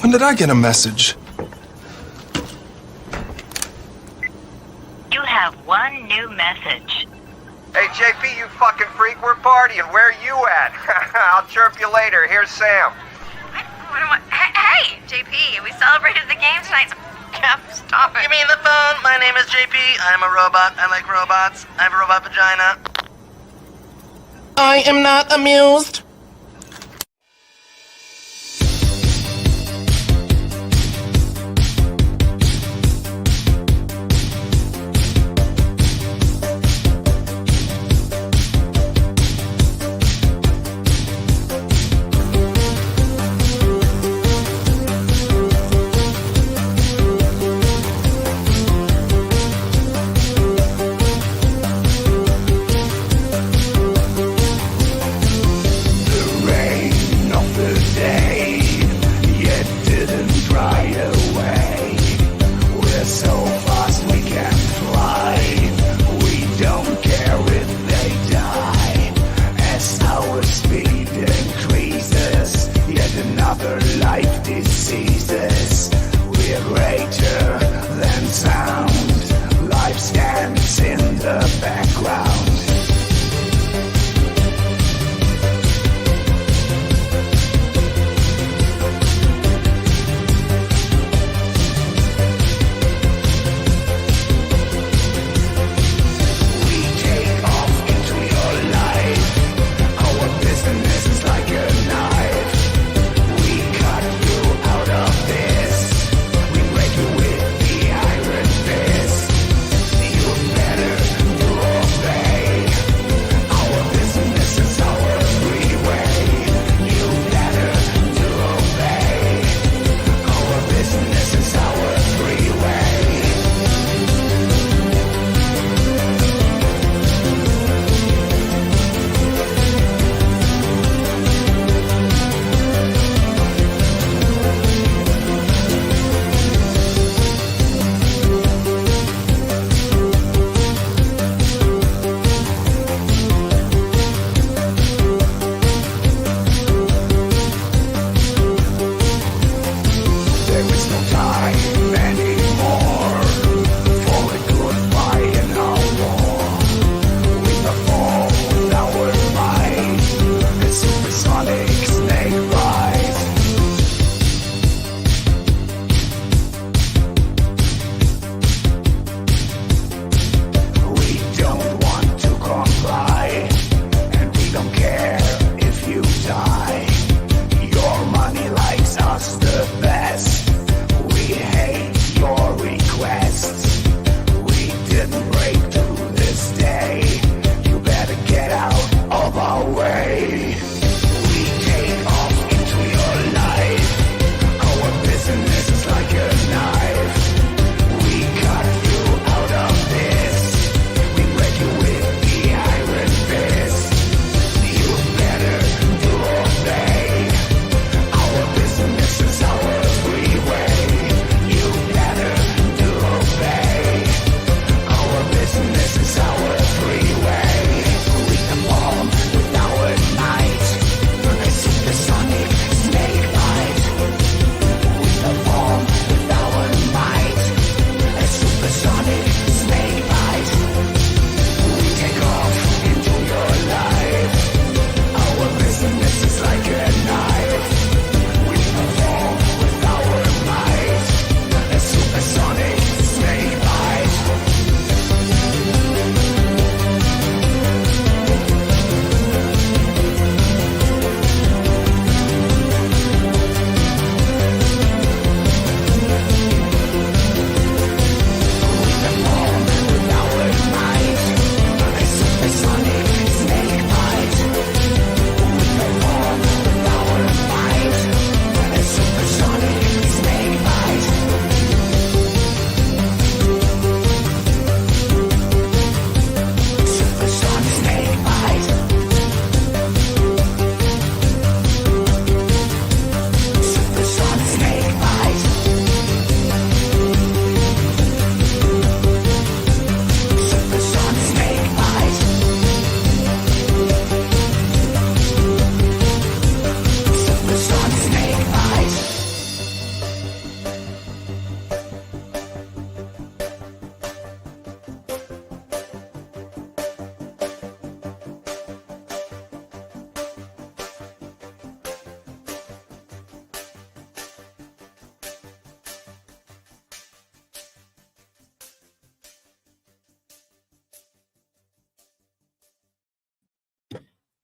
When did I get a message? You have one new message. Hey, JP, you fucking freak, we're partying. Where are you at? I'll chirp you later. Here's Sam. Hey, JP, we celebrated the game tonight. Stop it. You mean the phone? My name is JP. I'm a robot. I like robots. I have a robot vagina. I am not amused. Out of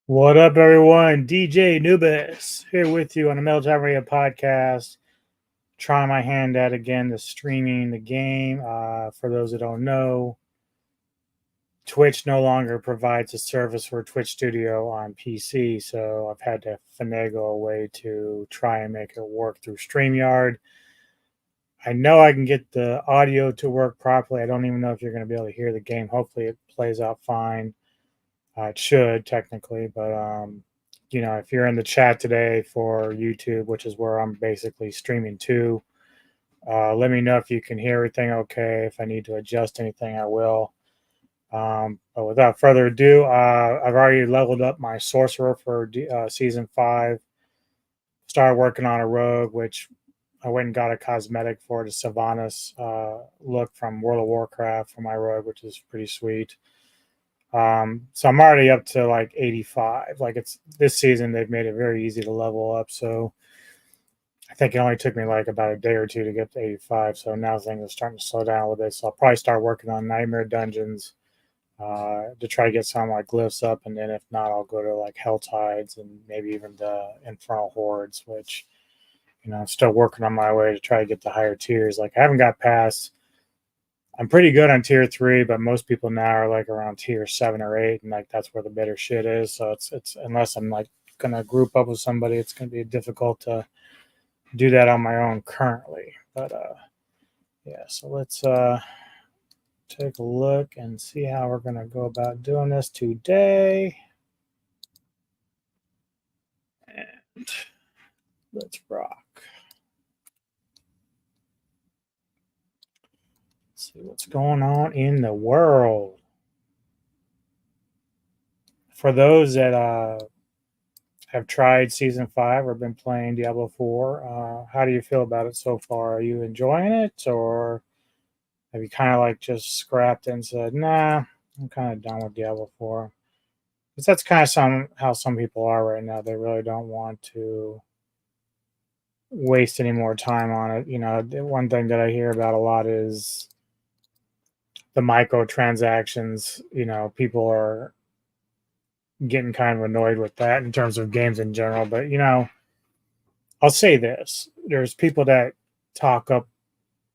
What up, everyone? DJ Nubis here with you on the Metal Radio podcast. Trying my hand at again the streaming the game. For those that don't know, Twitch no longer provides a service for Twitch Studio on PC, so I've had to finagle a way to try and make it work through StreamYard. I know I can get the audio to work properly. I don't even know if you're going to be able to hear the game. Hopefully, it plays out fine. It should technically, but if you're in the chat today for YouTube, which is where I'm basically streaming to, let me know if you can hear everything okay. If I need to adjust anything, I will. But without further ado, I've already leveled up my sorcerer for season 5. Started working on a rogue, which I went and got a cosmetic for the Sylvanas look from World of Warcraft for my rogue, which is pretty sweet. So I'm already up to like 85. Like it's this season, they've made it very easy to level up. So I think it only took me like about a day or two to get to 85. So now things are starting to slow down a little bit. So I'll probably start working on Nightmare Dungeons to try to get some like glyphs up. And then if not, I'll go to like Hell Tides and maybe even the Infernal Hordes, which, I'm still working on my way to try to get the higher tiers. Like I haven't got past. I'm pretty good on tier 3, but most people now are like around tier 7 or 8, and like that's where the better shit is. So it's unless I'm like gonna group up with somebody, it's gonna be difficult to do that on my own currently. But yeah, so let's take a look and see how we're gonna go about doing this today. And let's rock. See what's going on in the world. For those that have tried season 5 or been playing Diablo 4, how do you feel about it so far? Are you enjoying it, or have you kind of like just scrapped and said, nah, I'm kind of done with Diablo 4? Because that's kind of how some people are right now. They really don't want to waste any more time on it. The one thing that I hear about a lot is the microtransactions. People are getting kind of annoyed with that in terms of games in general. But, I'll say this. There's people that talk up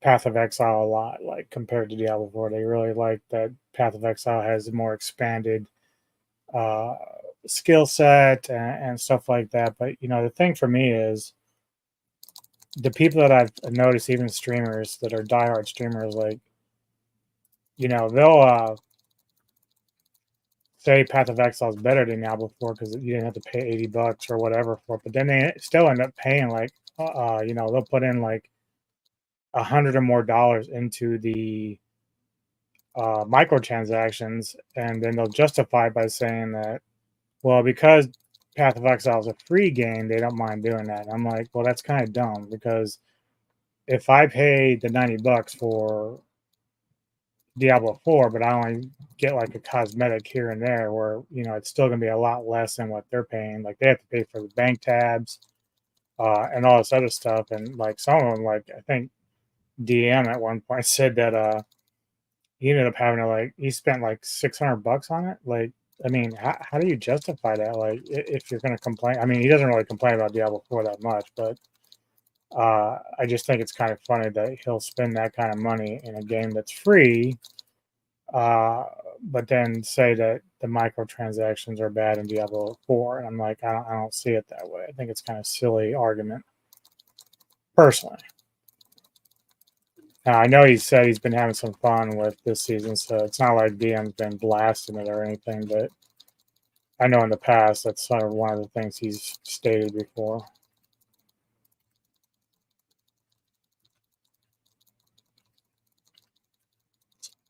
Path of Exile a lot, like compared to Diablo 4. They really like that Path of Exile has a more expanded skill set and stuff like that. But, the thing for me is the people that I've noticed, even streamers that are diehard streamers, like, they'll say Path of Exile is better than Diablo 4 because you didn't have to pay $80 or whatever for it. But then they still end up paying like, they'll put in like $100 or more into the microtransactions, and then they'll justify by saying that, well, because Path of Exile is a free game, they don't mind doing that. And I'm like, well, that's kind of dumb, because if I pay the $90 for Diablo 4, but I only get like a cosmetic here and there, where it's still going to be a lot less than what they're paying. Like they have to pay for the bank tabs and all this other stuff, and like some of them, like I think DM at one point said that he ended up having to he spent like $600 on it. Like, I mean, how do you justify that? Like, if you're going to complain, I mean, he doesn't really complain about Diablo 4 that much, but I just think it's kind of funny that he'll spend that kind of money in a game that's free, but then say that the microtransactions are bad in Diablo 4. And I'm like, I don't see it that way. I think it's kind of silly argument, personally. Now, I know he said he's been having some fun with this season, so it's not like DM's been blasting it or anything, but I know in the past that's sort of one of the things he's stated before.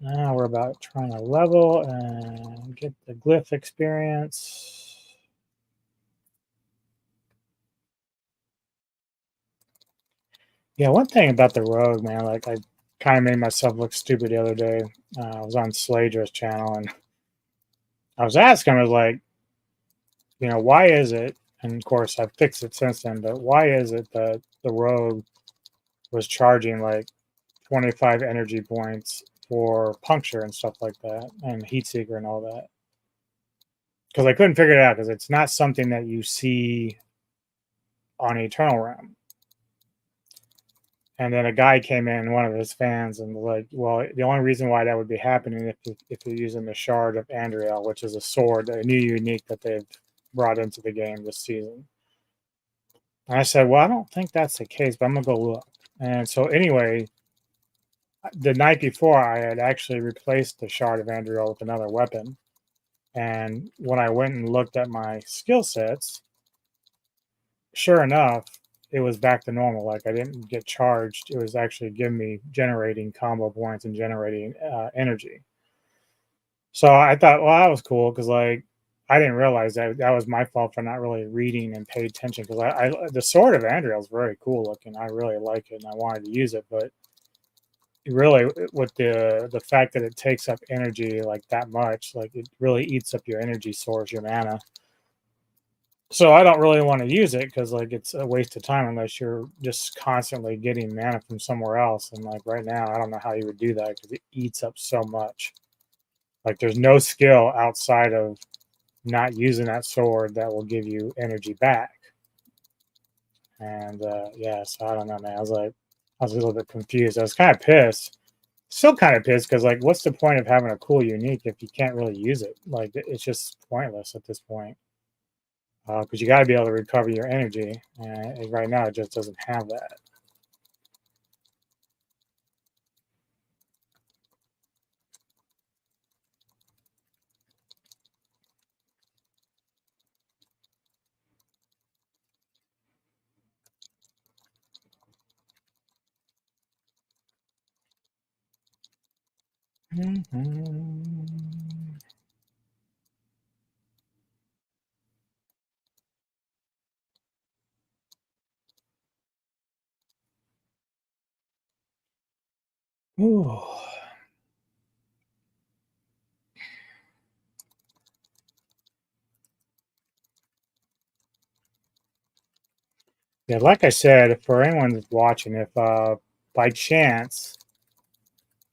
Now we're about trying to level and get the glyph experience. Yeah, one thing about the rogue, man, like I kind of made myself look stupid the other day. I was on Sladra's channel, and I was asking him, I was like, why is it, and of course I've fixed it since then, but why is it that the rogue was charging like 25 energy points for puncture and stuff like that, and heat seeker and all that? because I couldn't figure it out because it's not something that you see on Eternal Realm. And then a guy came in, one of his fans, and was like, well, the only reason why that would be happening if you're using the Shard of Andriel, which is a sword, a new unique that they've brought into the game this season. And I said, well, I don't think that's the case, but I'm going to go look. And so anyway, the night before, I had actually replaced the Shard of Andriel with another weapon. And when I went and looked at my skill sets, sure enough, it was back to normal. Like I didn't get charged. It was actually giving me generating combo points and generating energy. So I thought, well, that was cool because like I didn't realize that was my fault for not really reading and pay attention because the sword of Andriel is very cool looking. I really like it and I wanted to use it, but really with the fact that it takes up energy like that much, like it really eats up your energy source, your mana. So I don't really want to use it because like it's a waste of time unless you're just constantly getting mana from somewhere else. And like right now, I don't know how you would do that because it eats up so much. Like there's no skill outside of not using that sword that will give you energy back. And yeah, so I don't know, man. I was a little bit confused. I was kind of pissed. Still kind of pissed because like, what's the point of having a cool unique if you can't really use it? Like it's just pointless at this point. Because you got to be able to recover your energy, and right now it just doesn't have that. Mm-hmm. Ooh. Yeah, like I said, for anyone that's watching, if by chance,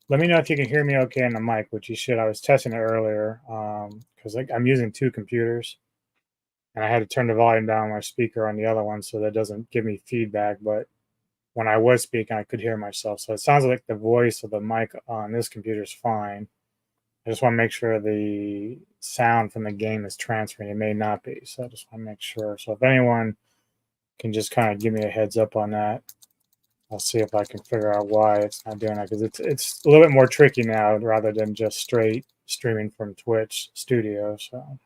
let me know if you can hear me okay on the mic, which you should. I was testing it earlier because like I'm using two computers, and I had to turn the volume down on my speaker on the other one so that doesn't give me feedback. But when I was speaking, I could hear myself. So it sounds like the voice of the mic on this computer is fine. I just want to make sure the sound from the game is transferring. It may not be, so I just want to make sure. So if anyone can just kind of give me a heads up on that, I'll see if I can figure out why it's not doing that because it's a little bit more tricky now rather than just straight streaming from Twitch Studio. So.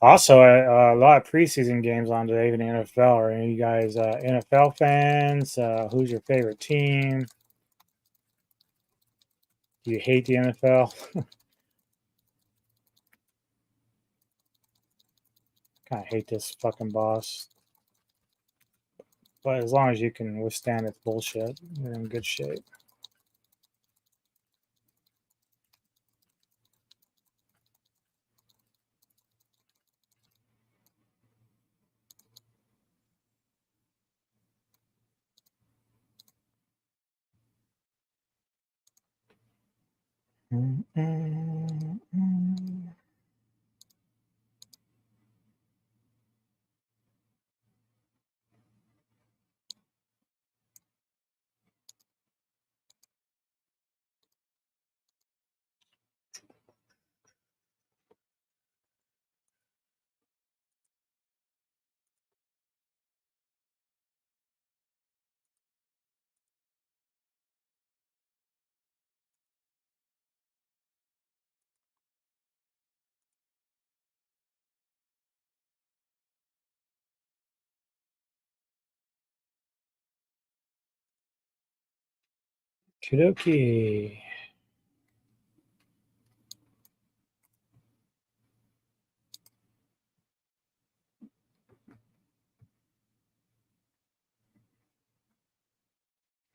Also, a lot of preseason games on today in the NFL. Are any of you guys NFL fans? Who's your favorite team? Do you hate the NFL? Kind of hate this fucking boss. But as long as you can withstand its bullshit, you're in good shape. Kidoki.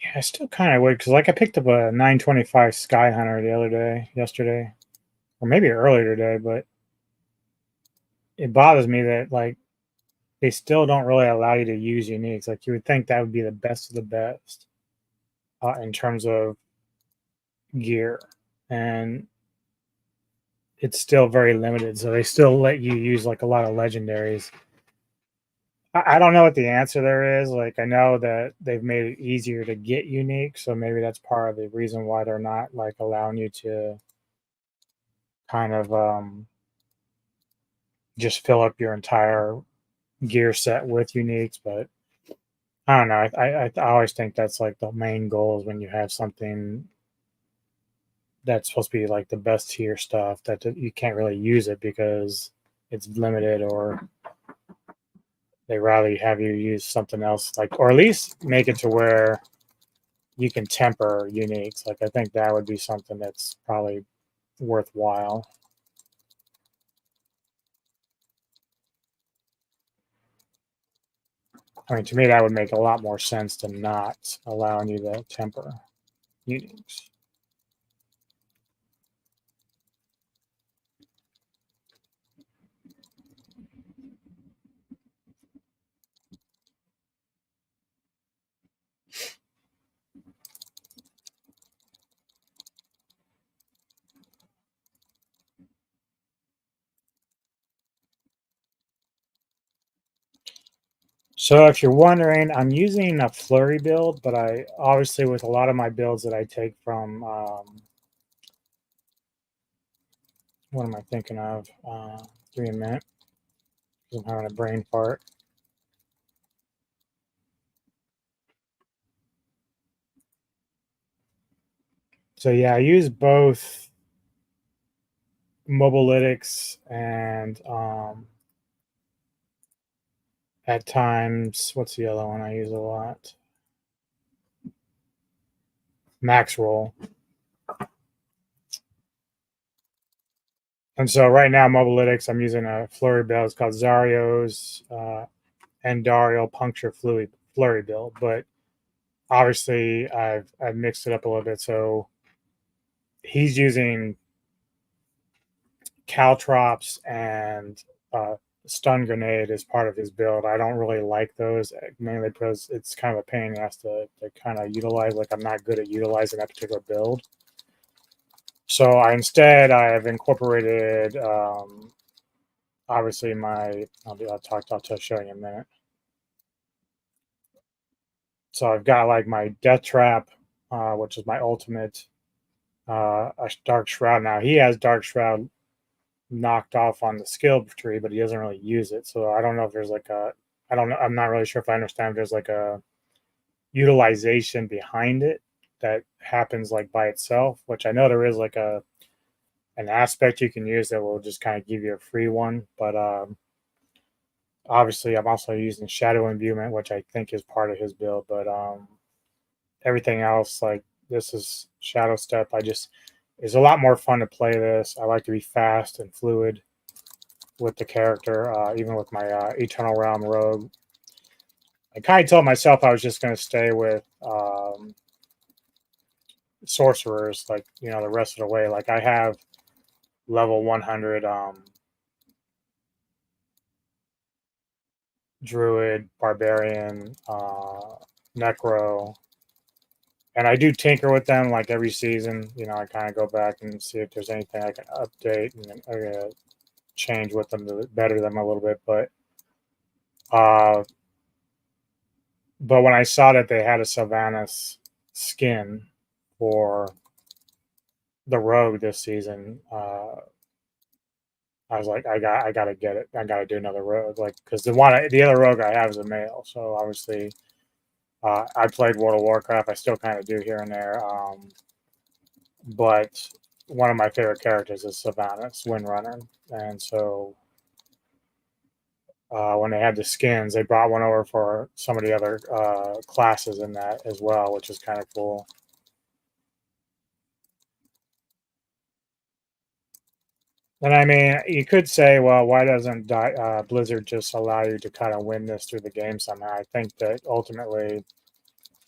Yeah. I still kind of would, because like I picked up a 925 Sky Hunter yesterday, or maybe earlier today, but it bothers me that like they still don't really allow you to use uniques. Like you would think that would be the best of the best in terms of gear, and it's still very limited. So they still let you use like a lot of legendaries. I don't know what the answer there is. Like I know that they've made it easier to get unique, so maybe that's part of the reason why they're not like allowing you to kind of just fill up your entire gear set with uniques. But I don't know. I always think that's like the main goal is when you have something that's supposed to be like the best tier stuff that you can't really use it because it's limited, or they rather have you use something else, like, or at least make it to where you can temper uniques. Like I think that would be something that's probably worthwhile. I mean, to me, that would make a lot more sense than not allowing you to temper uniques. So if you're wondering, I'm using a flurry build, but I obviously with a lot of my builds that I take from, what am I thinking of? Give me a minute, because I'm having a brain fart. So yeah, I use both Mobilytics and at times, what's the other one I use a lot? Max Roll. And so right now, Mobilytics, I'm using a flurry build. It's called Zario's Endario Puncture Flurry build. But obviously, I've mixed it up a little bit. So he's using caltrops and stun grenade as part of his build. I don't really like those, mainly because it's kind of a pain in the ass to kind of utilize. Like I'm not good at utilizing that particular build. So I've incorporated obviously I'll show you in a minute. So I've got like my Death Trap, which is my ultimate, a Dark Shroud. Now he has Dark Shroud knocked off on the skill tree, but he doesn't really use it. So I don't know if there's like I don't know. I'm not really sure if I understand if there's like a utilization behind it that happens like by itself, which I know there is like an aspect you can use that will just kind of give you a free one. But obviously I'm also using Shadow Imbuement, which I think is part of his build. But everything else, like this is Shadow Step. It's a lot more fun to play this. I like to be fast and fluid with the character, even with my Eternal Realm Rogue. I kind of told myself I was just going to stay with sorcerers, like, you know, the rest of the way. Like I have level 100 Druid, Barbarian, Necro, and I do tinker with them like every season. You know, I kind of go back and see if there's anything I can update and change with them to better them a little bit. But when I saw that they had a Sylvanas skin for the Rogue this season, I was like, I got to get it. I got to do another Rogue, like because the other Rogue I have is a male. So obviously, I played World of Warcraft. I still kind of do here and there. But one of my favorite characters is Sylvanas, Windrunner, and so when they had the skins, they brought one over for some of the other classes in that as well, which is kind of cool. And I mean, you could say, well, why doesn't Blizzard just allow you to kind of win this through the game somehow? I think that ultimately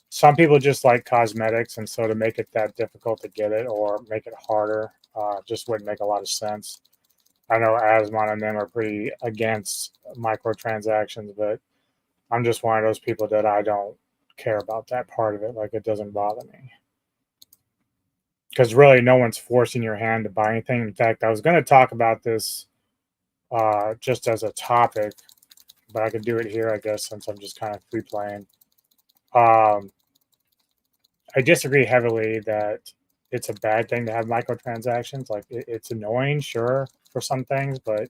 Some people just like cosmetics, and so to make it that difficult to get it or make it harder just wouldn't make a lot of sense. I know Asmon and them are pretty against microtransactions, but I'm just one of those people that I don't care about that part of it. Like, it doesn't bother me. Because really, no one's forcing your hand to buy anything. In fact, I was going to talk about this just as a topic, but I could do it here, I guess, since I'm just kind of free playing. I disagree heavily that it's a bad thing to have microtransactions. Like, it's annoying, sure, for some things, but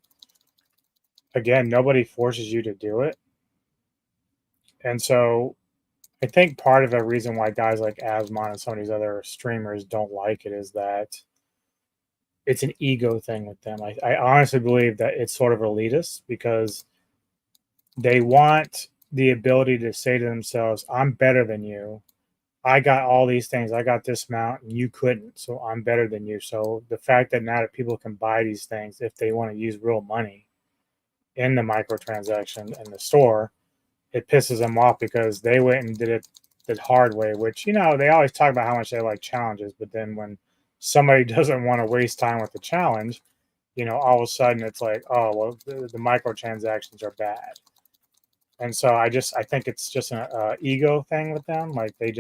again, nobody forces you to do it. And so I think part of the reason why guys like Asmon and some of these other streamers don't like it is that it's an ego thing with them. I honestly believe that it's sort of elitist because they want the ability to say to themselves, I'm better than you. I got all these things. I got this amount and you couldn't. So I'm better than you. So the fact that now that people can buy these things if they want to use real money in the microtransaction in the store, it pisses them off because they went and did it the hard way, which, they always talk about how much they like challenges. But then when somebody doesn't want to waste time with the challenge, all of a sudden it's like, oh, well, the microtransactions are bad. And so I think it's just an ego thing with them. Like, they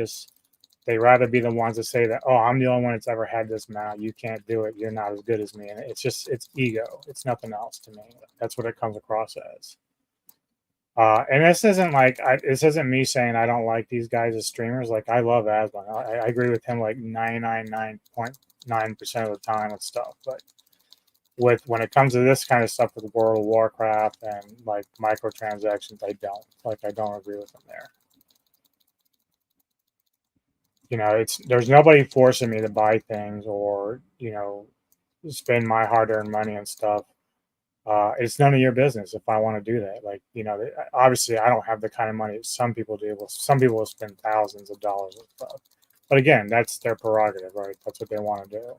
rather be the ones that say that, oh, I'm the only one that's ever had this mount. You can't do it. You're not as good as me. And it's ego. It's nothing else to me. That's what it comes across as. And this isn't me saying I don't like these guys as streamers. Like, I love Aslan. I agree with him like 99.9% of the time with stuff. But when it comes to this kind of stuff with World of Warcraft and like microtransactions, I don't agree with him there. There's nobody forcing me to buy things or spend my hard-earned money and stuff. It's none of your business if I want to do that. Like, obviously I don't have the kind of money that some people do. Some people will spend thousands of dollars on stuff. But again, that's their prerogative, right? That's what they want to do.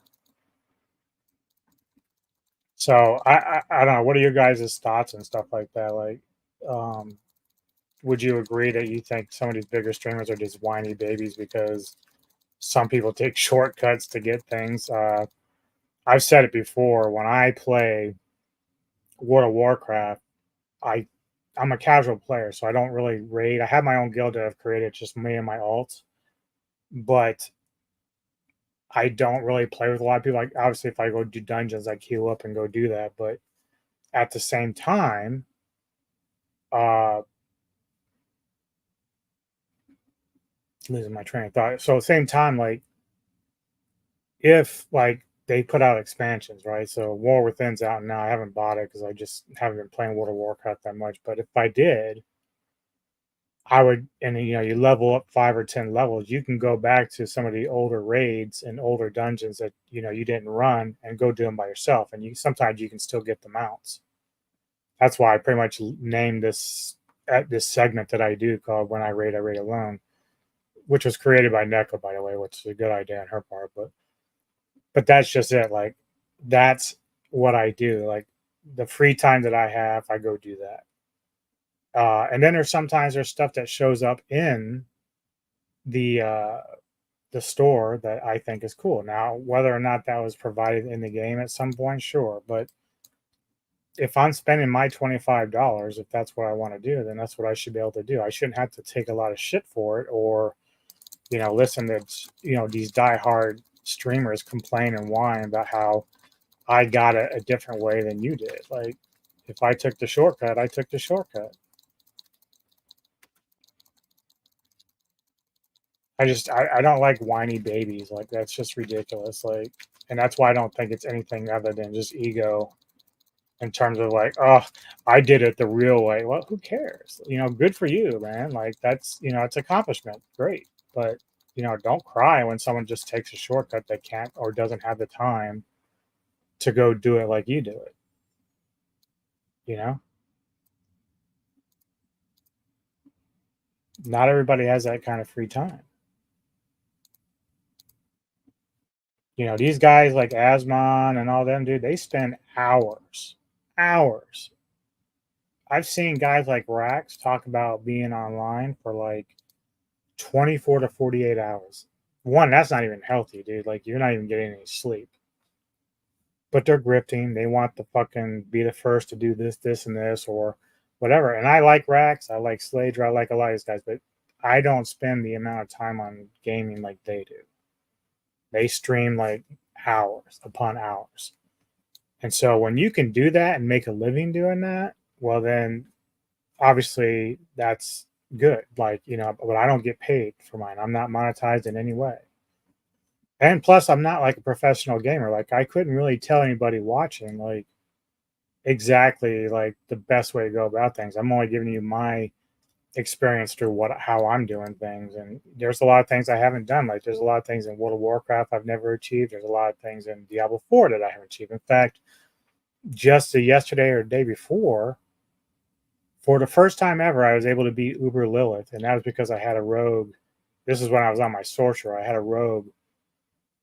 So I don't know. What are your guys' thoughts and stuff like that? Like, would you agree that you think some of these bigger streamers are just whiny babies because some people take shortcuts to get things? I've said it before. When I play World of Warcraft, I'm a casual player, so I don't really raid. I have my own guild that I've created, just me and my alts. But I don't really play with a lot of people. Like, obviously, if I go do dungeons, I queue up and go do that. But at the same time, losing my train of thought. So at the same time, like, if like they put out expansions, right? So War Within's out now. I haven't bought it because I just haven't been playing World of Warcraft that much. But if I did, I would, and you level up 5 or 10 levels, you can go back to some of the older raids and older dungeons that you didn't run and go do them by yourself. And sometimes you can still get the mounts. That's why I pretty much named this segment that I do called "When I Raid Alone," which was created by Neko, by the way, which is a good idea on her part. But that's just it. Like, that's what I do. Like, the free time that I have, I go do that. And then there's stuff that shows up in the store that I think is cool. Now, whether or not that was provided in the game at some point, sure. But if I'm spending my $25, if that's what I want to do, then that's what I should be able to do. I shouldn't have to take a lot of shit for it or, listen to, these diehard streamers complain and whine about how I got it a different way than you did. Like, if I took the shortcut, I took the shortcut. I don't like whiny babies. Like, that's just ridiculous. Like, and that's why I don't think it's anything other than just ego in terms of like, oh, I did it the real way. Well, who cares? Good for you, man. Like, that's, it's accomplishment. Great. But, don't cry when someone just takes a shortcut that can't or doesn't have the time to go do it like you do it. Not everybody has that kind of free time. These guys like Asmon and all them, dude, they spend hours. I've seen guys like Rax talk about being online for like 24 to 48 hours. One, that's not even healthy, dude. Like, you're not even getting any sleep. But they're grifting. They want to fucking be the first to do this, this, and this, or whatever. And I like Rax. I like Slager. I like a lot of these guys, but I don't spend the amount of time on gaming like they do. They stream like hours upon hours. And so when you can do that and make a living doing that, well, then obviously that's good. Like, but I don't get paid for mine. I'm not monetized in any way. And plus, I'm not like a professional gamer. Like, I couldn't really tell anybody watching, like, exactly like the best way to go about things. I'm only giving you my experience through how I'm doing things. And there's a lot of things I haven't done. Like, there's a lot of things in World of Warcraft I've never achieved. There's a lot of things in Diablo 4 that I haven't achieved. In fact, just yesterday or the day before, for the first time ever, I was able to beat Uber Lilith, and that was because I had a rogue. This is when I was on my sorcerer. I had a rogue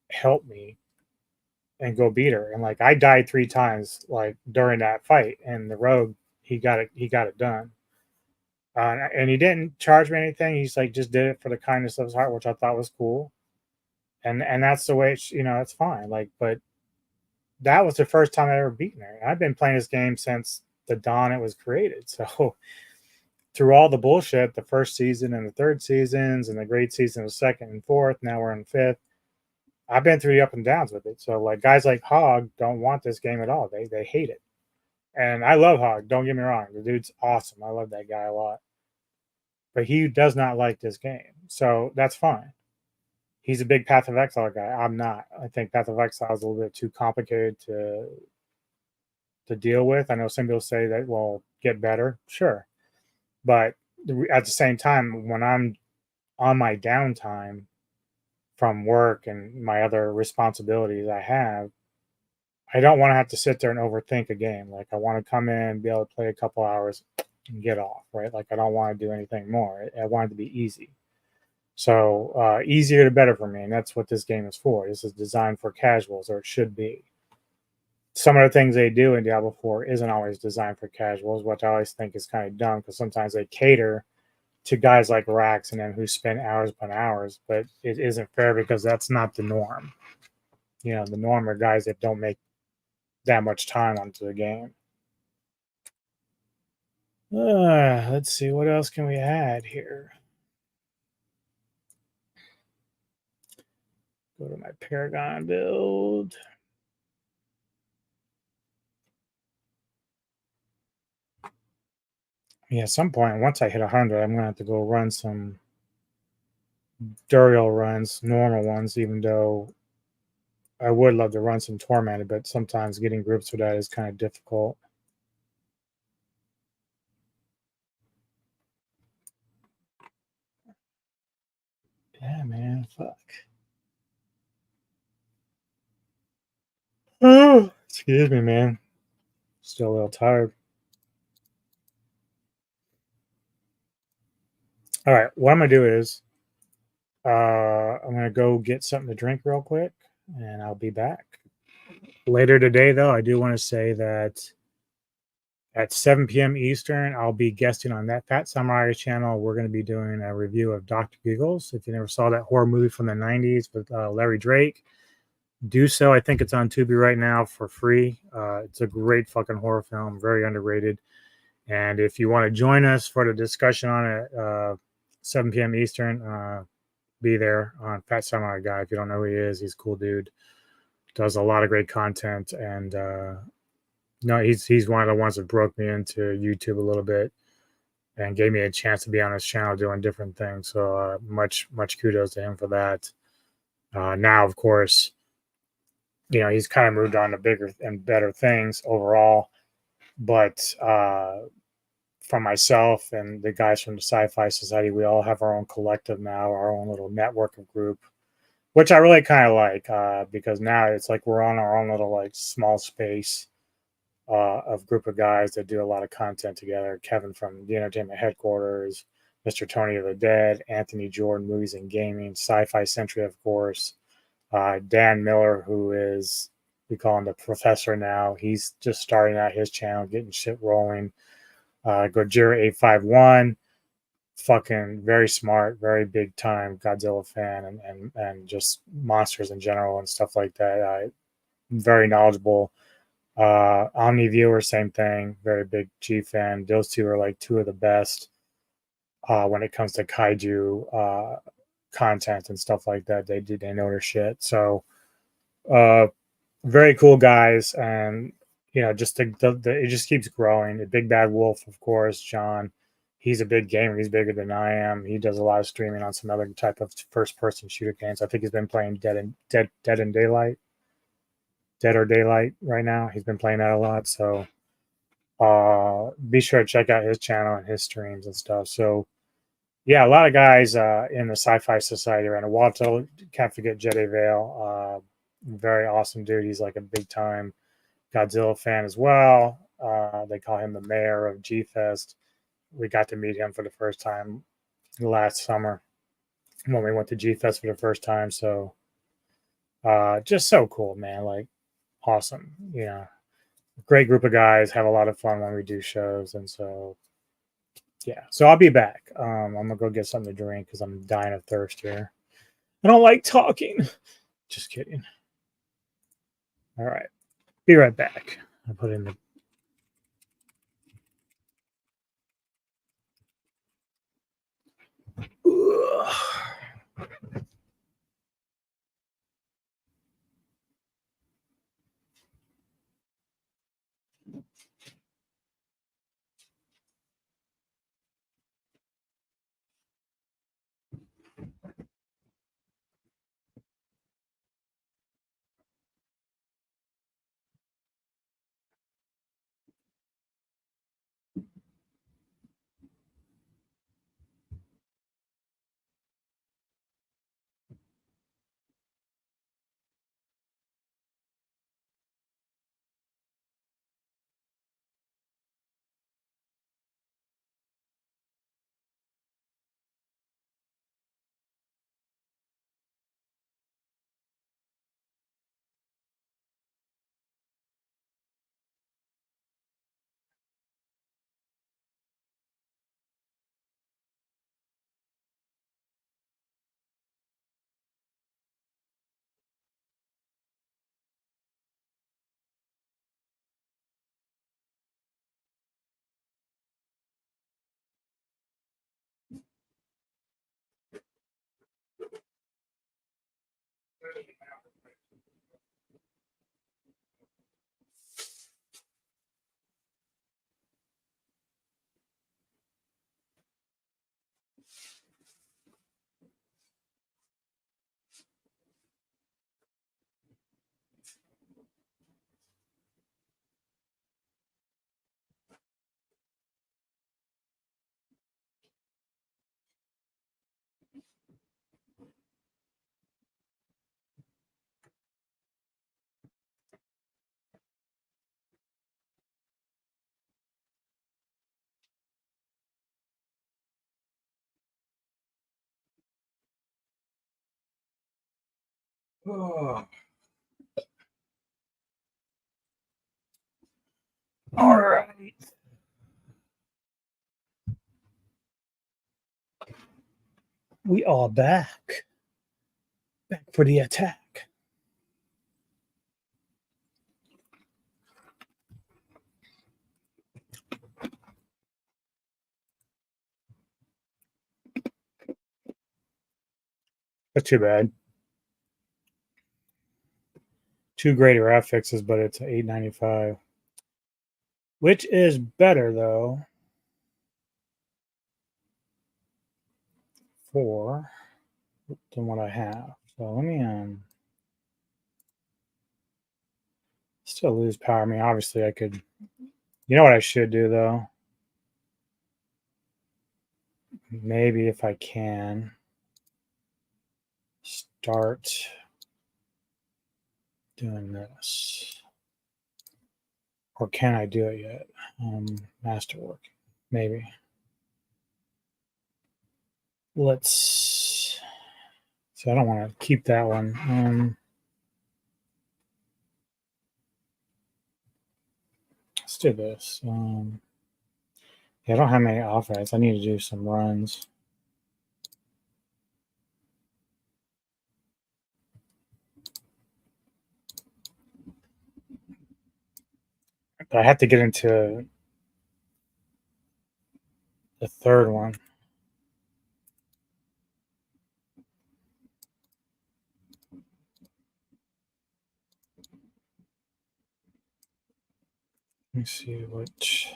help me and go beat her, and like I died 3 times like during that fight, and the rogue he got it done. And he didn't charge me anything. He's like just did it for the kindness of his heart, which I thought was cool. And that's the way it's fine. Like, but that was the first time I ever beaten her. I've been playing this game since the dawn it was created. So through all the bullshit, the first season and the third seasons and the great season of second and fourth, now we're in fifth. I've been through the up and downs with it. So like guys like Hog don't want this game at all. They hate it. And I love Hog. Don't get me wrong. The dude's awesome. I love that guy a lot. But he does not like this game. So that's fine. He's a big Path of Exile guy. I'm not. I think Path of Exile is a little bit too complicated to deal with. I know some people say that, well, get better. Sure. But at the same time, when I'm on my downtime from work and my other responsibilities I don't want to have to sit there and overthink a game. Like, I want to come in, be able to play a couple hours and get off, right? Like, I don't want to do anything more. I want it to be easy. So easier to better for me. And that's what this game is for. This is designed for casuals, or it should be. Some of the things they do in Diablo 4 isn't always designed for casuals, which I always think is kind of dumb because sometimes they cater to guys like Rax and them who spend hours upon hours, but it isn't fair because that's not the norm. The norm are guys that don't make that much time onto the game. Let's see, what else can we add here? Go to my Paragon build. Yeah, at some point, once I hit 100, I'm going to have to go run some Duriel runs, normal ones, even though I would love to run some Tormented, but sometimes getting groups for that is kind of difficult. Yeah, man, fuck. Oh, excuse me, man. Still a little tired. All right, what I'm going to do is I'm going to go get something to drink real quick, and I'll be back. Later today, though, I do want to say that at 7 p.m. Eastern, I'll be guesting on that Fat Samurai channel. We're going to be doing a review of Dr. Giggles. If you never saw that horror movie from the 90s with Larry Drake, do so. I think it's on Tubi right now for free. It's a great fucking horror film, very underrated. And if you want to join us for the discussion on it, 7 p.m. Eastern, be there on Fat Samurai Guy. If you don't know who he is, he's a cool dude. Does a lot of great content, and no, he's one of the ones that broke me into YouTube a little bit and gave me a chance to be on his channel doing different things. So much kudos to him for that. Now, of course, he's kind of moved on to bigger and better things overall. But for myself and the guys from the Sci-Fi Society, we all have our own collective now, our own little network of group, which I really kind of like because now it's like we're on our own little like small space of group of guys that do a lot of content together. Kevin from the Entertainment Headquarters, Mr. Tony of the Dead, Anthony Jordan, Movies and Gaming, Sci-Fi Century, of course. Dan Miller, who is, we call him the professor now. He's just starting out his channel, getting shit rolling. Gojira 851. fucking very smart, very big time Godzilla fan, and just monsters in general and stuff like that. Very knowledgeable. Omni Viewer, same thing. Very big G fan. Those two are like two of the best when it comes to kaiju content and stuff like that. They know their shit. So very cool guys, and just it just keeps growing. The Big Bad Wolf, of course, John. He's a big gamer. He's bigger than I am. He does a lot of streaming on some other type of first-person shooter games. I think he's been playing Dead or Daylight right now. He's been playing that a lot. So be sure to check out his channel and his streams and stuff. So yeah, a lot of guys in the Sci-Fi Society around. Walter, can't forget Jedi Vale. Very awesome dude. He's like a big time Godzilla fan as well. They call him the mayor of G Fest. We got to meet him for the first time last summer when we went to G Fest for the first time. So just so cool, man. Like awesome. Great group of guys, have a lot of fun when we do shows. And so yeah, so I'll be back. I'm gonna go get something to drink because I'm dying of thirst here. I don't like talking. Just kidding. All right, be right back. I'll put in the Oh. All right. We are back. Back for the attack. That's too bad. Two greater affixes, but it's $8.95. Which is better though for than what I have. So let me still lose power. I mean, obviously I could, what I should do though? Maybe if I can start doing this. Or can I do it yet? Masterwork, maybe. Let's, so I don't want to keep that one. Let's do this. Yeah, I don't have many offense. I need to do some runs. But I have to get into the third one. Let me see which.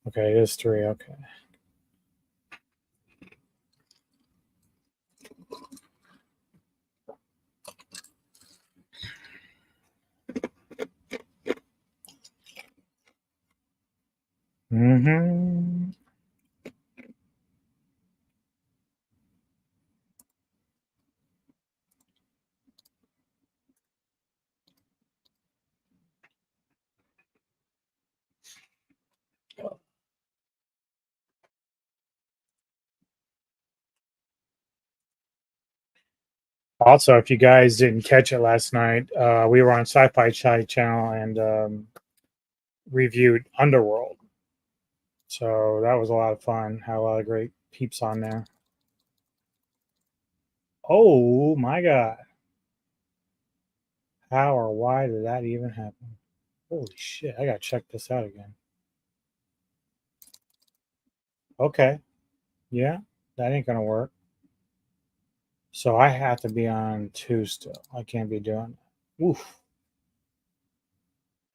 Okay, it is 3. Okay. Mm-hmm. Also, if you guys didn't catch it last night, we were on Sci-Fi Chai channel and reviewed Underworld. So that was a lot of fun. Had a lot of great peeps on there. Oh my god. How or why did that even happen? Holy shit, I gotta check this out again. Okay. Yeah, that ain't gonna work. So I have to be on 2 still. I can't be doing that. Oof.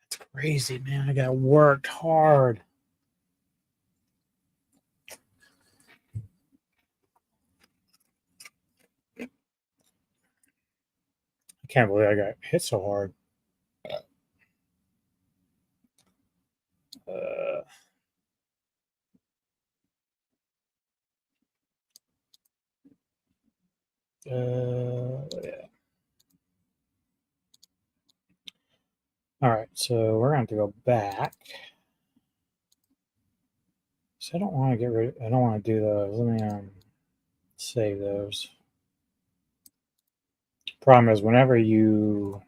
That's crazy, man. I got worked hard. I can't believe I got hit so hard. Uh, yeah. All right, so we're going to have to go back. So I don't want to get rid. I don't want to do those. Let me save those. Problem is, whenever you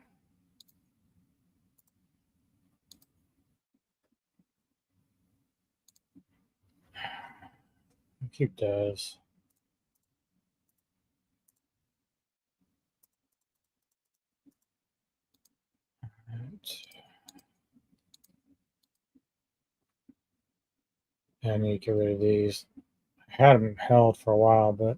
keep those. Right. I need to get rid of these. I had them held for a while, but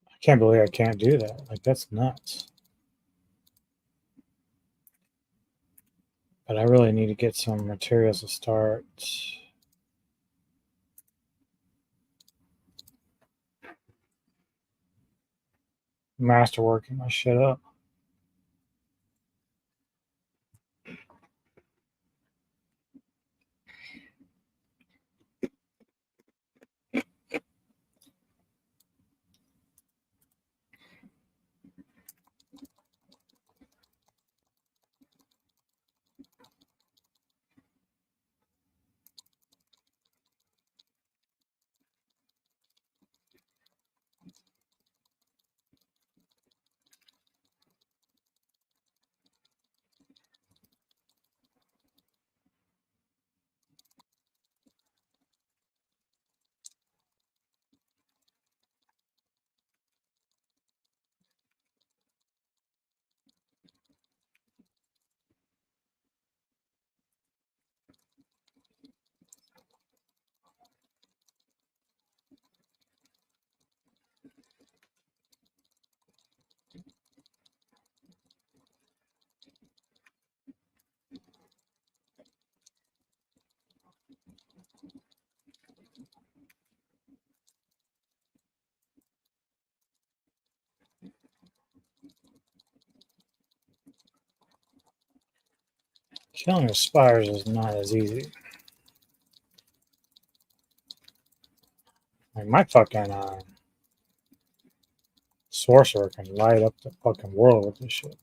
I can't believe I can't do that. Like, that's nuts. But I really need to get some materials to start masterworking my shit up. Killing the spiders is not as easy. Like my fucking sorcerer can light up the fucking world with this shit.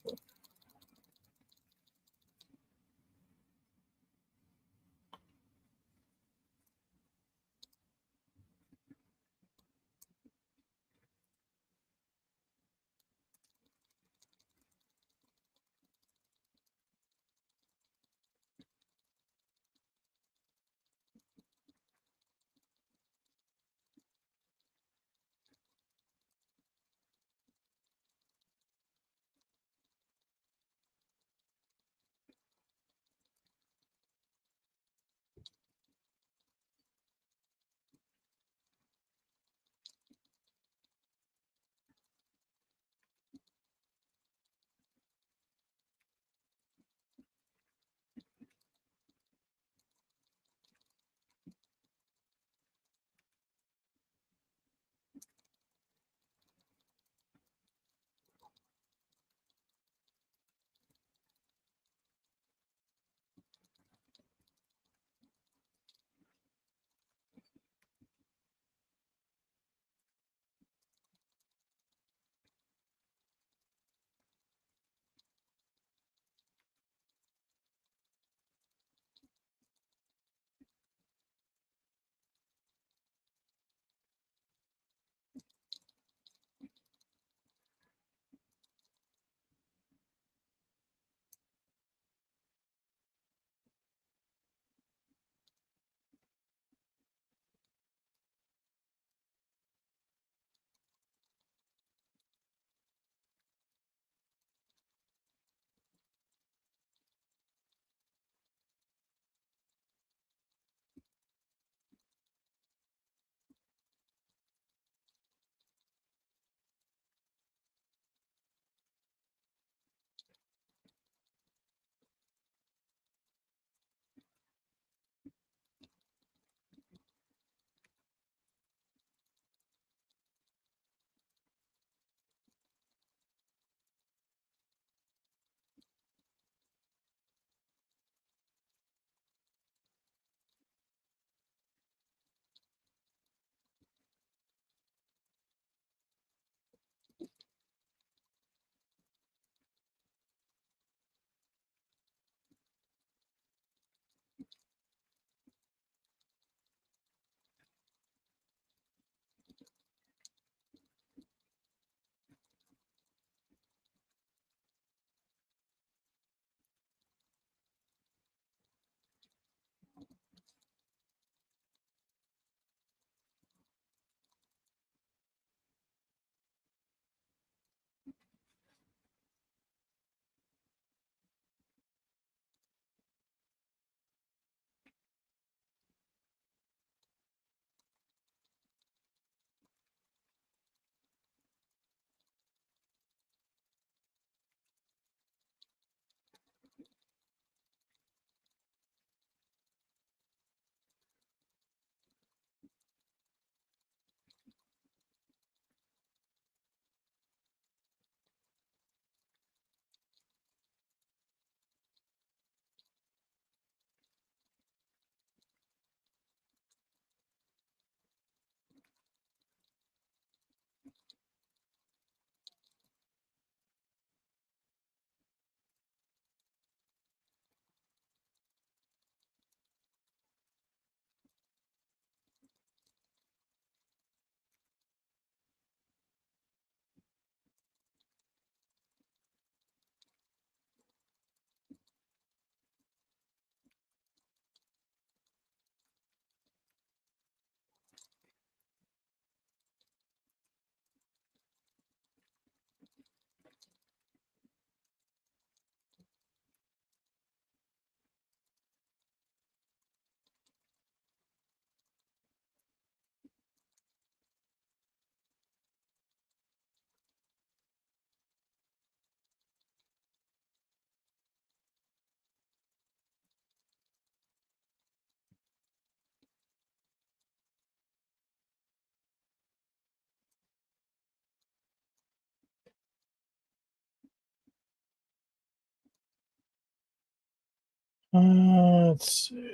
Let's see.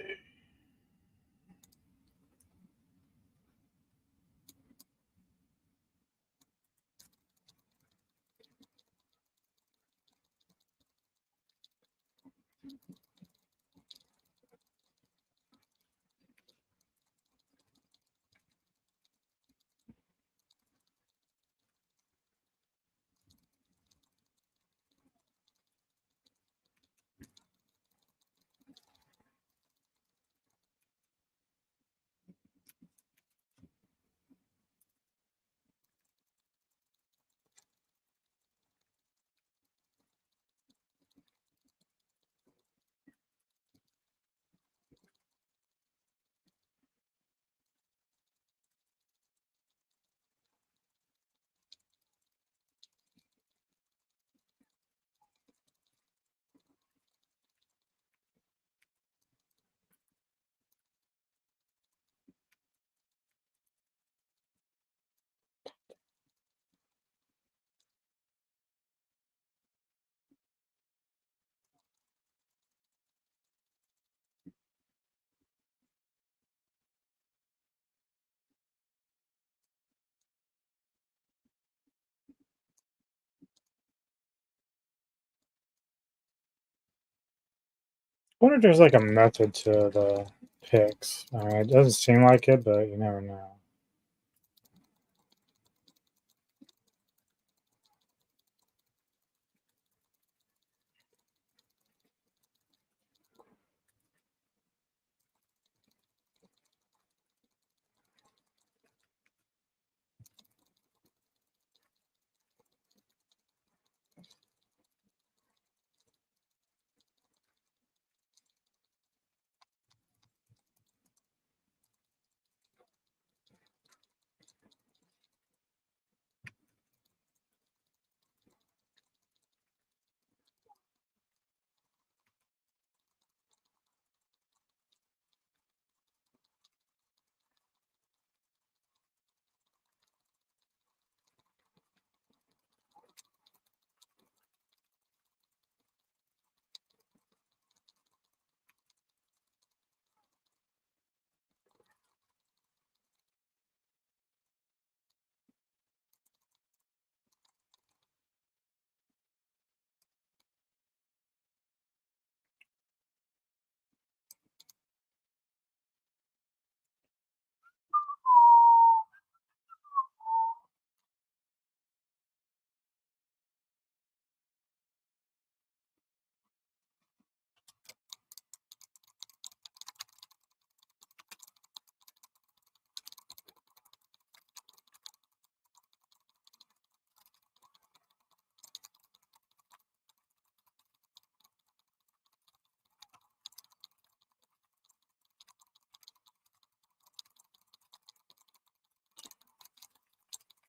wonder if there's like a method to the picks. I mean, it doesn't seem like it, but you never know.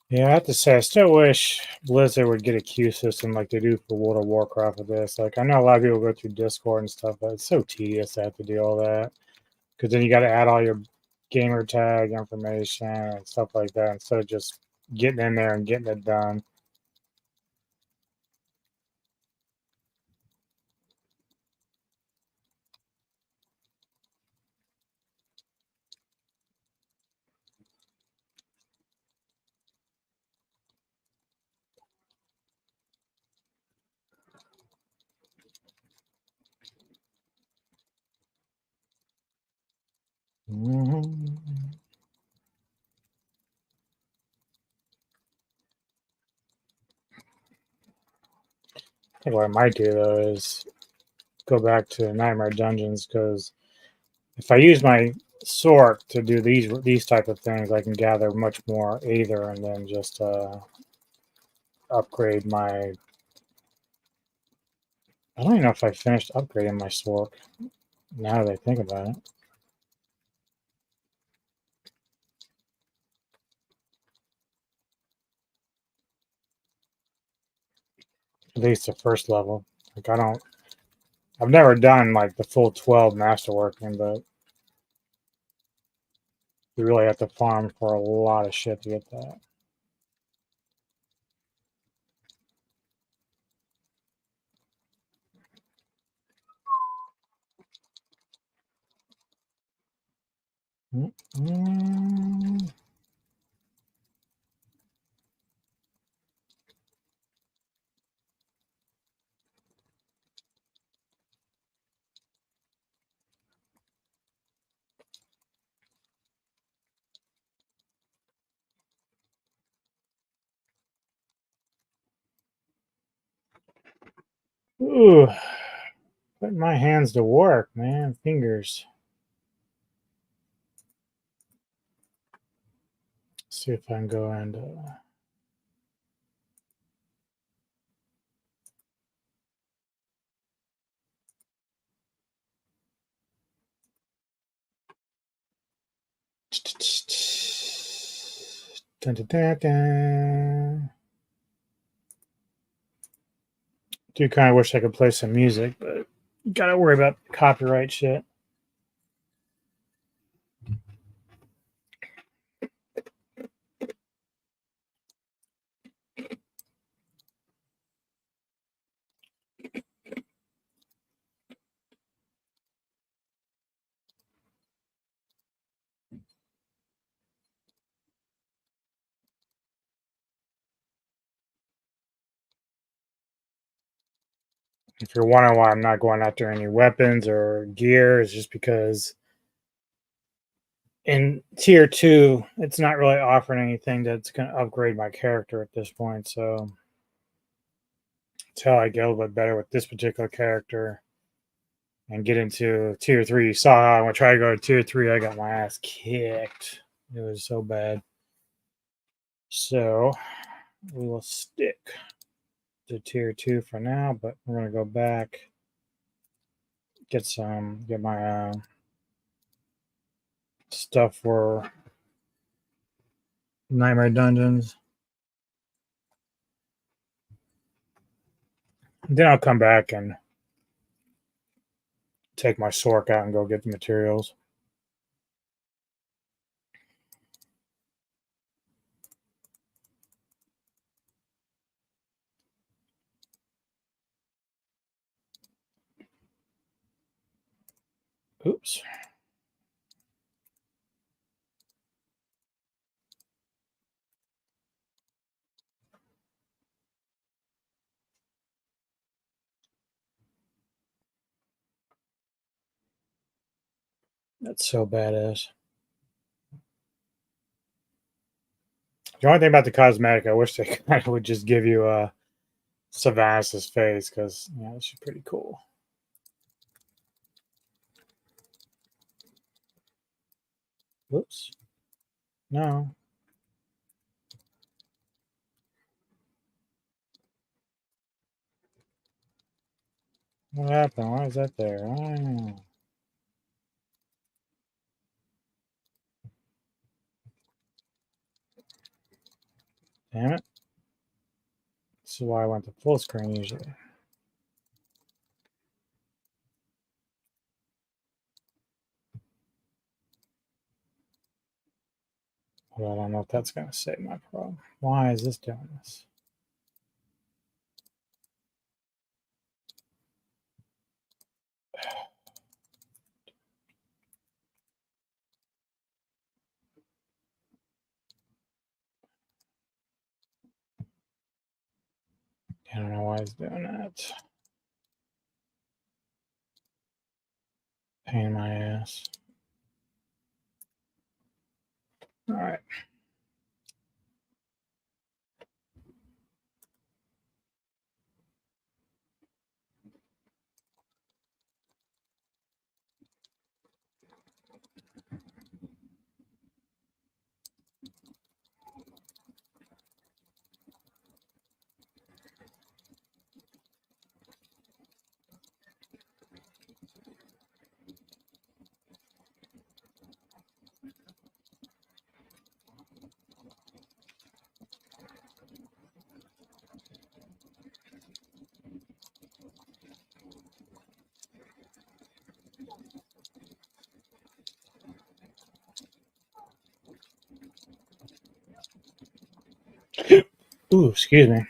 Yeah, I have to say, I still wish Blizzard would get a queue system like they do for World of Warcraft with this. Like, I know a lot of people go through Discord and stuff, but it's so tedious to have to do all that. Because then you got to add all your gamer tag information and stuff like that instead of just getting in there and getting it done. Mhm. I think what I might do though is go back to Nightmare Dungeons because if I use my sword to do these type of things, I can gather much more Aether and then just upgrade my. I don't even know if I finished upgrading my sword. Now that I think about it, at least the first level. Like I don't. I've never done like the full 12 masterworking, but you really have to farm for a lot of shit to get that. Mm-mm. Ooh, putting my hands to work, man. Fingers. See if I can go and. Dun, dun, dun, dun. Do kind of wish I could play some music, but gotta worry about copyright shit. If you're wondering why I'm not going after any weapons or gear, it's just because in tier 2, it's not really offering anything that's going to upgrade my character at this point. So until I get a little bit better with this particular character and get into tier 3, you saw how when I tried to go to tier 3, I got my ass kicked. It was so bad. So we will stick to tier 2 for now, but we're going to go back, get my stuff for Nightmare Dungeons. Then I'll come back and take my Sork out and go get the materials. Oops. That's so badass. The only thing about the cosmetic, I wish they kind of would just give you Sylvanus' face, because yeah, this is pretty cool. Whoops. No. What happened? Why is that there? Oh. Damn it. This is why I went to full screen usually. Well, I don't know if that's going to save my problem. Why is this doing this? I don't know why it's doing that. Pain in my ass. All right. Ooh, excuse me.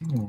Hmm.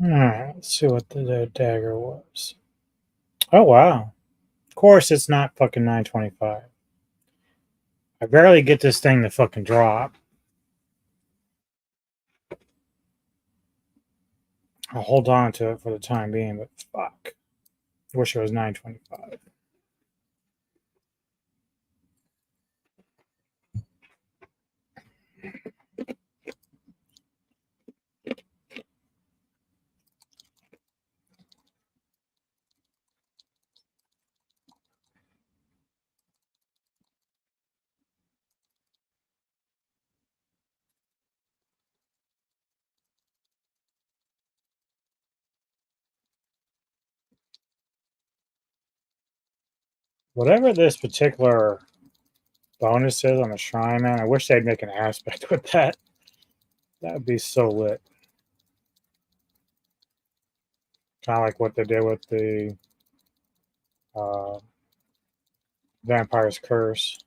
All right, let's see what the dagger was. Oh wow! Of course, it's not fucking 925. I barely get this thing to fucking drop. I'll hold on to it for the time being, but fuck. Wish it was 925. Whatever this particular bonus is on the shrine, man, I wish they'd make an aspect with that. That would be so lit. Kind of like what they did with the uh, Vampire's Curse.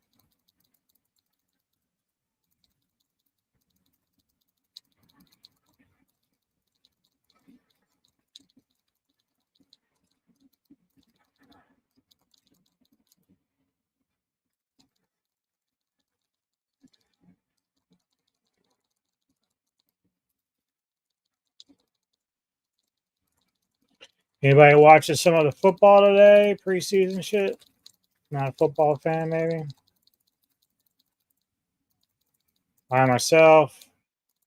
Anybody watching some of the football today? Preseason shit? Not a football fan, maybe? I myself,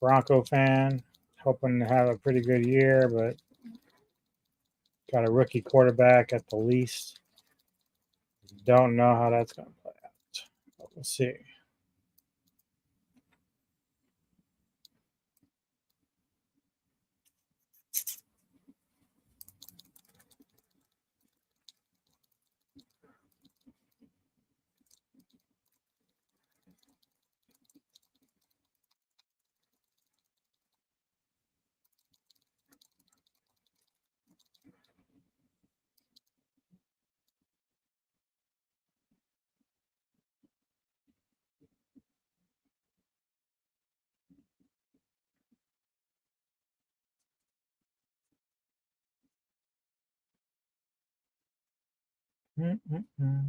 Bronco fan, hoping to have a pretty good year, but got a rookie quarterback at the least. Don't know how that's going to play out. But we'll see. Mm-mm-mm.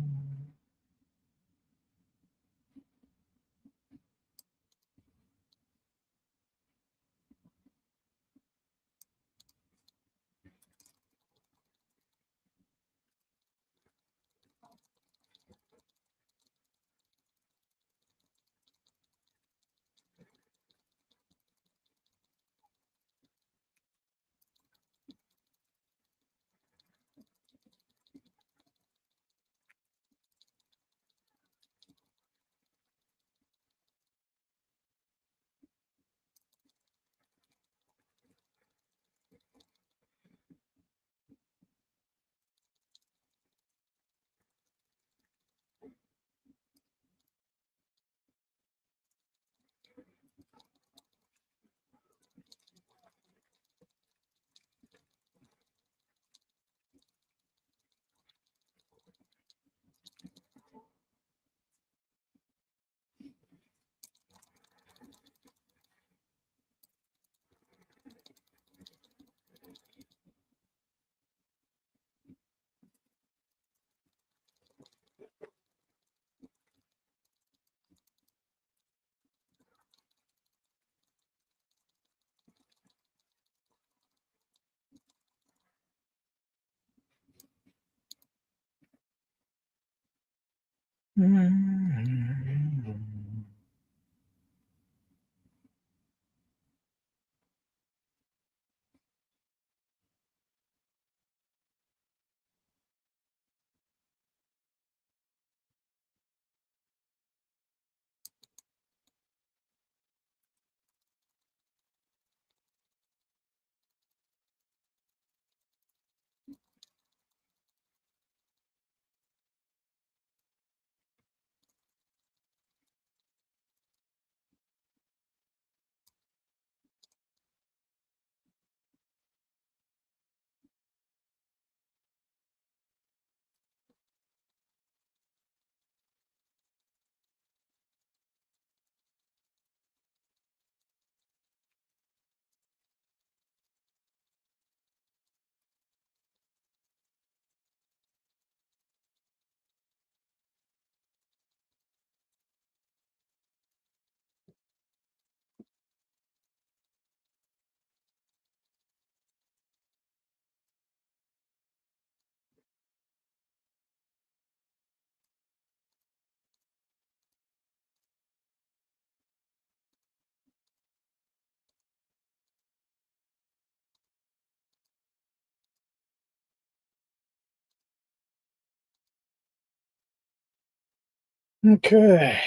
Okay.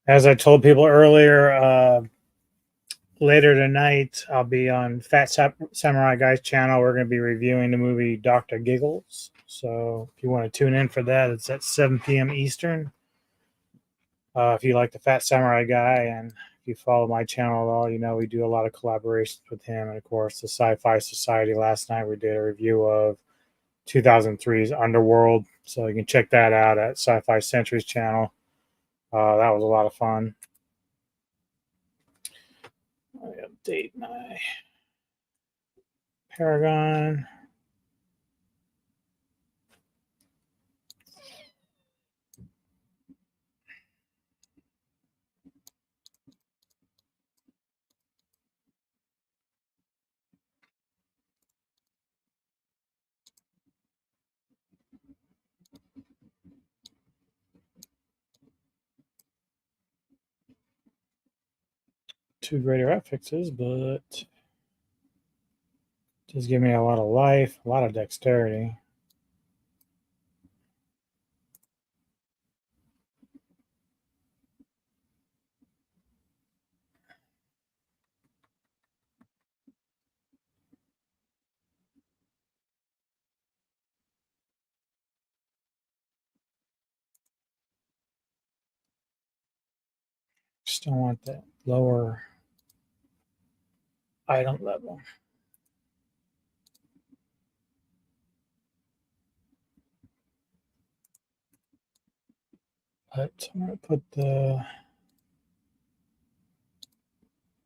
As I told people earlier, later tonight I'll be on Samurai Guy's channel. We're going to be reviewing the movie Dr. Giggles. So if you want to tune in for that, it's at 7 p.m. Eastern. If you like the Fat Samurai Guy and if you follow my channel at all, you know we do a lot of collaborations with him. And of course, the Sci-Fi Society. Last night we did a review of 2003's Underworld. So you can check that out at Sci-Fi Century's channel. That was a lot of fun. Let me update my Paragon. Two greater affixes, but just give me a lot of life, a lot of dexterity. Just don't want that lower item level. But I'm going to put the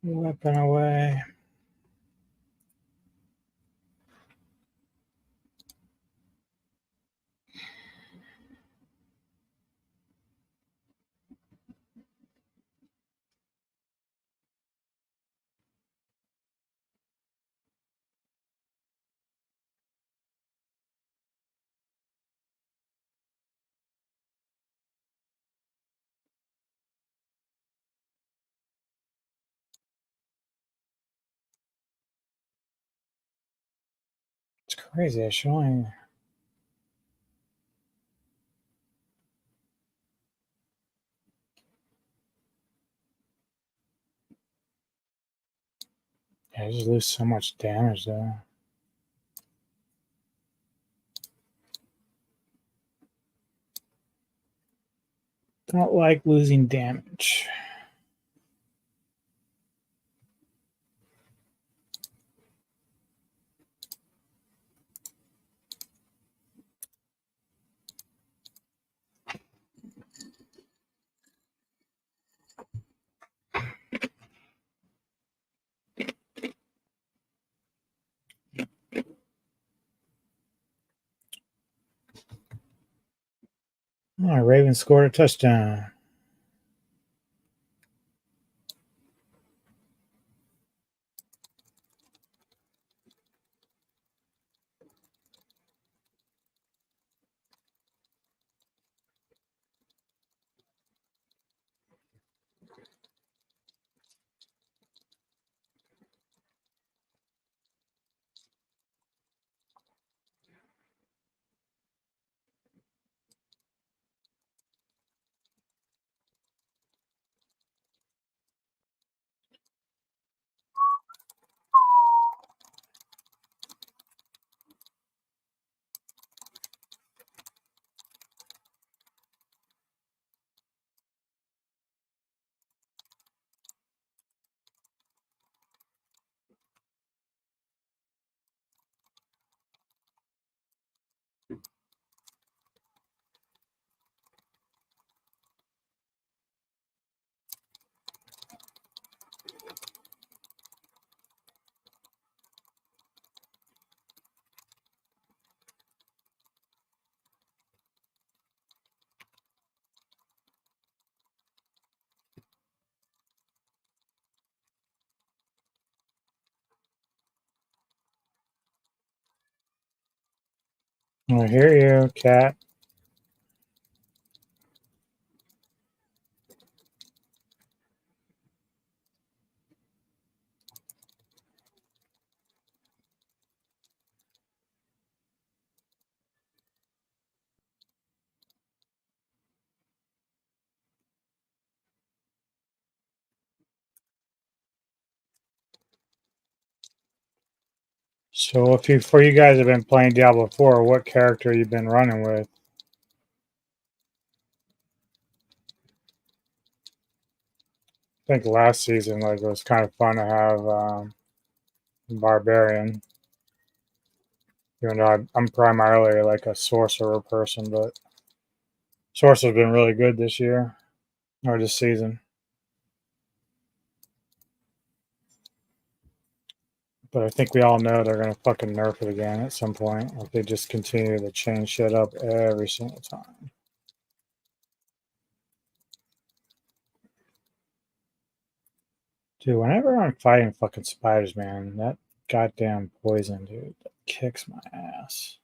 weapon away. It's crazy. It's showing. Yeah, I just lose so much damage though. Don't like losing damage. All right, Ravens scored a touchdown. I hear you, cat. So if you, for you guys have been playing Diablo 4, what character you been running with? I think last season, like, it was kind of fun to have Barbarian. Even though I'm primarily like a sorcerer person, but sorcerer's been really good this year or this season. But I think we all know they're gonna fucking nerf it again at some point. Like they just continue to change shit up every single time. Dude, whenever I'm fighting fucking spiders, man, that goddamn poison, dude, that kicks my ass.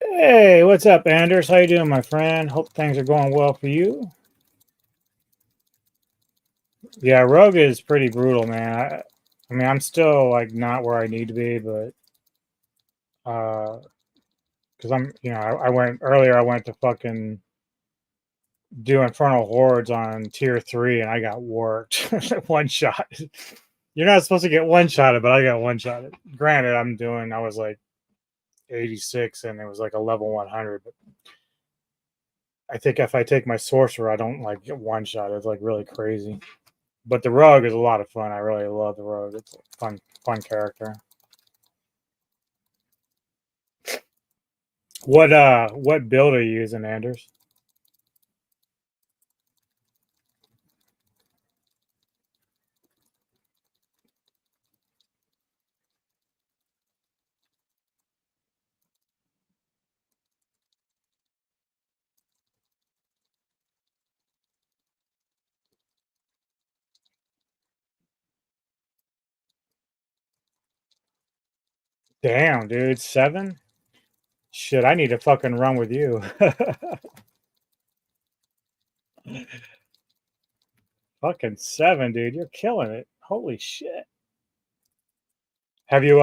Hey, what's up, Anders? How you doing, my friend? Hope things are going well for you. Yeah, Rogue is pretty brutal, man. I mean, I'm still like not where I need to be, but because I'm, I went earlier. I went to fucking do Infernal Hordes on tier 3, and I got worked. One shot. You're not supposed to get one shotted, but I got one shotted. Granted, I was like 86, and it was like a level 100. But I think if I take my sorcerer, I don't like get one shot. It's like really crazy. But the rogue is a lot of fun. I really love the rogue. It's a fun character. What build are you using, Anders? Damn, dude, 7? Shit, I need to fucking run with you. Fucking 7, dude. You're killing it. Holy shit. Have you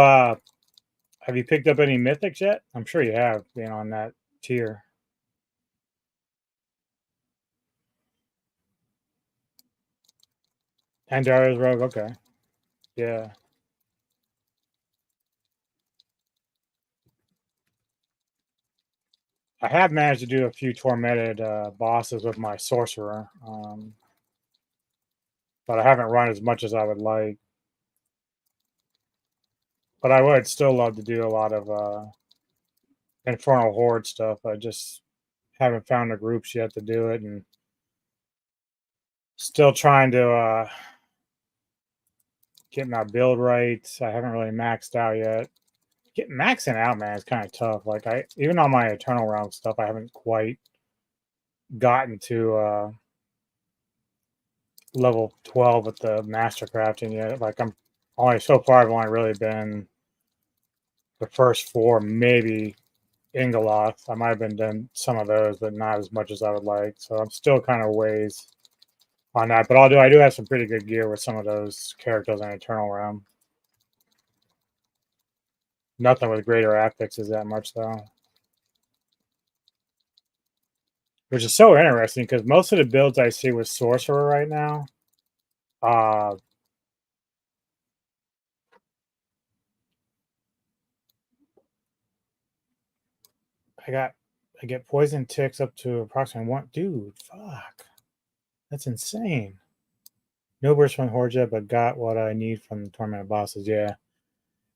picked up any mythics yet? I'm sure you have, being on that tier. Pandaris Rogue, okay. Yeah. I have managed to do a few tormented bosses with my sorcerer. But I haven't run as much as I would like. But I would still love to do a lot of Infernal Horde stuff. I just haven't found the groups yet to do it, and still trying to getting my build right. I haven't really maxed out yet. Maxing out, man, is kind of tough. Like even on my Eternal Realm stuff, I haven't quite gotten to level 12 with the master crafting yet. Like I'm only so far. I've only really been the first 4, maybe Ingoloth. I might have been done some of those, but not as much as I would like. So I'm still kind of ways on that. But I do have some pretty good gear with some of those characters in Eternal Realm. Nothing with greater affixes that much though. Which is so interesting because most of the builds I see with Sorcerer right now, I get poison ticks up to approximately 1. Dude, fuck. That's insane. No burst from Horja, but got what I need from the Tormented bosses. Yeah.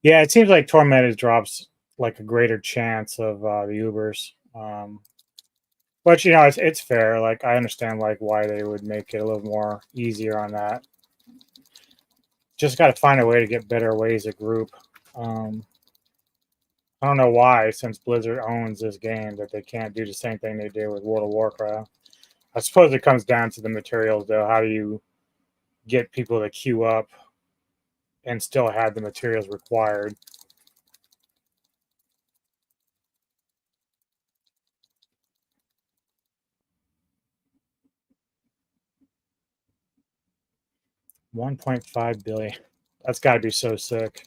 Yeah, it seems like Tormented drops like a greater chance of the Ubers. But you know, it's fair. Like I understand like why they would make it a little more easier on that. Just got to find a way to get better ways to group. I don't know why, since Blizzard owns this game, that they can't do the same thing they did with World of Warcraft. I suppose it comes down to the materials, though. How do you get people to queue up and still have the materials required? $1.5 billion. That's got to be so sick.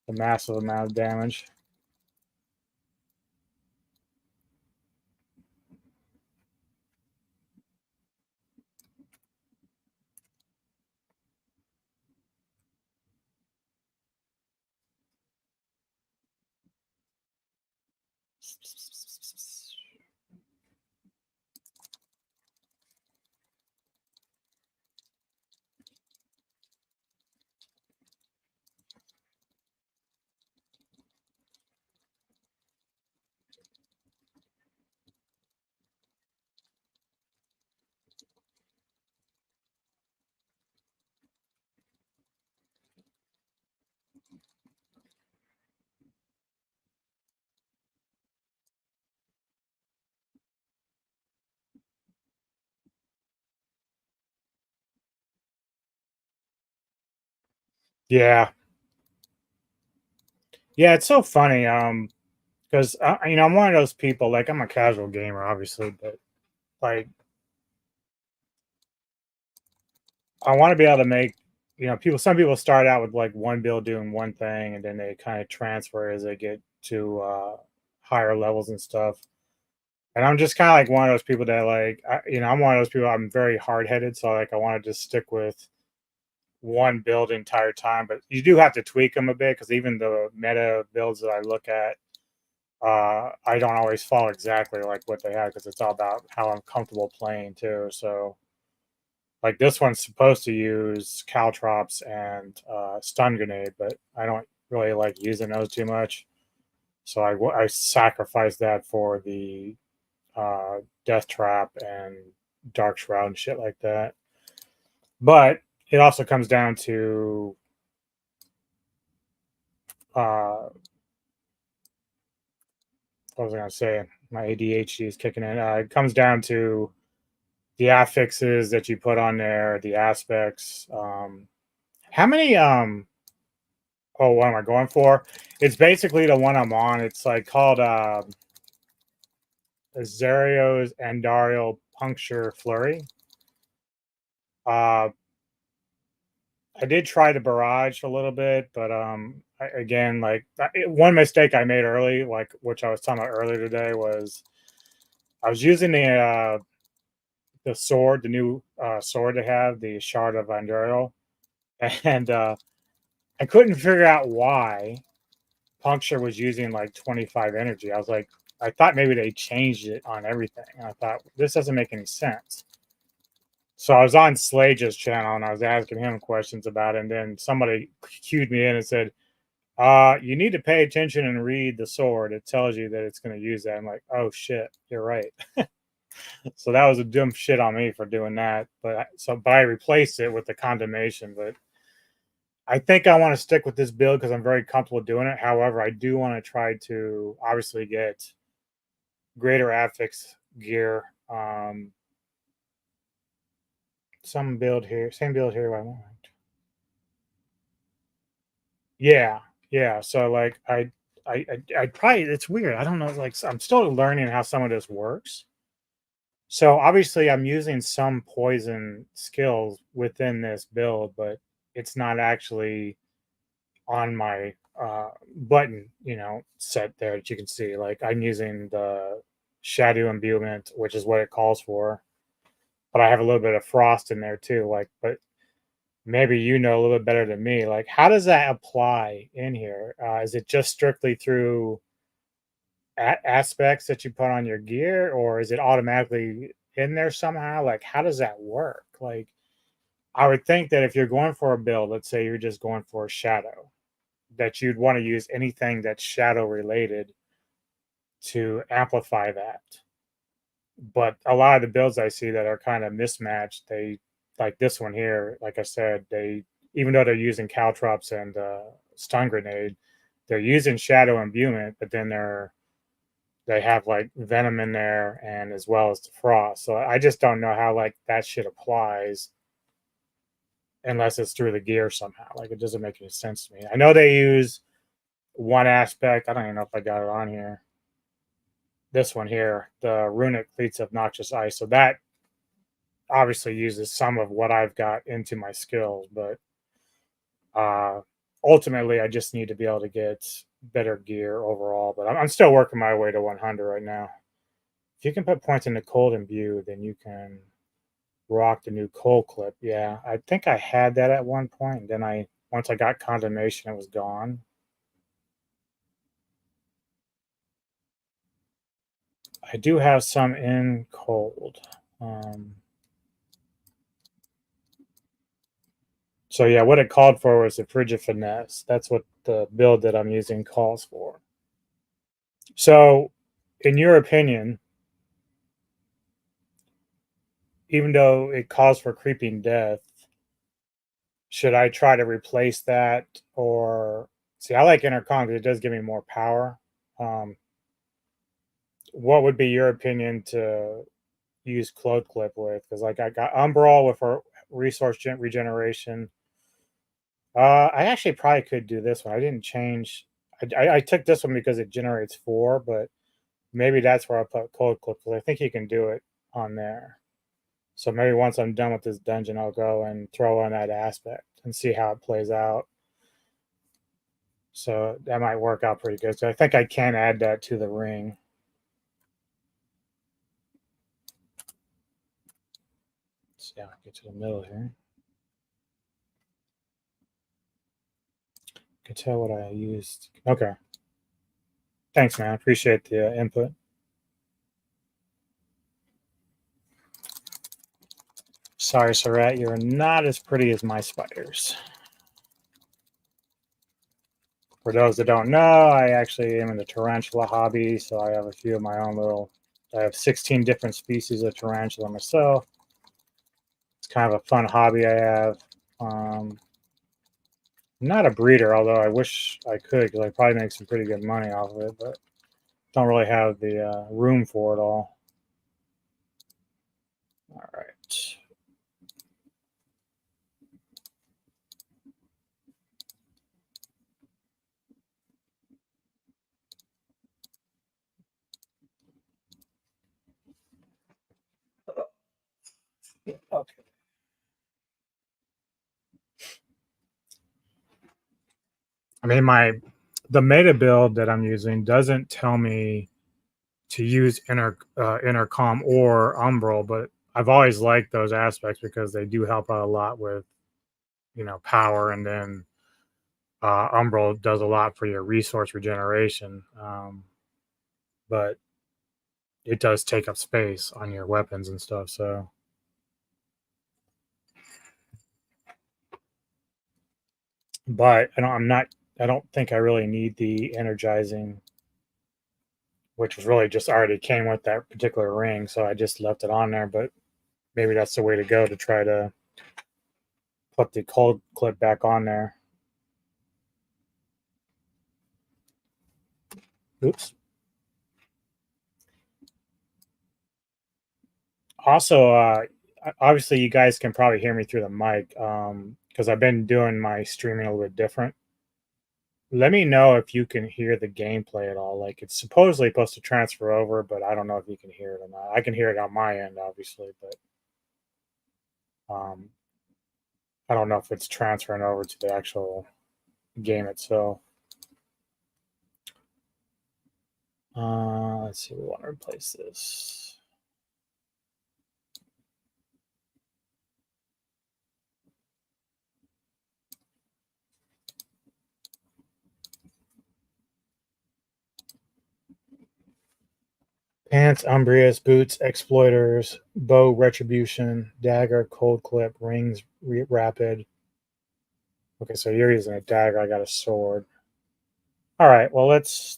The massive amount of damage. Yeah. Yeah, it's so funny. Because you know, I'm one of those people. Like, I'm a casual gamer, obviously, but like, I want to be able to make, you know, some people start out with like one build doing one thing, and then they kind of transfer as they get to higher levels and stuff. And I'm just kind of like one of those people that you know, I'm one of those people. I'm very hard headed, so like I want to just stick with one build the entire time. But you do have to tweak them a bit because even the meta builds that I look at, I don't always follow exactly like what they have because it's all about how I'm comfortable playing too. So like this one's supposed to use caltrops and stun grenade, but I don't really like using those too much. So I sacrifice that for the death trap and dark shroud and shit like that. But it also comes down to what was I going to say? My ADHD is kicking in. It comes down to the affixes that you put on there, the aspects. How many? Oh, what am I going for? It's basically the one I'm on. It's like called Azario's Andario Puncture Flurry. I did try the barrage a little bit, but again, like one mistake I made early, like which I was talking about earlier today, was I was using the sword, the new sword they have, the Shard of Andario, and I couldn't figure out why Puncture was using like 25 energy. I was like, I thought maybe they changed it on everything. And I thought this doesn't make any sense. So I was on Slage's channel and I was asking him questions about it. And then somebody cued me in and said, you need to pay attention and read the sword. It tells you that it's going to use that. I'm like, oh shit, you're right. So that was a dumb shit on me for doing that. But I replaced it with the condemnation. But I think I want to stick with this build because I'm very comfortable doing it. However, I do want to try to obviously get greater affix gear. Some build here, same build here. I want. Yeah, yeah. So like I probably it's weird. I don't know. Like I'm still learning how some of this works. So obviously I'm using some poison skills within this build, but it's not actually on my button, set there that you can see. Like I'm using the shadow imbuement, which is what it calls for. But I have a little bit of frost in there too. Like, but maybe you know a little bit better than me. Like, how does that apply in here? Is it just strictly through aspects that you put on your gear, or is it automatically in there somehow? Like, how does that work? Like, I would think that if you're going for a build, let's say you're just going for a shadow, that you'd want to use anything that's shadow related to amplify that. But a lot of the builds I see that are kind of mismatched, they like this one here, like I said, they even though they're using caltrops and stun grenade, they're using shadow imbuement, but then they have like venom in there and as well as the frost. So I just don't know how like that shit applies unless it's through the gear somehow. Like it doesn't make any sense to me. I know they use one aspect. I don't even know if I got it on here. This one here, the runic cleats of noxious ice. So that obviously uses some of what I've got into my skills, but ultimately I just need to be able to get better gear overall. But I'm still working my way to 100 right now. If you can put points into cold imbue, then you can rock the new cold clip. Yeah, I think I had that at one point. And then once I got condemnation, it was gone. I do have some in cold. So yeah, what it called for was the frigid finesse. That's what the build that I'm using calls for. So, in your opinion, even though it calls for creeping death, should I try to replace that or see? I like intercom because it does give me more power. Um, what would be your opinion to use Cloud Clip with? Because like I got Umbral with her regeneration. I actually probably could do this one. I didn't change. I took this one because it generates 4, but maybe that's where I put Cold Clip because I think you can do it on there. So maybe once I'm done with this dungeon, I'll go and throw on that aspect and see how it plays out. So that might work out pretty good. So I think I can add that to the ring. Let's see how I get to the middle here. Can tell what I used. Okay. Thanks, man. I appreciate the input. Sorry, Sarat, you're not as pretty as my spiders. For those that don't know, I actually am in the tarantula hobby, so I have a few of my own little. I have 16 different species of tarantula myself. It's kind of a fun hobby I have. I'm not a breeder, although I wish I could because I probably make some pretty good money off of it, but don't really have the room for it all. All right. Okay. I mean, the meta build that I'm using doesn't tell me to use intercom or umbral, but I've always liked those aspects because they do help out a lot with power, and then umbral does a lot for your resource regeneration, but it does take up space on your weapons and stuff. So but I don't think I really need the energizing which was really just already came with that particular ring. So I just left it on there, but maybe that's the way to go to try to put the cold clip back on there. Oops. Also, obviously, you guys can probably hear me through the mic because I've been doing my streaming a little bit different. Let me know if you can hear the gameplay at all. Like it's supposedly supposed to transfer over, but I don't know if you can hear it or not. I can hear it on my end, obviously, but I don't know if it's transferring over to the actual game itself. Let's see. We want to replace this. Pants, Umbrius, boots, exploiters, bow, retribution, dagger, cold clip, rings, rapid. Okay, so you're using a dagger. I got a sword. All right. Well, let's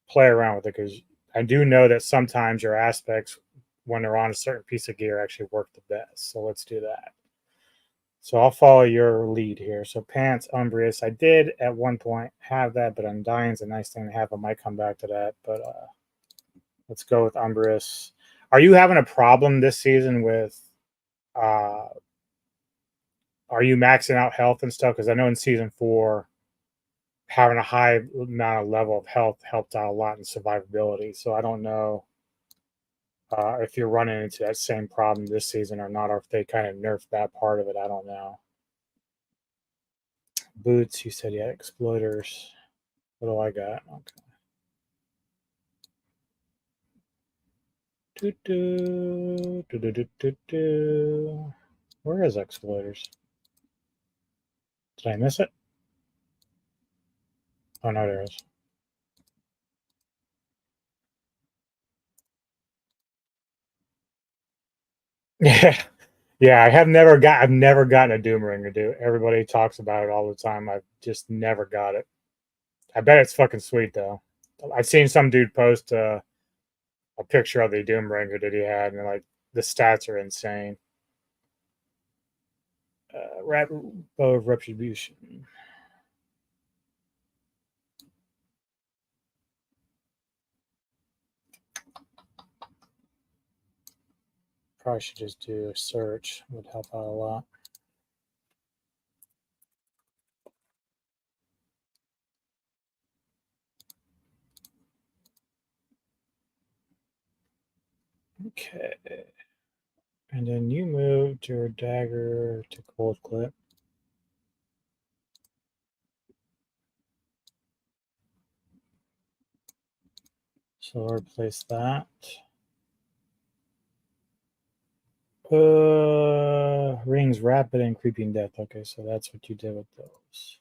play around with it because I do know that sometimes your aspects, when they're on a certain piece of gear, actually work the best. So let's do that. So I'll follow your lead here. So pants, Umbrius. I did at one point have that, but Undying's a nice thing to have. I might come back to that, but let's go with Umbrius. Are you having a problem this season with? Uh, are you maxing out health and stuff? Because I know in season 4, having a high amount of level of health helped out a lot in survivability. So I don't know if you're running into that same problem this season or not, or if they kind of nerfed that part of it. I don't know. Boots, you said you had exploiters. What do I got? Okay. Where is exploiters? Did I miss it? Oh no, there is. Yeah, yeah. I've never gotten a Doom Ringer, dude. Everybody talks about it all the time. I've just never got it. I bet it's fucking sweet though. I've seen some dude post a picture of the Doom Ringer that he had, and like the stats are insane. Bow of Retribution. Probably should just do a search. Would help out a lot. Okay. And then you moved your dagger to cold clip. So I'll replace that. Rings, rapid, and creeping death. Okay, so that's what you did with those.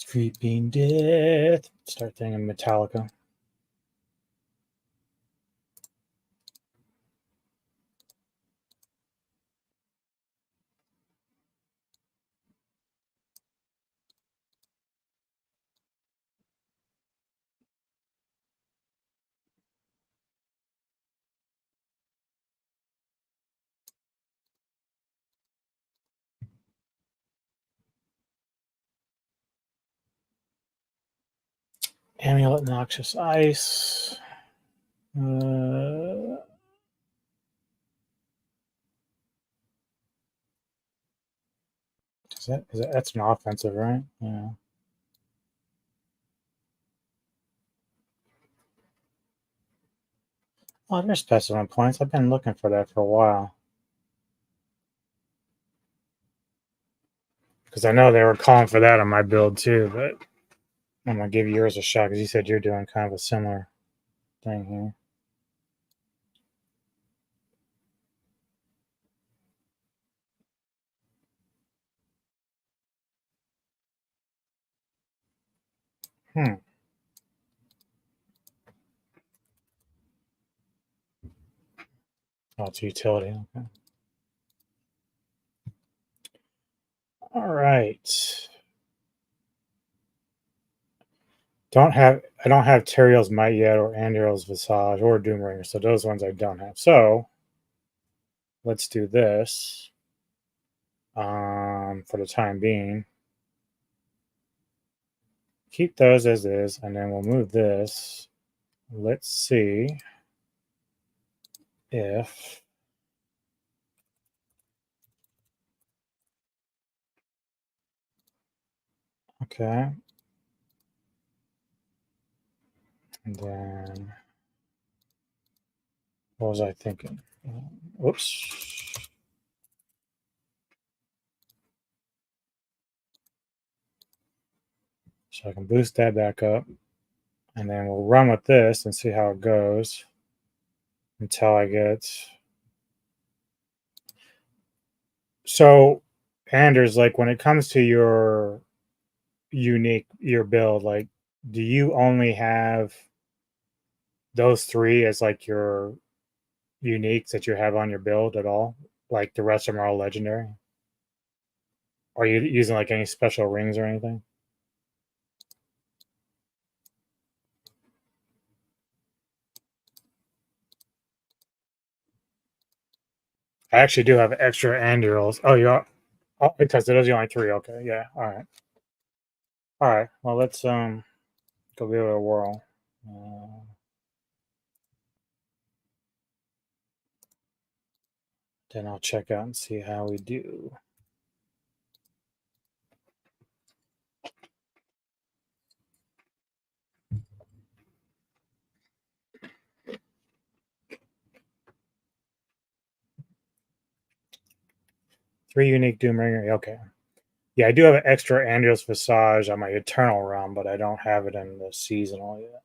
Creeping death. Start thinking Metallica. Amulet, Noxious Ice. That's an offensive, right? Yeah. Oh, there's specimen points. I've been looking for that for a while. Because I know they were calling for that on my build too, but I'm gonna give yours a shot because you said you're doing kind of a similar thing here. Oh, it's utility. Okay. All right. I don't have Teriel's Might yet, or Andriel's Visage, or Doomringer, so those ones I don't have. So let's do this for the time being. Keep those as is, and then we'll move this. Let's see if okay. And then what was I thinking? Whoops. So I can boost that back up. And then we'll run with this and see how it goes until I get. So, Anders, like when it comes to your build, like, do you only have those three as like your uniques that you have on your build at all? Like the rest of them are all legendary? Are you using like any special rings or anything? I actually do have extra Andurils. Oh, you are. Oh, because those are only three. Okay, yeah. All right. All right. Well, let's go give it a whirl. Then I'll check out and see how we do. Three unique Doomringer. Okay. Yeah, I do have an extra Andriel's Visage on my Eternal realm, but I don't have it in the seasonal yet.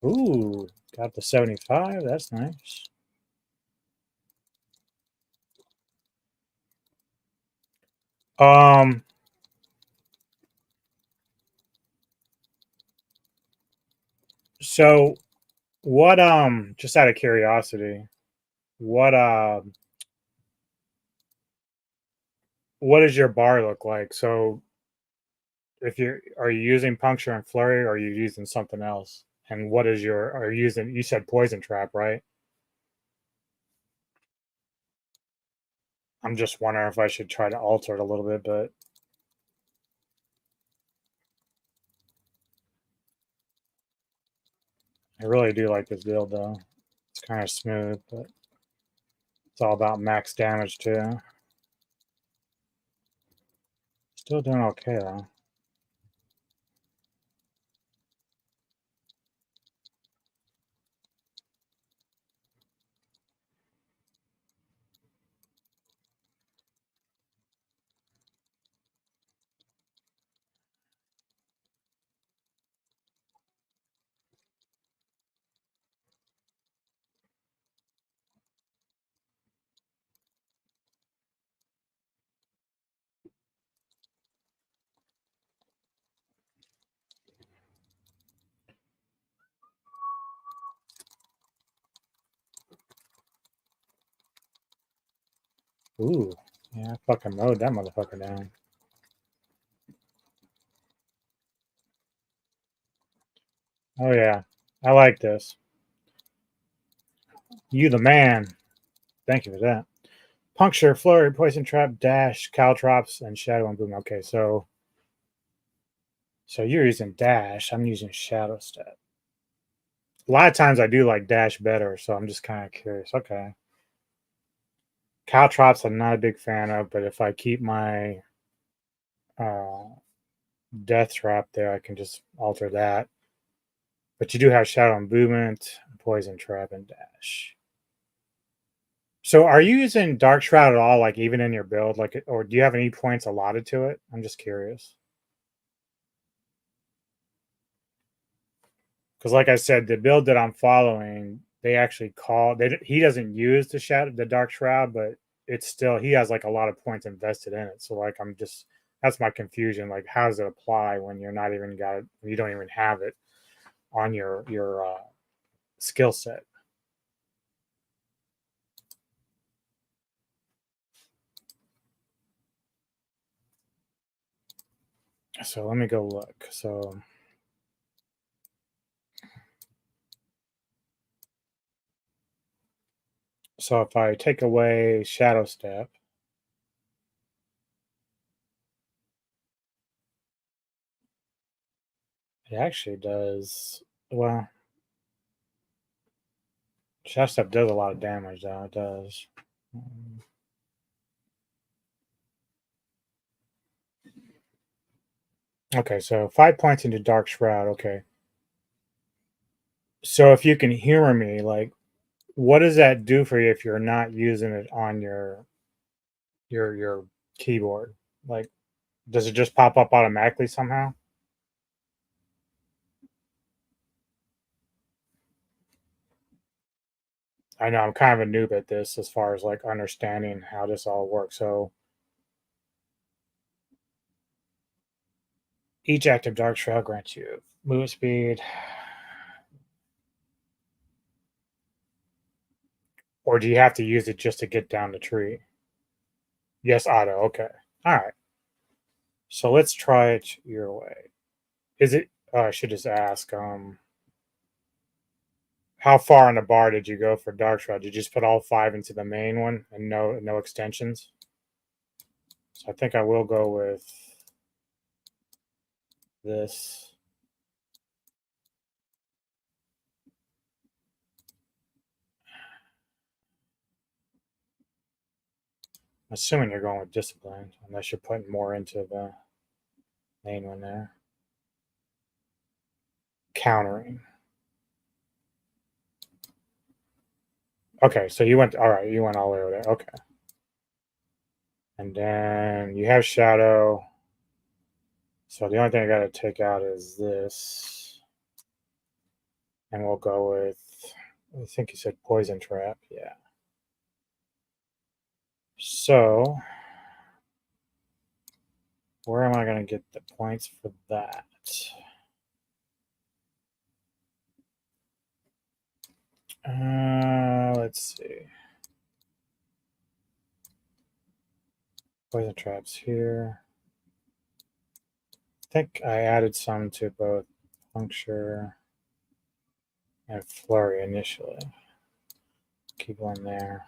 Ooh, got the 75. That's nice. Um, so what, just out of curiosity, what, what does your bar look like? So if are you using Puncture and Flurry, or are you using something else? And what is are you using, you said Poison Trap, right? I'm just wondering if I should try to alter it a little bit, but I really do like this build though. It's kind of smooth, but it's all about max damage too. Still doing okay though. Ooh, yeah, I fucking mowed that motherfucker down. Oh yeah, I like this. You the man. Thank you for that. Puncture, Flurry, Poison Trap, Dash, Caltrops, and Shadow and Boom. Okay, so you're using Dash. I'm using Shadow Step. A lot of times I do like Dash better, so I'm just kind of curious. Okay. Caltrops I'm not a big fan of, but if I keep my uh, Death Trap there, I can just alter that. But you do have Shadow and Movement, Poison Trap, and Dash. So are you using Dark Shroud at all, like even in your build? Like, or do you have any points allotted to it? I'm just curious. Because like I said, the build that I'm following, they actually he doesn't use the Dark Shroud, but it's still, he has like a lot of points invested in it. So like I'm just That's my confusion. Like, how does it apply when you're not even got it? You don't even have it on your skill set. So let me go look. So if I take away Shadow Step, it actually does, well, Shadow Step does a lot of damage, though. It does. Okay, so 5 points into Dark Shroud. Okay. So if you can humor me, like, what does that do for you if you're not using it on your keyboard? Like, does it just pop up automatically somehow? I know I'm kind of a noob at this as far as like understanding how this all works. So each active dark shroud grants you movement speed. Or do you have to use it just to get down the tree? Yes, auto. Okay. All right. So let's try it your way. Is it I should just ask, how far on the bar did you go for dark shroud? Did you just put all 5 into the main one and no extensions? So I think I will go with this. I'm assuming you're going with discipline, unless you're putting more into the main one there. Countering. Okay, so you went all right, you went all the way over there. Okay. And then you have shadow. So the only thing I gotta take out is this. And we'll go with, I think you said poison trap, yeah. So where am I gonna get the points for that? Let's see. Poison traps here. I think I added some to both puncture and flurry initially. Keep one there.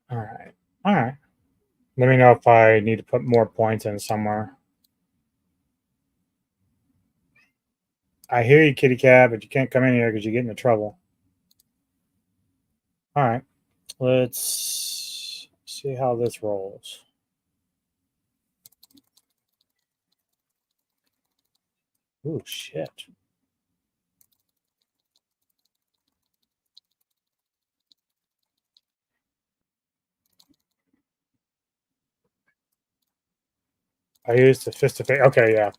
All right. All right. Let me know if I need to put more points in somewhere. I hear you, kitty cat, but you can't come in here because you get into trouble. All right. Let's see how this rolls. Ooh, shit. I used the fist of fate. Okay, yeah.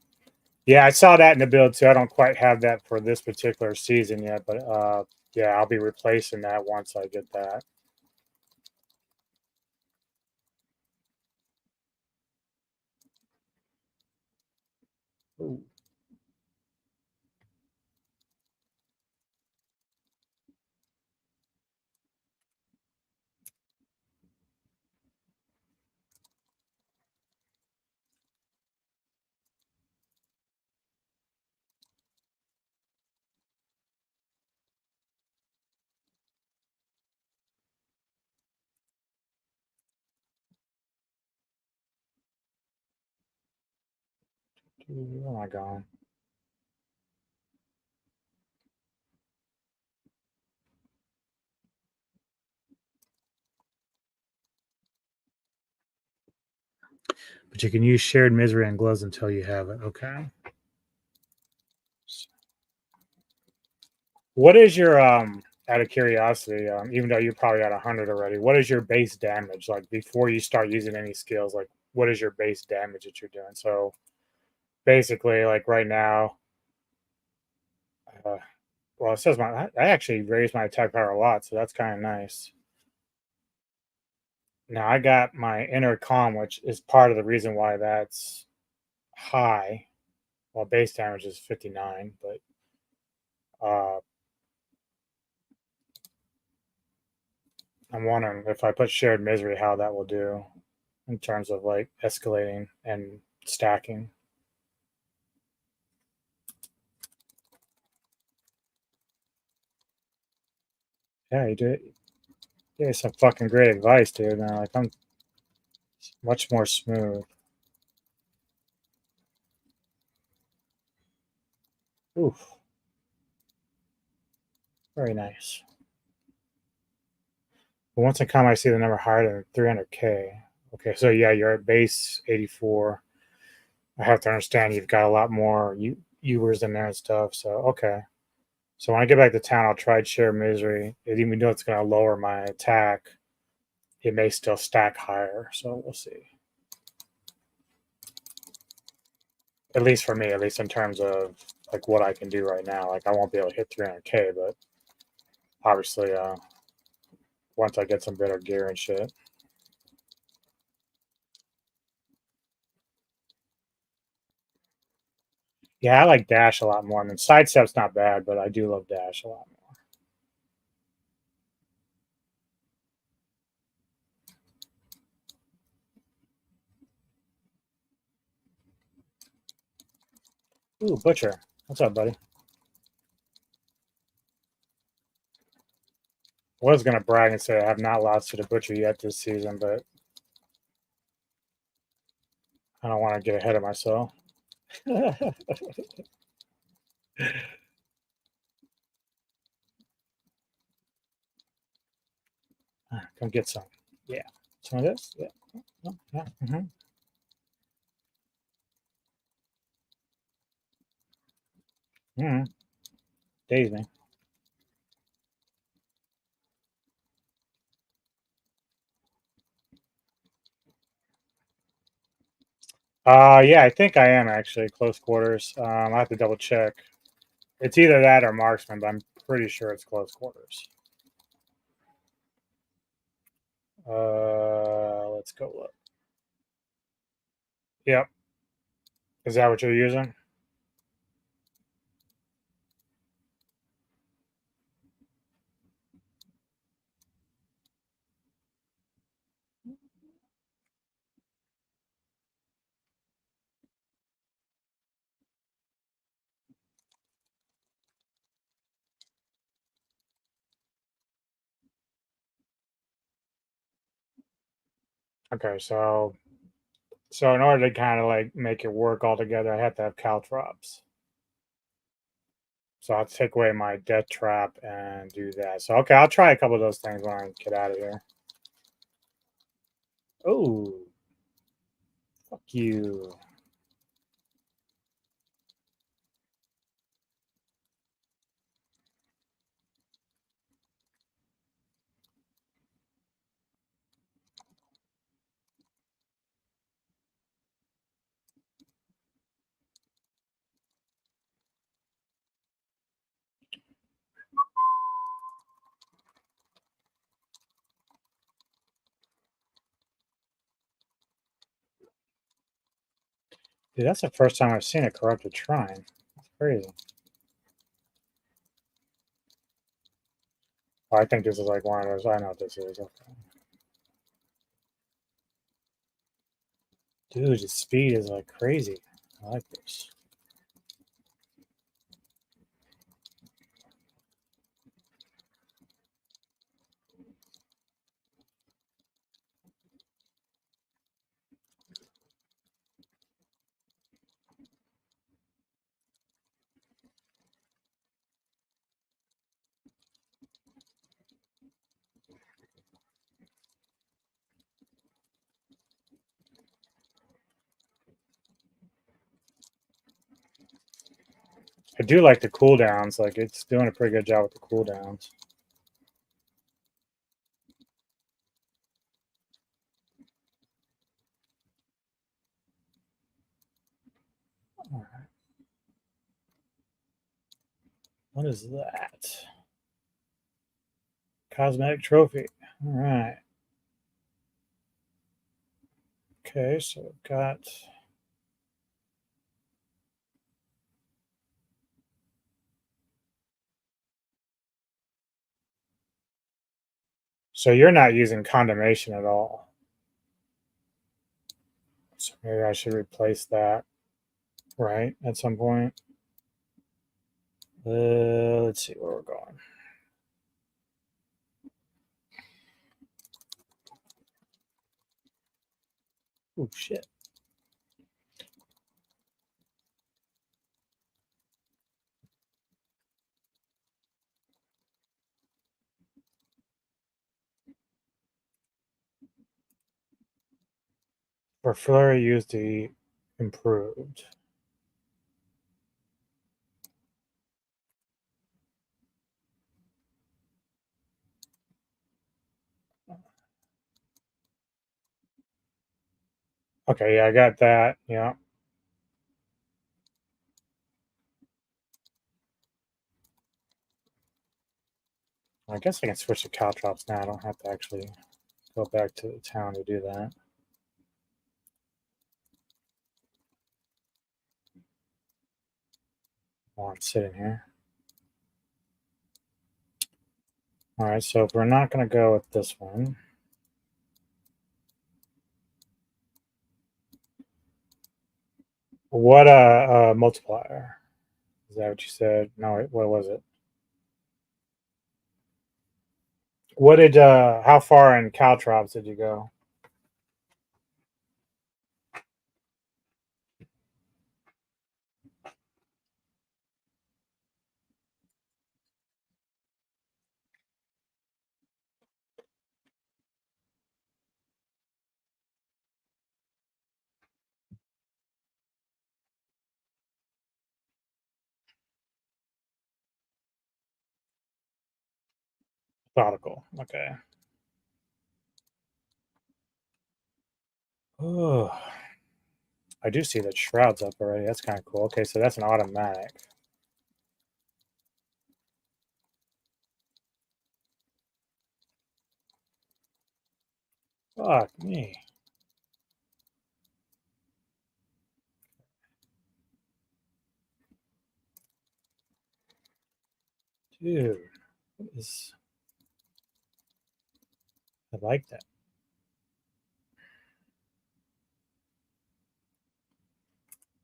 Yeah, I saw that in the build too. I don't quite have that for this particular season yet, but yeah, I'll be replacing that once I get that. Ooh. Where am I going? But you can use shared misery and gloves until you have it. Okay. What is your out of curiosity, even though you're probably at 100 already, what is your base damage like before you start using any skills? Like, what is your base damage that you're doing? So basically, like right now, Well, it says I actually raised my attack power a lot, so that's kind of nice. Now I got my inner calm, which is part of the reason why that's high. Well, base damage is 59, but I'm wondering if I put shared misery, how that will do in terms of like escalating and stacking. Yeah, you did. Yeah, some fucking great advice, dude. Now, like I'm much more smooth. Oof, very nice. But once I come, I see the number higher than 300K. Okay, so yeah, you're at base 84. I have to understand you've got a lot more viewers in there and stuff. So okay. So when I get back to town, I'll try share misery. Even though it's going to lower my attack, it may still stack higher. So we'll see. At least for me, at least in terms of like what I can do right now. Like I won't be able to hit 300K, but obviously, once I get some better gear and shit. Yeah, I like dash a lot more. I mean, sidestep's not bad, but I do love dash a lot more. Ooh, butcher. What's up, buddy? Was gonna brag and say I have not lost to the butcher yet this season, but I don't want to get ahead of myself. Come get some. Yeah. Some of this? Yeah. Oh, yeah. Mm-hmm. Daze me. Yeah, I think I am actually close quarters. I have to double check. It's either that or marksman, but I'm pretty sure it's close quarters. Let's go look. Yep. Is that what you're using? Okay, so in order to kind of like make it work all together, I have to have caltrops. So I'll take away my death trap and do that. So okay, I'll try a couple of those things when I get out of here. Oh, fuck you. Dude, that's the first time I've seen a corrupted shrine. That's crazy. Oh, I think this is like one of those. I know what this is. Okay. Dude, the speed is like crazy. I like this. I do like the cooldowns. Like it's doing a pretty good job with the cooldowns. All right. What is that? Cosmetic trophy. All right. Okay, so we've got. So you're not using condemnation at all. So maybe I should replace that, right, at some point. Let's see where we're going. Oh, shit. For flurry used the improved. Okay, yeah, I got that. Yeah. I guess I can switch to caltrops now. I don't have to actually go back to the town to do that. While I'm sitting here. All right, so if we're not going to go with this one, what multiplier? Is that what you said? No, wait, what was it? What did how far in caltrops did you go? Methodical. Okay. Oh, I do see that shroud's up already. That's kind of cool. Okay, so that's an automatic. Fuck me. Dude, what is. I like that.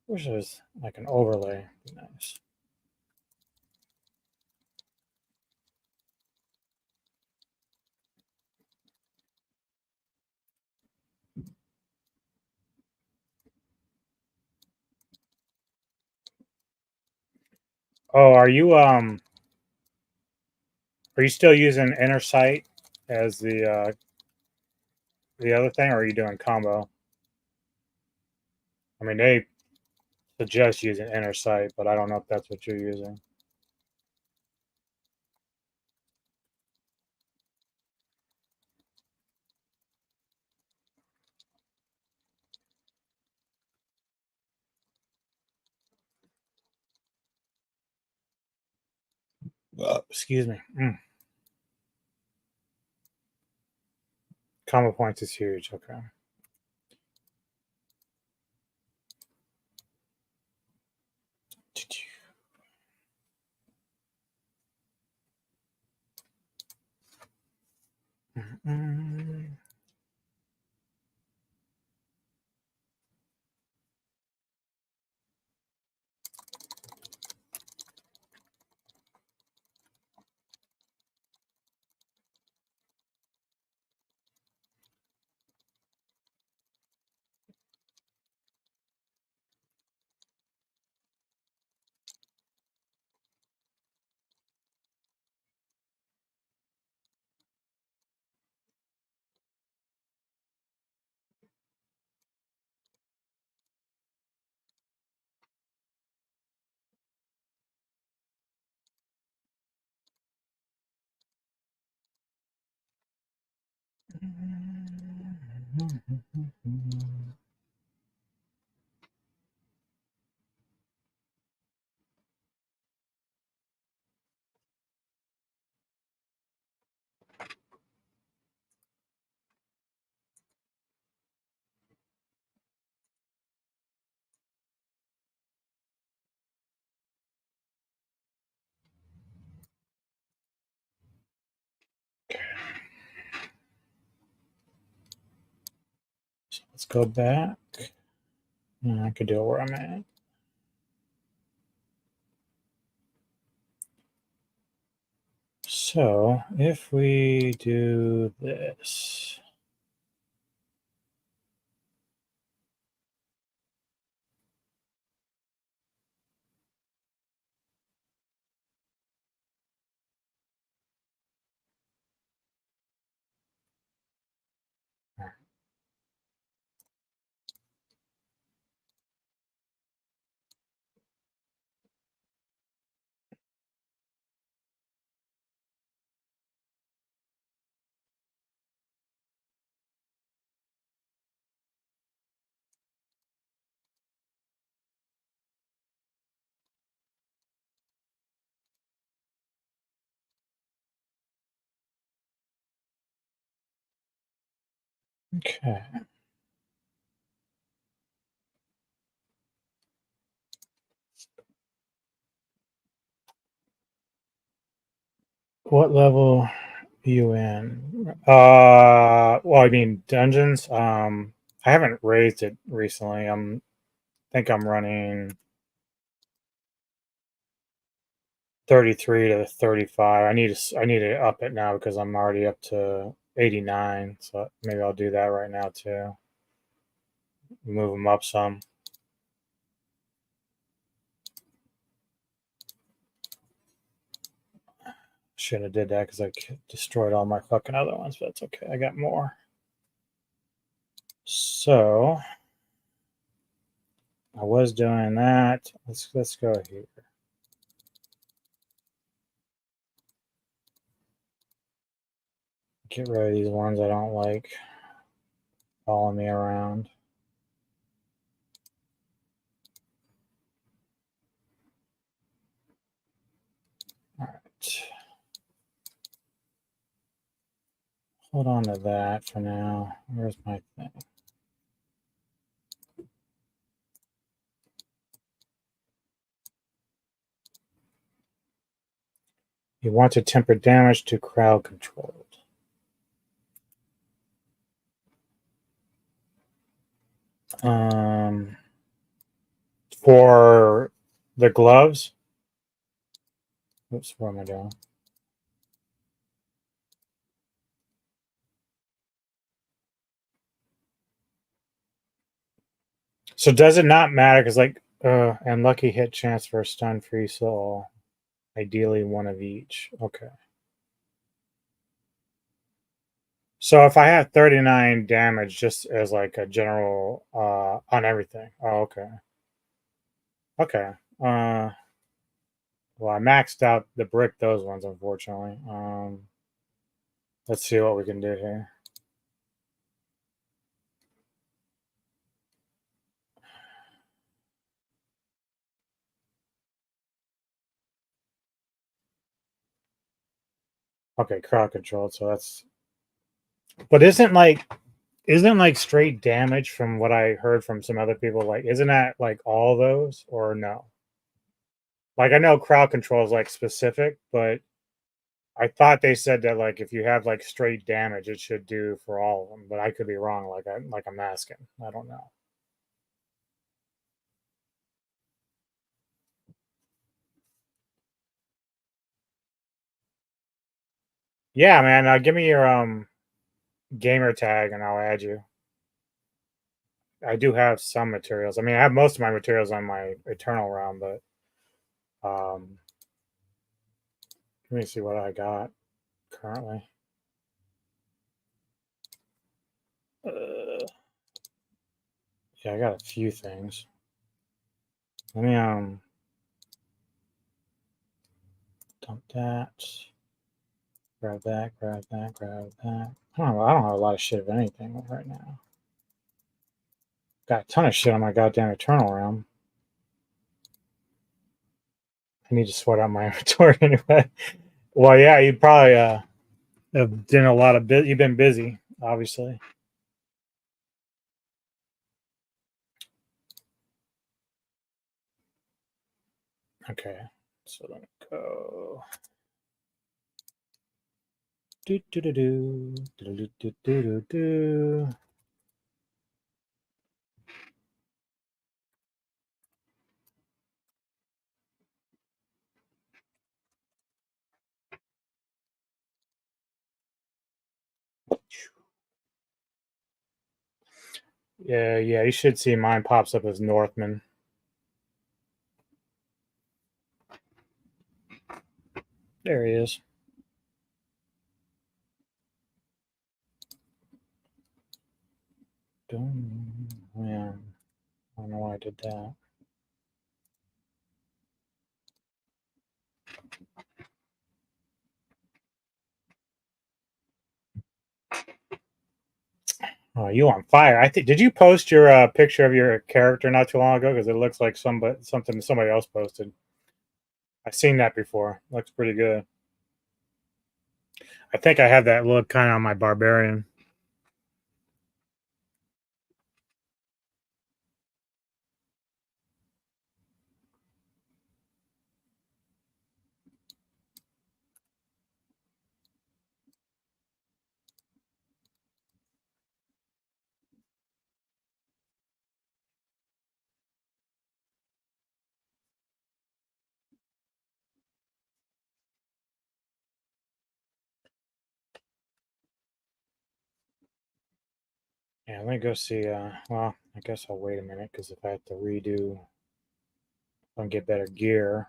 Wish there was like an overlay. Be nice. Oh, are you still using inner sight as the other thing, or are you doing combo? I mean, they suggest using inner sight, but I don't know if that's what you're using. Excuse me. Combo points is huge. Okay. Mm. Let's go back. I could do it where I'm at. So if we do this, okay. What level are you in? Well, I mean dungeons. I haven't raised it recently. Think I'm running 33 to 35. I need to up it now because I'm already up to 89. So maybe I'll do that right now too. Move them up some. Shouldn't have did that because I destroyed all my fucking other ones, but it's okay. I got more. So I was doing that. Let's go here. Get rid of these ones I don't like following me around. All right. Hold on to that for now. Where's my thing? You want to temper damage to crowd controlled. For the gloves. Oops, what am I doing? So does it not matter? Because like, and lucky hit chance for a stun free soul. Ideally, one of each. Okay. So if I have 39 damage, just as like a general on everything. Oh, okay. Okay. Well, I maxed out the brick those ones, unfortunately. Let's see what we can do here. Okay, crowd controlled. So that's. But isn't like straight damage from what I heard from some other people? Like, isn't that like all those or no? Like, I know crowd control is like specific, but I thought they said that like if you have like straight damage, it should do for all of them. But I could be wrong. I'm asking. I don't know. Yeah, man. Give me your gamer tag and I'll add you. I do have some materials. I mean, I have most of my materials on my Eternal Realm, but let me see what I got currently. Yeah, I got a few things. Let me dump that. Grab that. Grab that. Grab that. I don't have a lot of shit of anything right now. Got a ton of shit on my goddamn Eternal Realm. I need to sort out my inventory anyway. Well, yeah, you probably have done a lot of you've been busy, obviously. Okay, so let me go. Do do do do do do do do do. Yeah, you should see mine pops up as Northman. There he is. Yeah, I don't know why I did that. Oh, you on fire! I think. Did you post your picture of your character not too long ago? Because it looks like something somebody else posted. I've seen that before. Looks pretty good. I think I have that look kind of on my barbarian. Yeah, let me go see. Well, I guess I'll wait a minute because if I have to redo and get better gear,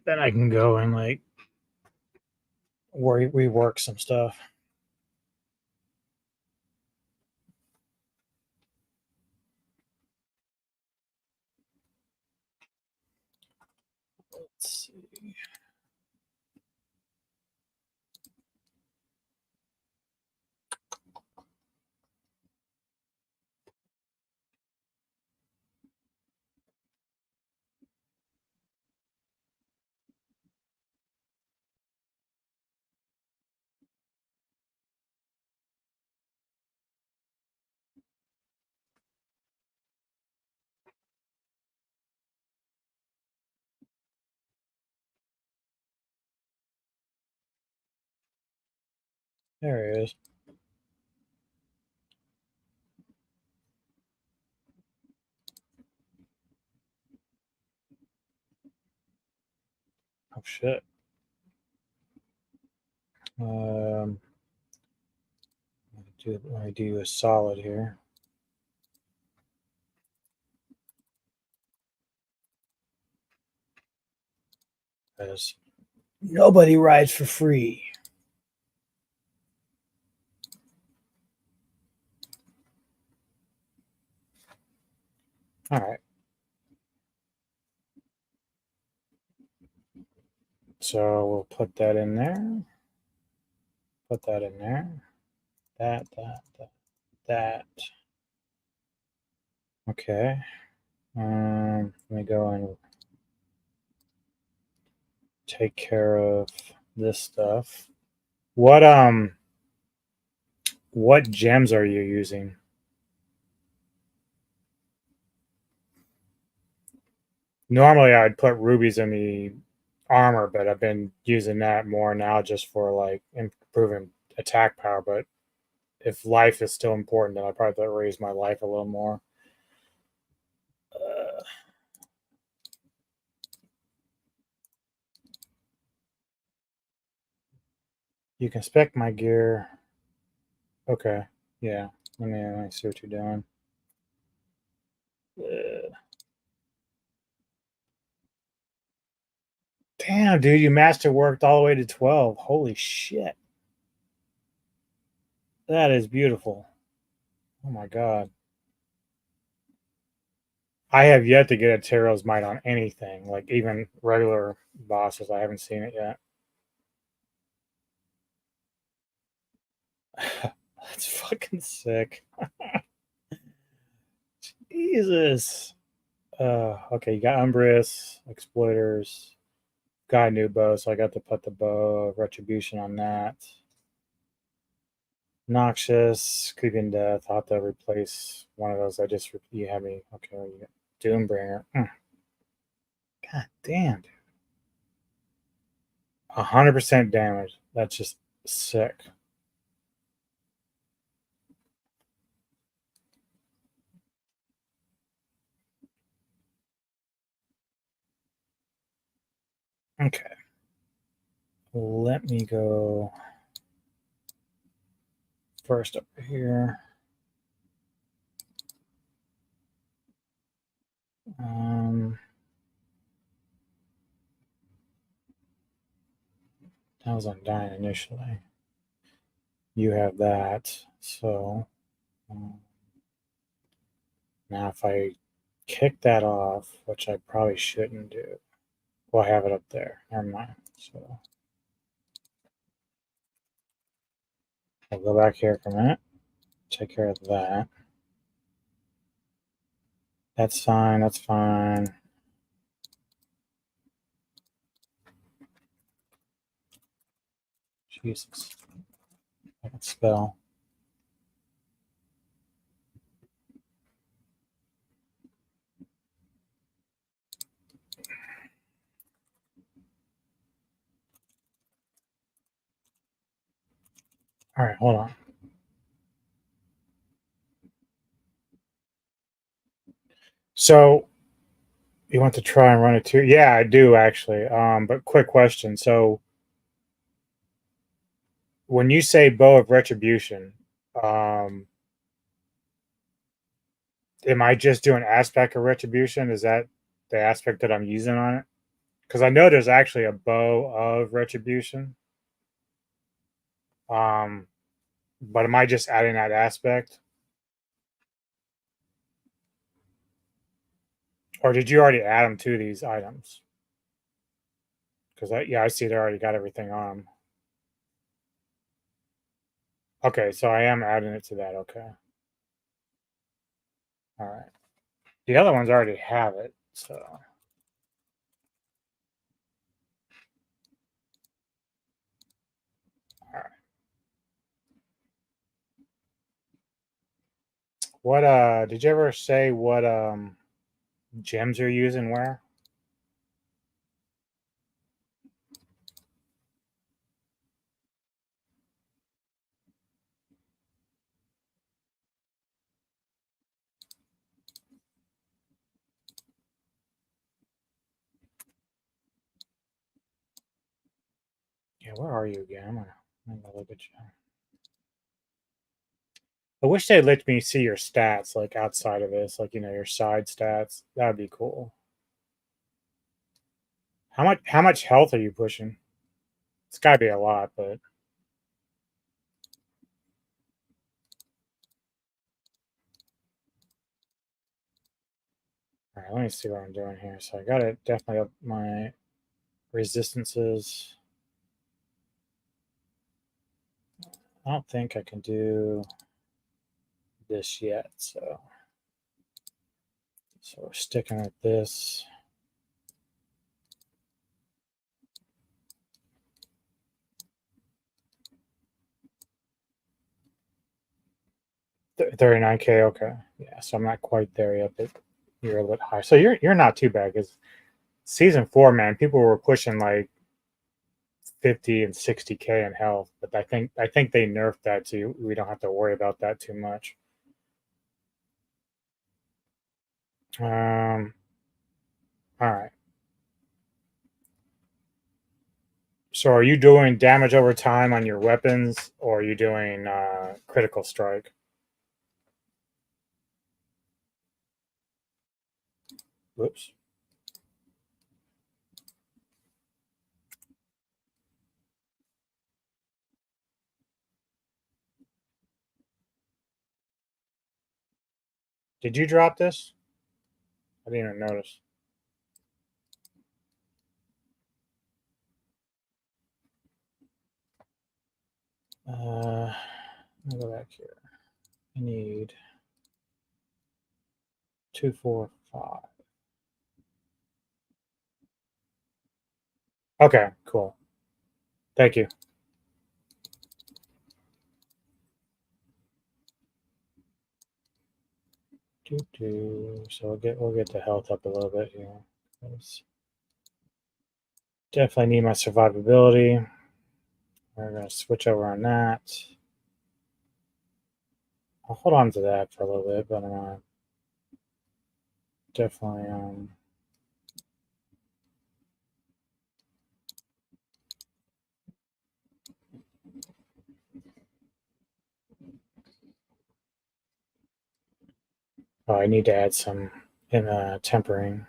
then I can go and like rework some stuff. Let's see. There he is. Oh shit. Um, I do a solid here. Because nobody rides for free. All right. So we'll put that in there. Put that in there. That. Okay. Let me go and take care of this stuff. What gems are you using? Normally I'd put rubies in the armor, but I've been using that more now just for like improving attack power. But if life is still important, then I'll probably raise my life a little more. Uh, you can spec my gear. Okay, yeah. Let me see what you're doing. Uh, Damn, dude, you master worked all the way to 12. Holy shit. That is beautiful. Oh my god. I have yet to get a Taro's Might on anything, like even regular bosses. I haven't seen it yet. That's fucking sick. Jesus. Okay, you got Umbrus, Exploiters, got a new bow, so I got to put the bow of Retribution on that. Noxious, Creeping Death. I'll have to replace one of those. You had me. Okay, you got Doombringer. God damn, dude. 100% damage. That's just sick. Okay. Let me go first over here. That was undying initially. You have that, so now if I kick that off, which I probably shouldn't do, well, I have it up there. Never mind. So I'll go back here for a minute. Take care of that. That's fine. That's fine. Jesus. I can spell. All right, hold on. So you want to try and run it too? Yeah, I do actually. But quick question. So when you say bow of retribution, um, am I just doing aspect of retribution? Is that the aspect that I'm using on it? Because I know there's actually a bow of retribution. Um, but am I just adding that aspect? Or did you already add them to these items? Because I see they already got everything on them. Okay, so I am adding it to that. Okay. All right. The other ones already have it. So, all right. What did you ever say what gems you're using where? Yeah, where are you again? I'm gonna look at you. I wish they'd let me see your stats like outside of this, like your side stats. That'd be cool. How much health are you pushing? It's gotta be a lot, but all right, let me see what I'm doing here. So I gotta definitely up my resistances. I don't think I can do this yet, so we're sticking with this. Th 39K, okay. Yeah, so I'm not quite there yet, but you're a little bit higher. So you're not too bad because season 4, man, people were pushing like 50 and 60K in health, but I think they nerfed that so we don't have to worry about that too much. All right. So are you doing damage over time on your weapons, or are you doing critical strike? Whoops. Did you drop this? I didn't even notice. Let me go back here. I need 2, 4, 5. Okay, cool. Thank you. So we'll get the health up a little bit here. Definitely need my survivability. We're gonna switch over on that. I'll hold on to that for a little bit, but I'm gonna definitely oh, I need to add some in tempering.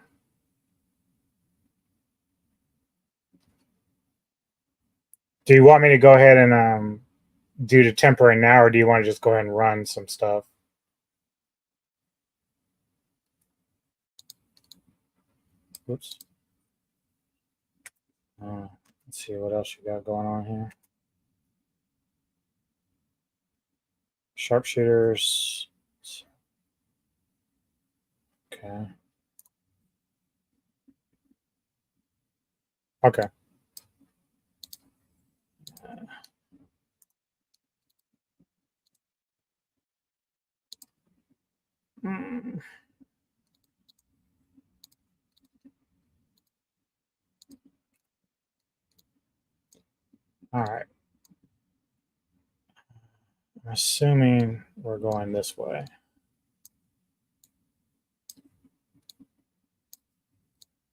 Do you want me to go ahead and do the tempering now, or do you want to just go ahead and run some stuff? Oops. Let's see what else you got going on here. Sharpshooters. Okay. Okay. Mm. All right. I'm assuming we're going this way.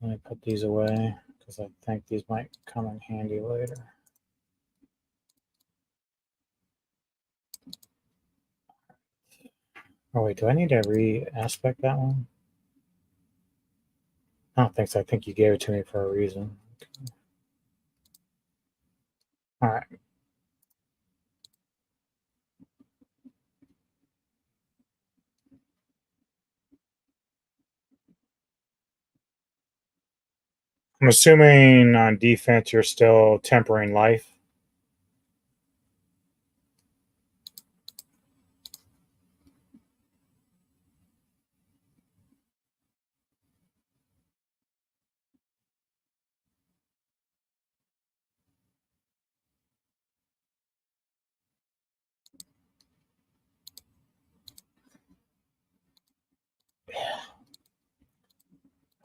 Let me put these away because I think these might come in handy later. Oh wait, do I need to re-aspect that one? I don't think so. I think you gave it to me for a reason. Okay. All right. I'm assuming on defense you're still tempering life.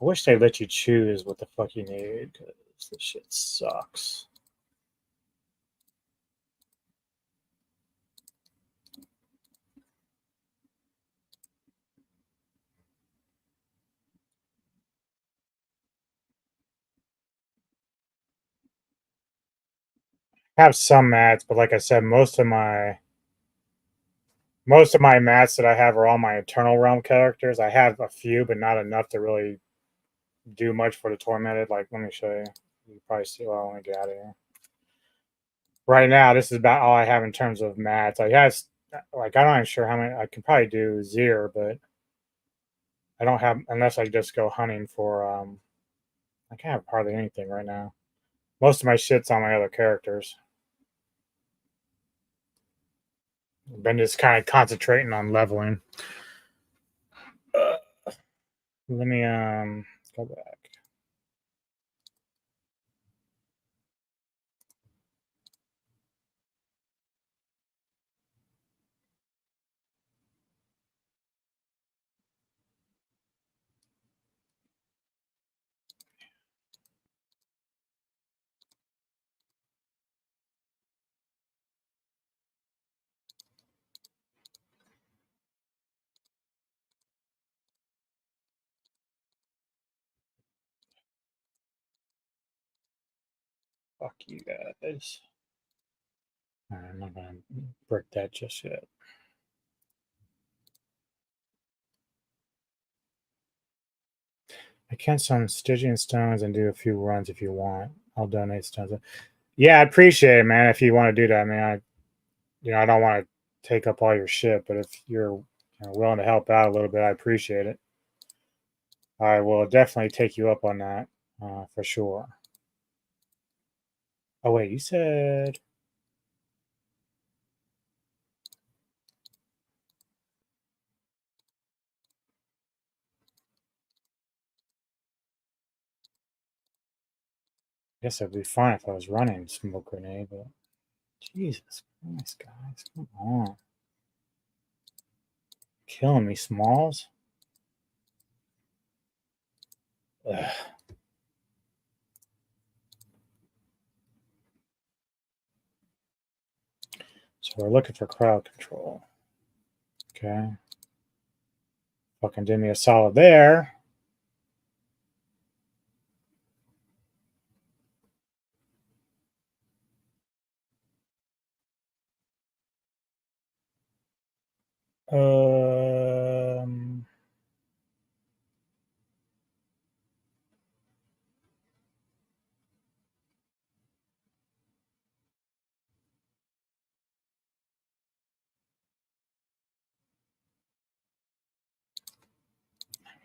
I wish they let you choose what the fuck you need because this shit sucks. I have some mats, but like I said, most of my mats that I have are all my Eternal Realm characters. I have a few, but not enough to really do much for the Tormented. Like, let me show you. You probably see. Well, I want to get out of here. Right now, this is about all I have in terms of mats. I guess, like, I'm not even sure how many. I can probably do 0, but I don't have unless I just go hunting for. I can't have hardly anything right now. Most of my shit's on my other characters. I've been just kind of concentrating on leveling. Let me go back. Fuck you guys. I'm not gonna brick that just yet. I can some Stygian stones and do a few runs if you want. I'll donate stones. Yeah, I appreciate it, man. If you want to do that, I mean, I don't want to take up all your shit, but if you're willing to help out a little bit, I appreciate it. I will definitely take you up on that for sure. Oh wait, you said I guess it'd be fine if I was running smoke grenade, but Jesus Christ, guys, come on, killing me, Smalls. Ugh. So we're looking for crowd control. Okay. Fucking did me a solid there. Um,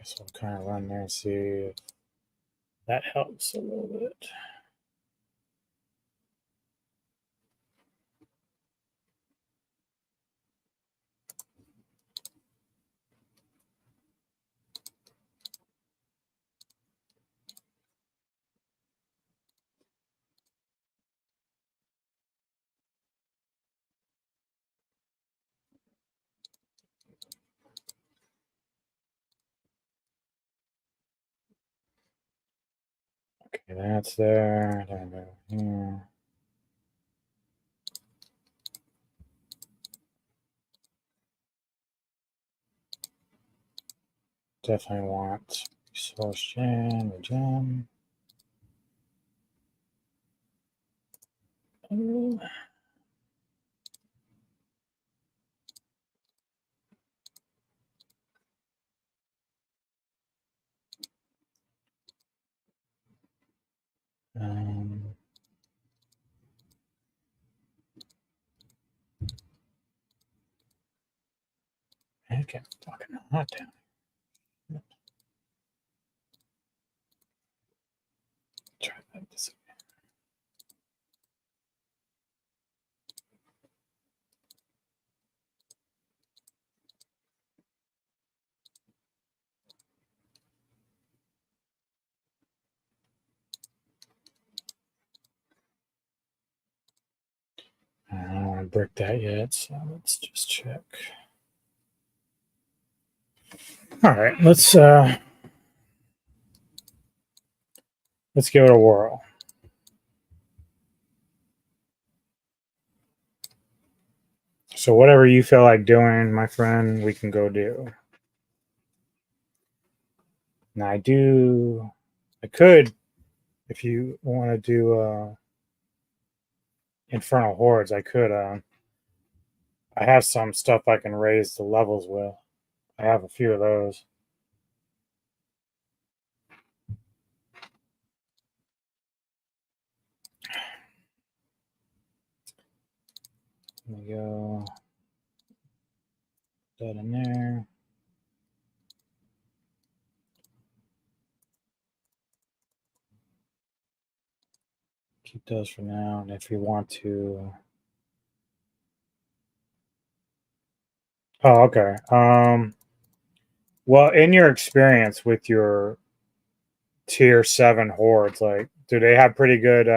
So I'll kind of run there and see if that helps a little bit. Okay, that's there. Then go here. Definitely want resource gen, regen. Um, it gets fucking hot down here. Try that this again. I don't want to brick that yet, so let's just check. All right, let's give it a whirl. So whatever you feel like doing, my friend, we can go do. Now I could, if you want to do Infernal Hordes, I could. I have some stuff I can raise the levels with. I have a few of those. There we go. Put that in there. Keep those for now. And if you want to. Oh, okay. Well, in your experience with your tier 7 hordes, like, do they have pretty good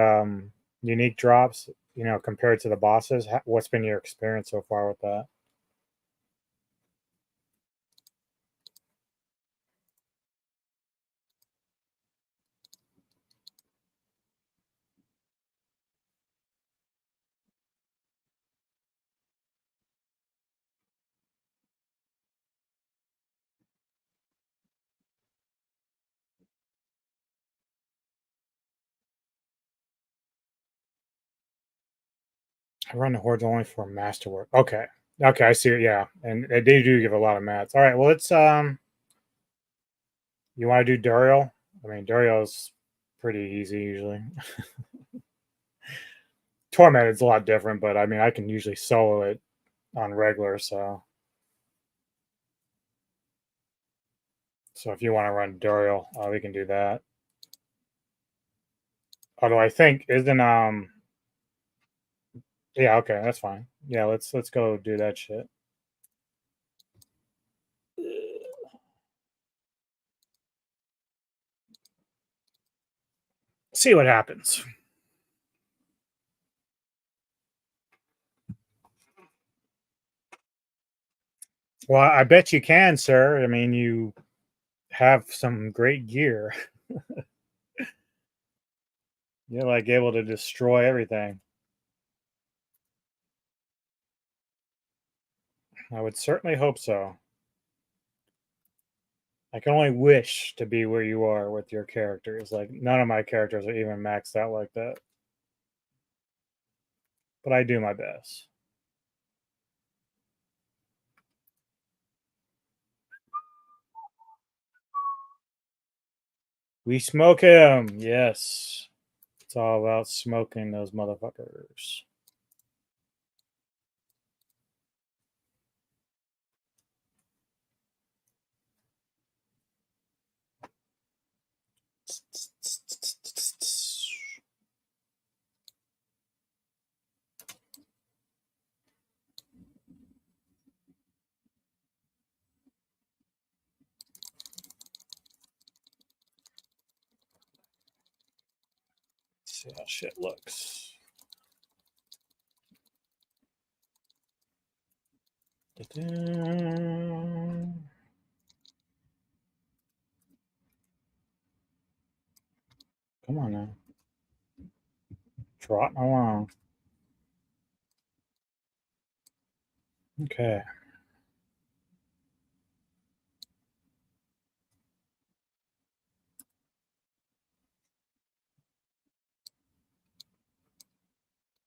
unique drops, compared to the bosses? What's been your experience so far with that? I run the hordes only for masterwork. Okay. Okay, I see it. Yeah. And they do give a lot of mats. All right, well, let's you want to do Duriel? I mean, Duriel's pretty easy usually. Torment is a lot different, but I mean, I can usually solo it on regular, so if you want to run Duriel, we can do that. Although I think isn't yeah, okay, that's fine. Yeah, let's go do that shit. See what happens. Well, I bet you can, sir. I mean, you have some great gear. You're like able to destroy everything. I would certainly hope so. I can only wish to be where you are with your characters. Like, none of my characters are even maxed out like that. But I do my best. We smoke him. Yes. It's all about smoking those motherfuckers. See how shit looks. Come on now. Trotting along. Okay.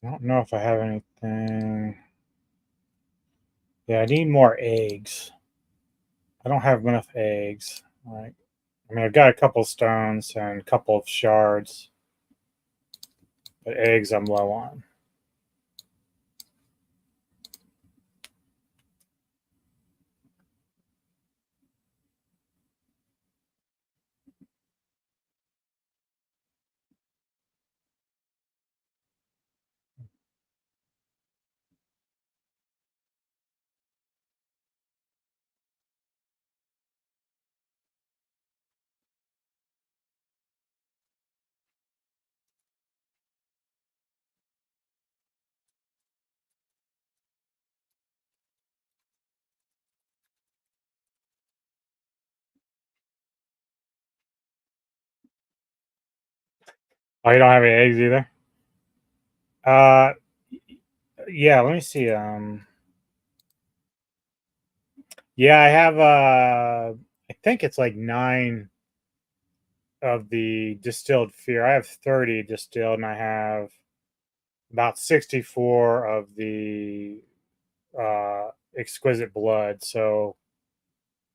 I don't know if I have anything. Yeah, I need more eggs. I don't have enough eggs. Like, I mean, I've got a couple stones and a couple of shards, but eggs I'm low on. Oh, you don't have any eggs either? Uh, yeah. Let me see. Yeah, I have. I think it's like 9 of the distilled fear. I have 30 distilled, and I have about 64 of the exquisite blood. So,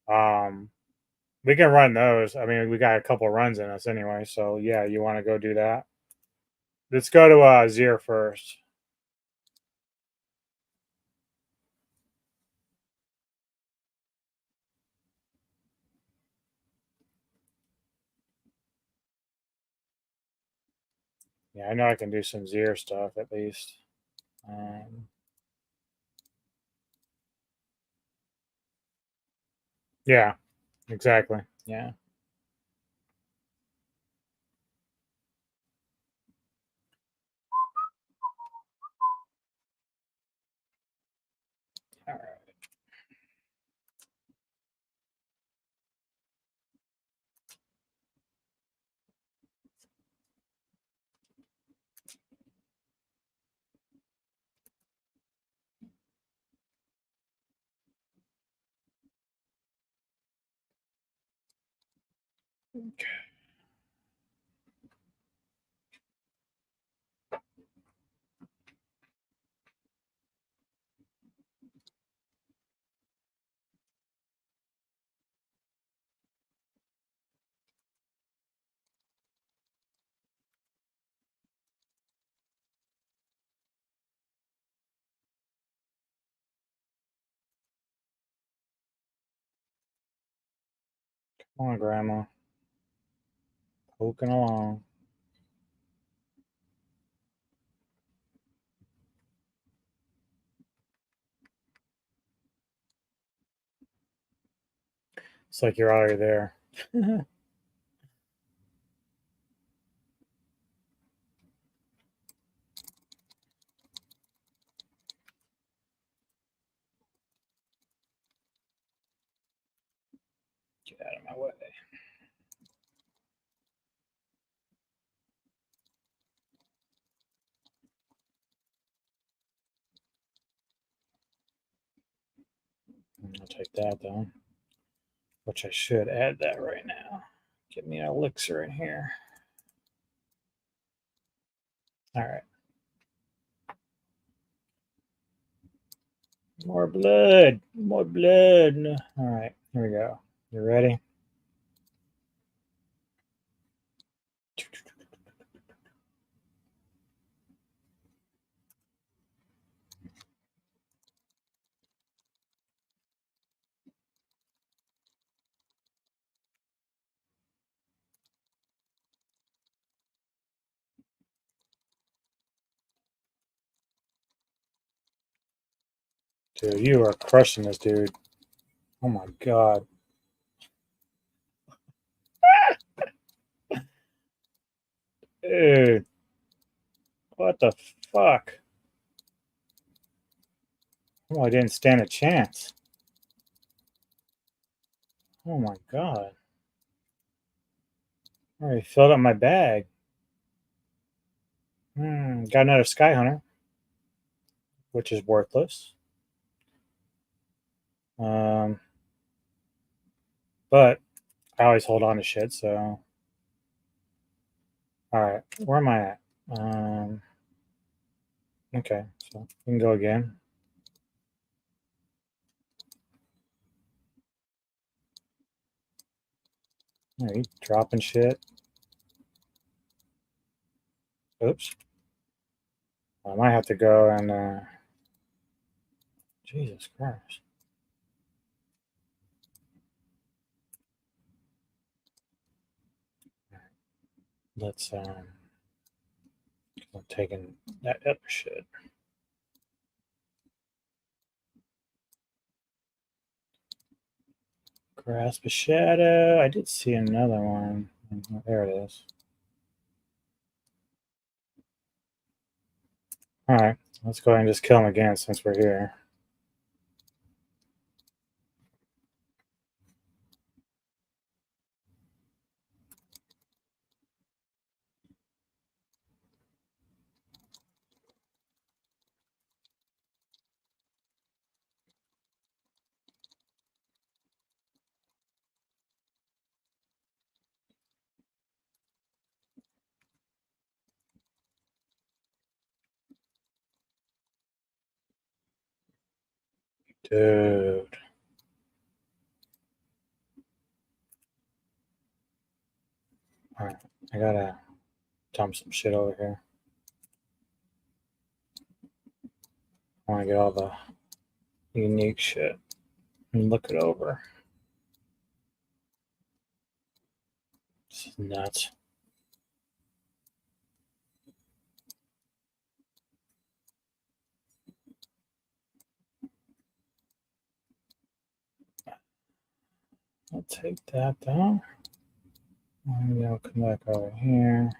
um, we can run those. I mean, we got a couple runs in us anyway. So yeah, you want to go do that? Let's go to Zir first. Yeah, I know I can do some Zir stuff at least. Um, yeah, exactly. Yeah. All right. Come on, Grandma. Poking along. It's like you're already there. Get out of my way. I'll take that though. Which I should add that right now. Get me an elixir in here. All right. More blood. More blood. All right. Here we go. You ready? Dude, you are crushing this, dude. Oh my god. Dude. What the fuck? Oh, I didn't stand a chance. Oh my god. I already filled up my bag. Got another Sky Hunter, which is worthless. But I always hold on to shit, so. Alright, where am I at? Okay, so we can go again. Are you dropping shit? Oops. I might have to go and, Jesus Christ. Let's, I'm taking that other shit. Grasp a shadow. I did see another one. There it is. Alright, let's go ahead and just kill him again since we're here. Dude. Alright, I gotta dump some shit over here. I wanna get all the unique shit and look it over. This is nuts. I'll take that down. And I'll come back over here.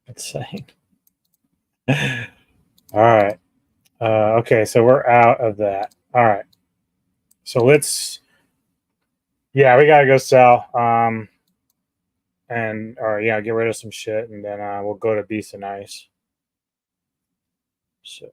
Insane. All right. Okay, so we're out of that. All right. So let's. Yeah, we gotta go sell. Or yeah, get rid of some shit, and then we'll go to Beast and Ice. So.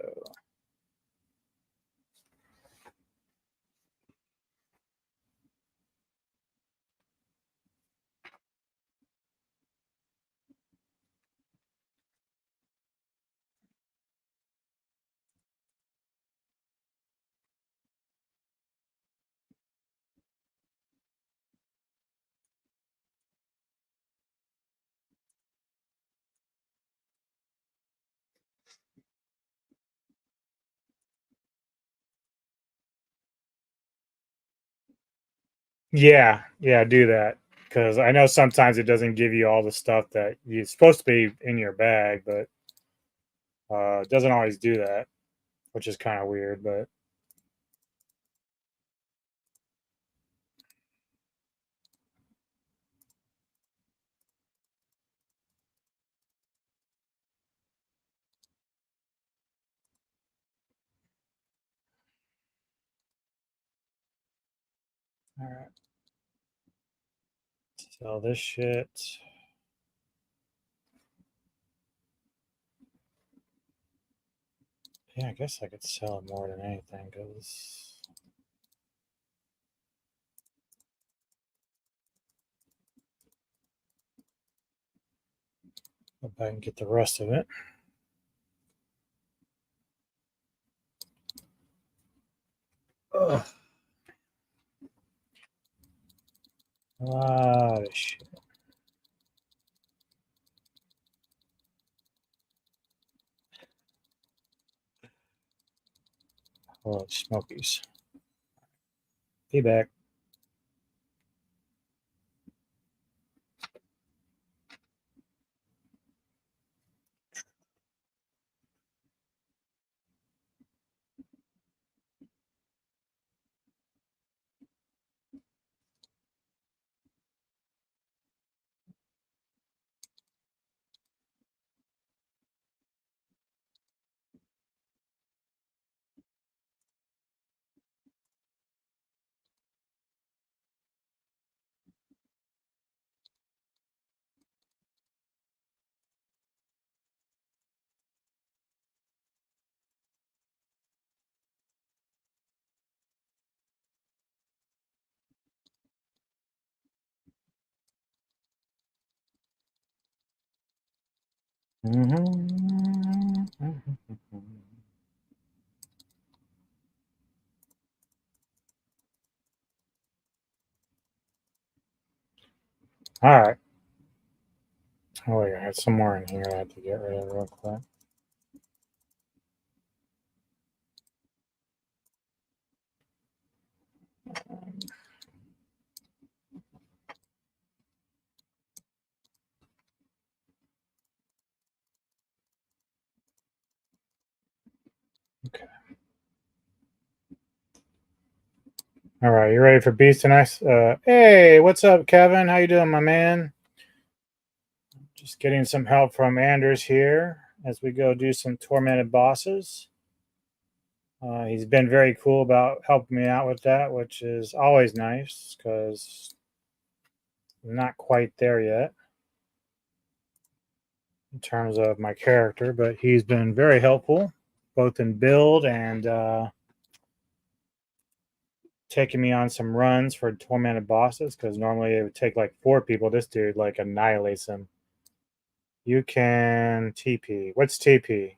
Yeah, yeah, do that because I know sometimes it doesn't give you all the stuff that you're supposed to be in your bag, but it doesn't always do that, which is kind of weird. But all right, sell this shit. Yeah, I guess I could sell it more than anything because if I can get the rest of it. Ugh. A lot of shit. Oh, Smokies. Be back. All right. Oh, wait, I had some more in here I had to get rid of real quick. Okay. All right, you ready for Beast and Ice? Hey, what's up, Kevin? How you doing, my man? Just getting some help from Anders here as we go do some tormented bosses. He's been very cool about helping me out with that, which is always nice because I'm not quite there yet in terms of my character, but he's been very helpful both in build and taking me on some runs for tormented bosses because normally it would take like 4 people. This dude like annihilates them. You can TP. What's TP?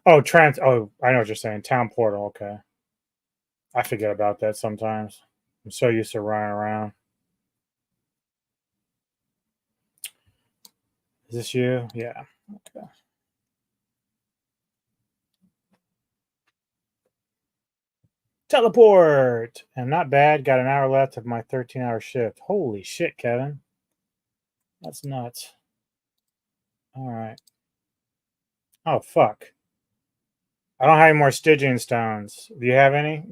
Oh, trans. Oh, I know what you're saying. Town portal. Okay. I forget about that sometimes. I'm so used to running around. Is this you? Yeah. Okay. Teleport. And not bad. Got an hour left of my 13-hour shift. Holy shit, Kevin. That's nuts. All right. Oh, fuck. I don't have any more Stygian stones. Do you have any?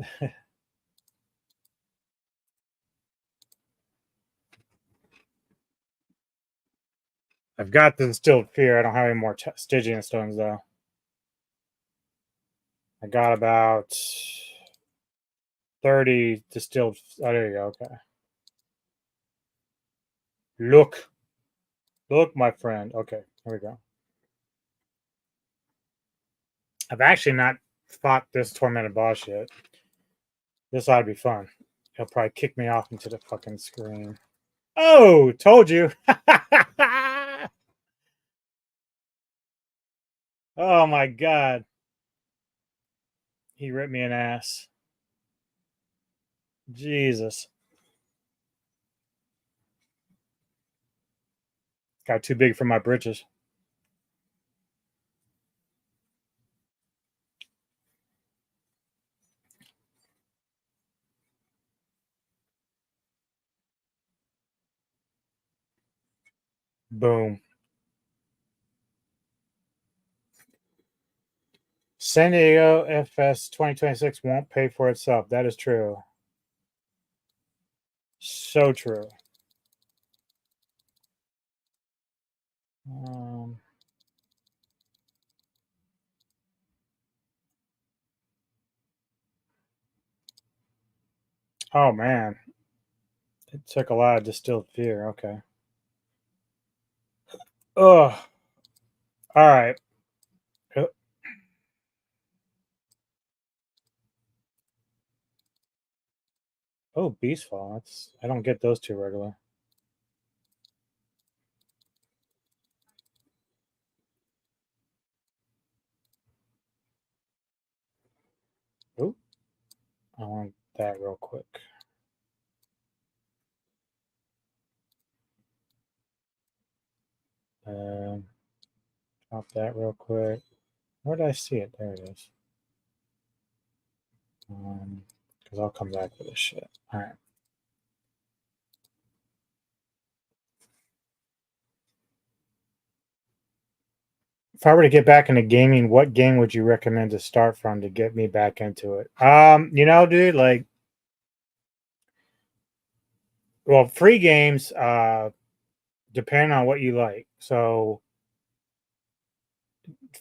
I've got the Distilled Fear. I don't have any more Stygian stones, though. I got about 30 distilled. Oh, there you go. Okay. Look. Look, my friend. Okay. Here we go. I've actually not fought this tormented boss yet. This ought to be fun. He'll probably kick me off into the fucking screen. Oh, told you. Oh my god. He ripped me an ass. Jesus. Got too big for my britches. Boom. San Diego FS 2026 won't pay for itself. That is true. So true. Um, oh man, it took a lot of distilled fear. Okay. Oh, all right. Uh, Oh, beast fall. That's I don't get those too regular. Oh, I want that real quick. Drop that real quick. Where did I see it? There it is. Because I'll come back with this shit. All right. If I were to get back into gaming, what game would you recommend to start from to get me back into it? Dude, like, well, free games, depend on what you like. So,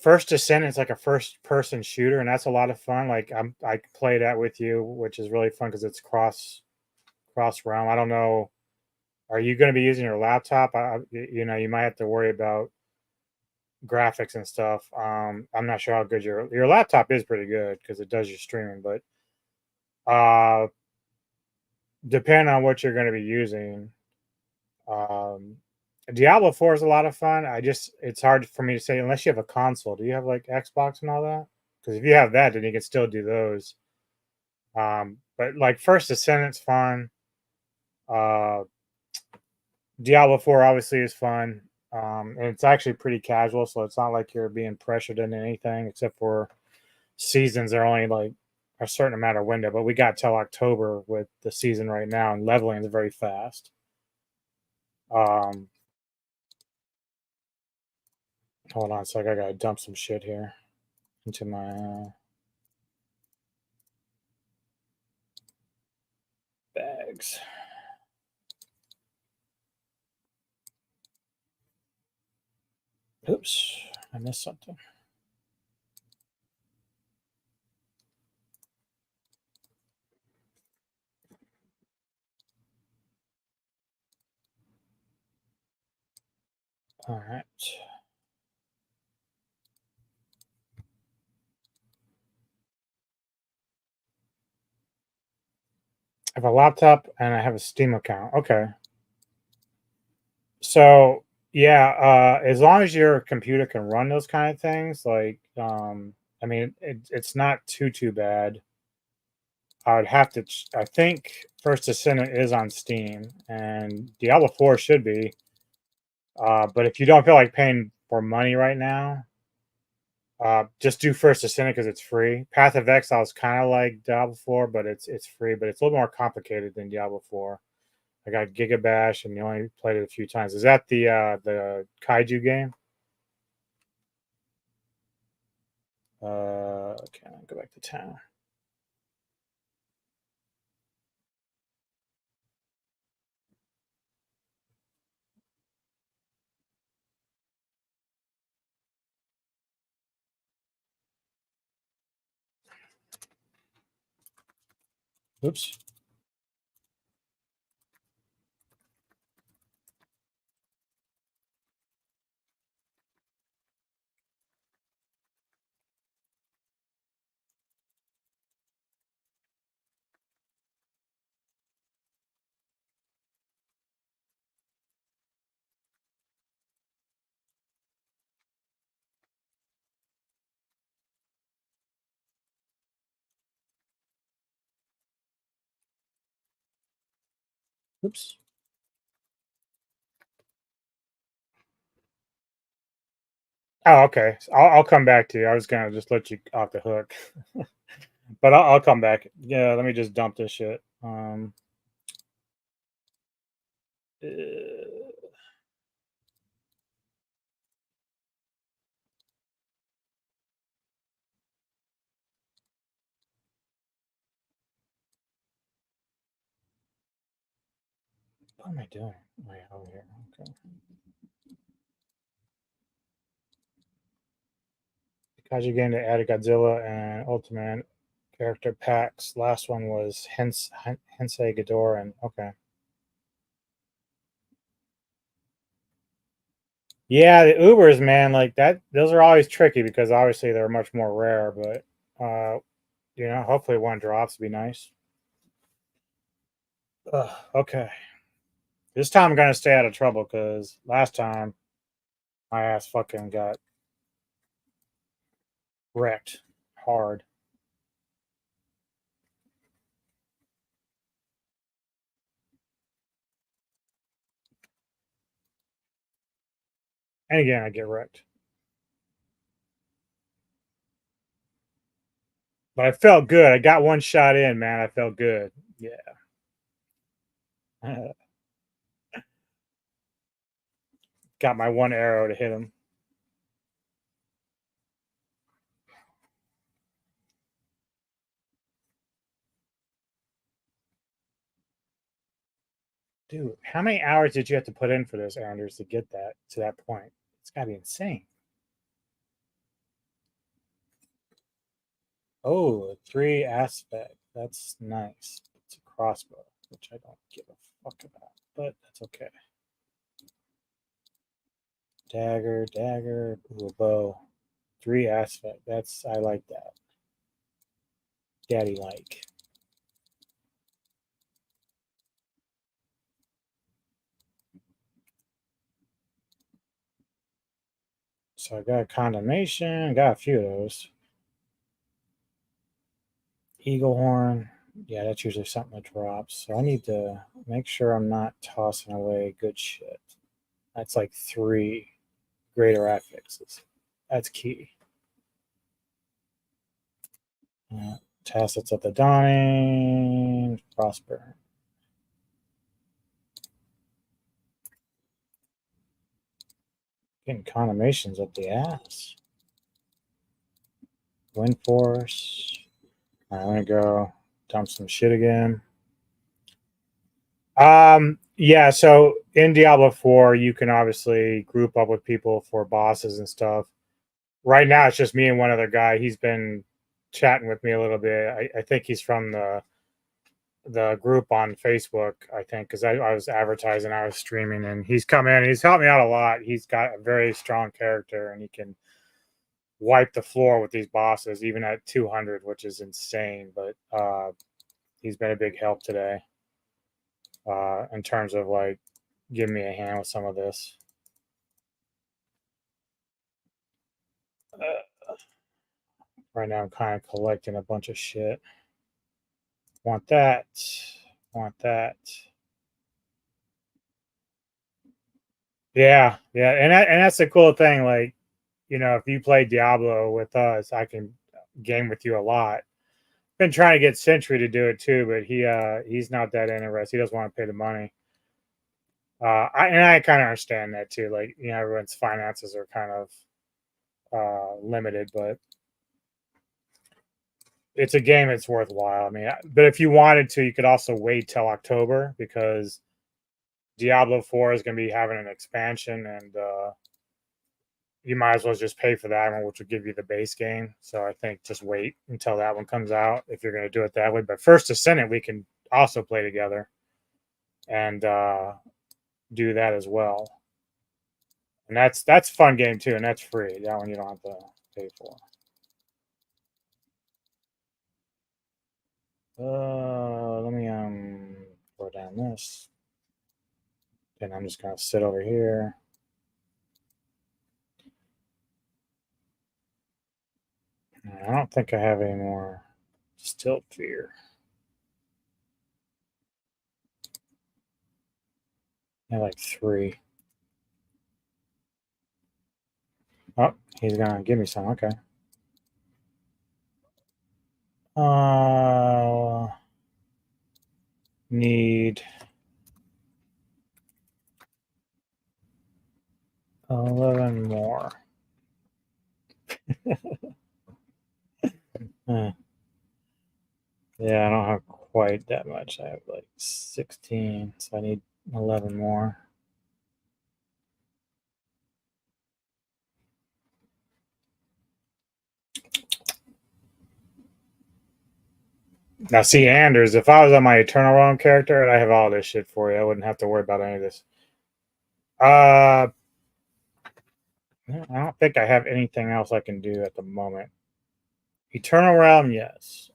First Descent is like a first-person shooter, and that's a lot of fun. Like, I play that with you, which is really fun because it's cross realm. I don't know. Are you going to be using your laptop? You might have to worry about graphics and stuff. I'm not sure how good your laptop is. Pretty good because it does your streaming, but uh, depending on what you're going to be using, um, Diablo 4 is a lot of fun. It's hard for me to say unless you have a console. Do you have like Xbox and all that? Because if you have that, then you can still do those. But like First Descendant's fun. Uh, Diablo 4 obviously is fun. And it's actually pretty casual, so it's not like you're being pressured into anything except for seasons are only like a certain amount of window. But we got till October with the season right now, and leveling is very fast. Um, Hold on a sec. I gotta dump some shit here into my bags. Oops, I missed something. All right. I have a laptop and I have a Steam account. Okay. So yeah, as long as your computer can run those kind of things, like I mean, it's not too bad. I would have to. I think First Descendant is on Steam, and Diablo 4 should be. But if you don't feel like paying for money right now, just do First Descendant because it's free. Path of Exile is kind of like Diablo 4, but it's free, but it's a little more complicated than Diablo 4. I got Giga Bash, and you only played it a few times. Is that the kaiju game? Okay, I'll go back to town. Oops. Oops. Oh, okay. I'll come back to you. I was gonna just let you off the hook, but I'll come back. Yeah, let me just dump this shit. Uh, what am I doing? Wait, over here. Okay. Kaiju game that added Godzilla and Ultimate character packs. Last one was Hensei Ghidorah, and okay. Yeah, the Ubers, man, like that. Those are always tricky because obviously they're much more rare. But hopefully one drops. Would be nice. Okay, this time I'm gonna stay out of trouble because last time my ass fucking got wrecked hard. And again, I get wrecked. But I felt good. I got one shot in, man. I felt good. Yeah. Got my one arrow to hit him. Dude, how many hours did you have to put in for this, Anders, to get that to that point? It's gotta be insane. Oh, 3 aspect. That's nice. It's a crossbow, which I don't give a fuck about, but that's okay. Dagger, dagger, ooh, a bow. 3 aspect. That's I like that. Daddy like. So I got a condemnation, got a few of those. Eagle horn. Yeah, that's usually something that drops. So I need to make sure I'm not tossing away good shit. That's like 3 greater affixes. That's key. Tacits at the dawning. Prosper. Getting condemnations up the ass. Wind force. All right, I'm gonna go dump some shit again. Yeah, so in Diablo 4, you can obviously group up with people for bosses and stuff. Right now, it's just me and one other guy. He's been chatting with me a little bit. I think he's from the group on Facebook, I think, because I was advertising, I was streaming, and he's come in. He's helped me out a lot. He's got a very strong character, and he can wipe the floor with these bosses, even at 200, which is insane. But he's been a big help today in terms of like giving me a hand with some of this. Right now, I'm kind of collecting a bunch of shit. Want that. Want that. Yeah, yeah, and that's the cool thing. Like, you know, if you play Diablo with us, I can game with you a lot. Been trying to get Sentry to do it too, but he's not that interested. He doesn't want to pay the money. I kind of understand that too. Like, you know, everyone's finances are kind of limited, but it's a game that's worthwhile. I mean, but if you wanted to, you could also wait till October because Diablo 4 is going to be having an expansion, and you might as well just pay for that one, which will give you the base game. So I think just wait until that one comes out if you're going to do it that way. But First Ascendant, we can also play together and do that as well. And that's a fun game too, and that's free. That one you don't have to pay for. Let me throw down this. Then I'm just gonna sit over here. I don't think I have any more Stilt Fear. I have like 3. Oh, he's gonna give me some. Okay. Need 11 more. Yeah, I don't have quite that much. I have like 16, so I need 11 more. Now, see, Anders, if I was on my Eternal Realm character, I have all this shit for you. I wouldn't have to worry about any of this. I don't think I have anything else I can do at the moment. Eternal Realm, yes.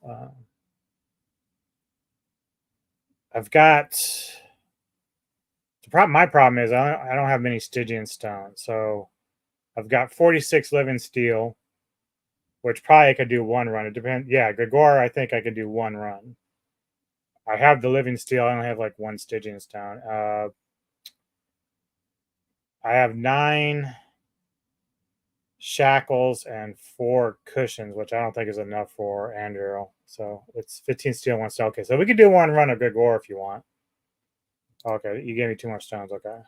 I've got my problem is I don't have many Stygian stones, so I've got 46 living steel, which probably I could do one run. It depends. Yeah, Gregor, I think I could do one run. I have the living steel. I only have like 1 Stygian stone. I have 9 shackles and 4 cushions, which I don't think is enough for Andrew. So it's 15 steel, 1 stone. Okay, so we could do one run of good gore if you want. Okay, you gave me 2 more stones. Okay.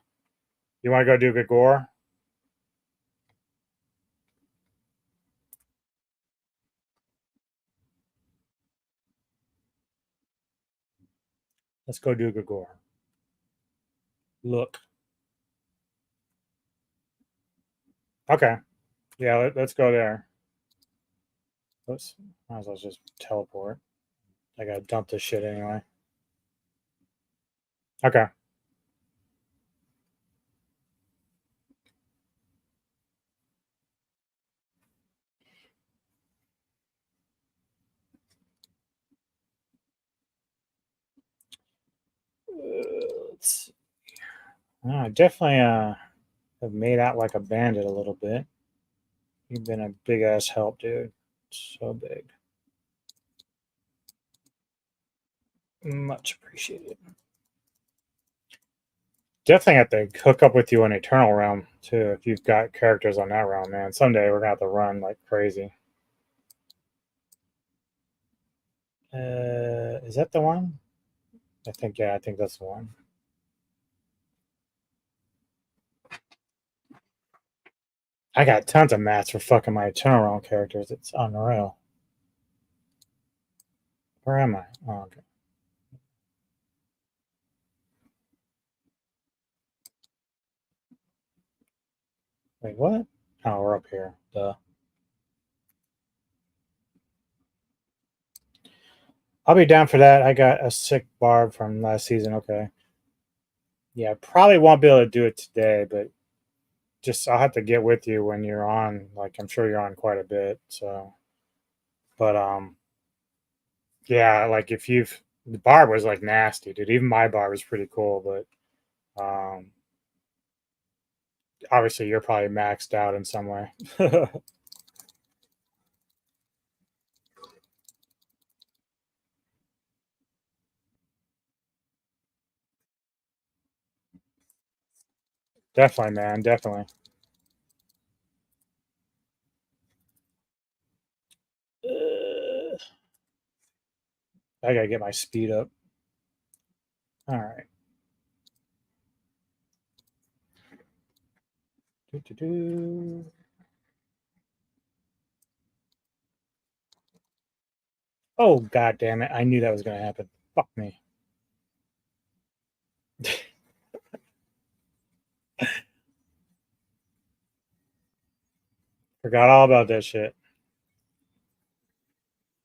You want to go do good gore? Let's go do good gore. Look. Okay. Yeah, let's go there. Let's might as well just teleport. I gotta dump this shit anyway. Okay. Let's, I definitely have made out like a bandit a little bit. You've been a big ass help, dude. So big. Much appreciated. Definitely have to hook up with you on Eternal Realm too. If you've got characters on that realm, man. Someday we're gonna have to run like crazy. Is that the one? I think yeah. I think that's the one. I got tons of mats for fucking my Eternal Realm characters. It's unreal. Where am I? Oh, okay. Wait, what? Oh, we're up here. Duh. I'll be down for that. I got a sick barb from last season. Okay. Yeah, probably won't be able to do it today, but just I'll have to get with you when you're on. Like I'm sure you're on quite a bit. So, but yeah, like if you've the barb was like nasty, dude. Even my barb was pretty cool, but obviously you're probably maxed out in some way. Definitely, man. Definitely. I gotta get my speed up. All right. Do-do-do. Oh god damn it! I knew that was gonna happen. Fuck me. Forgot all about that shit.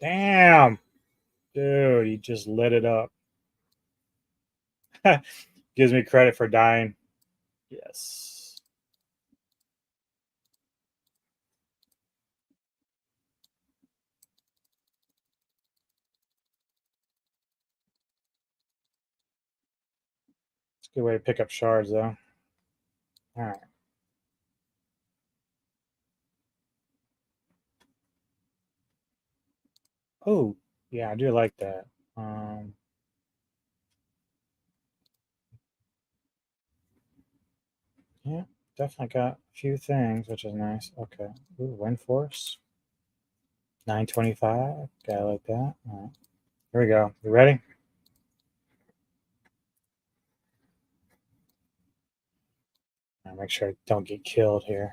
Damn, dude, you just lit it up. Gives me credit for dying. Yes. It's a good way to pick up shards, though. All right. Oh, yeah, I do like that. Um, yeah, definitely got a few things, which is nice. Okay. Ooh, wind force. 925. Gotta like that. All right. Here we go. You ready? I'll make sure I don't get killed here.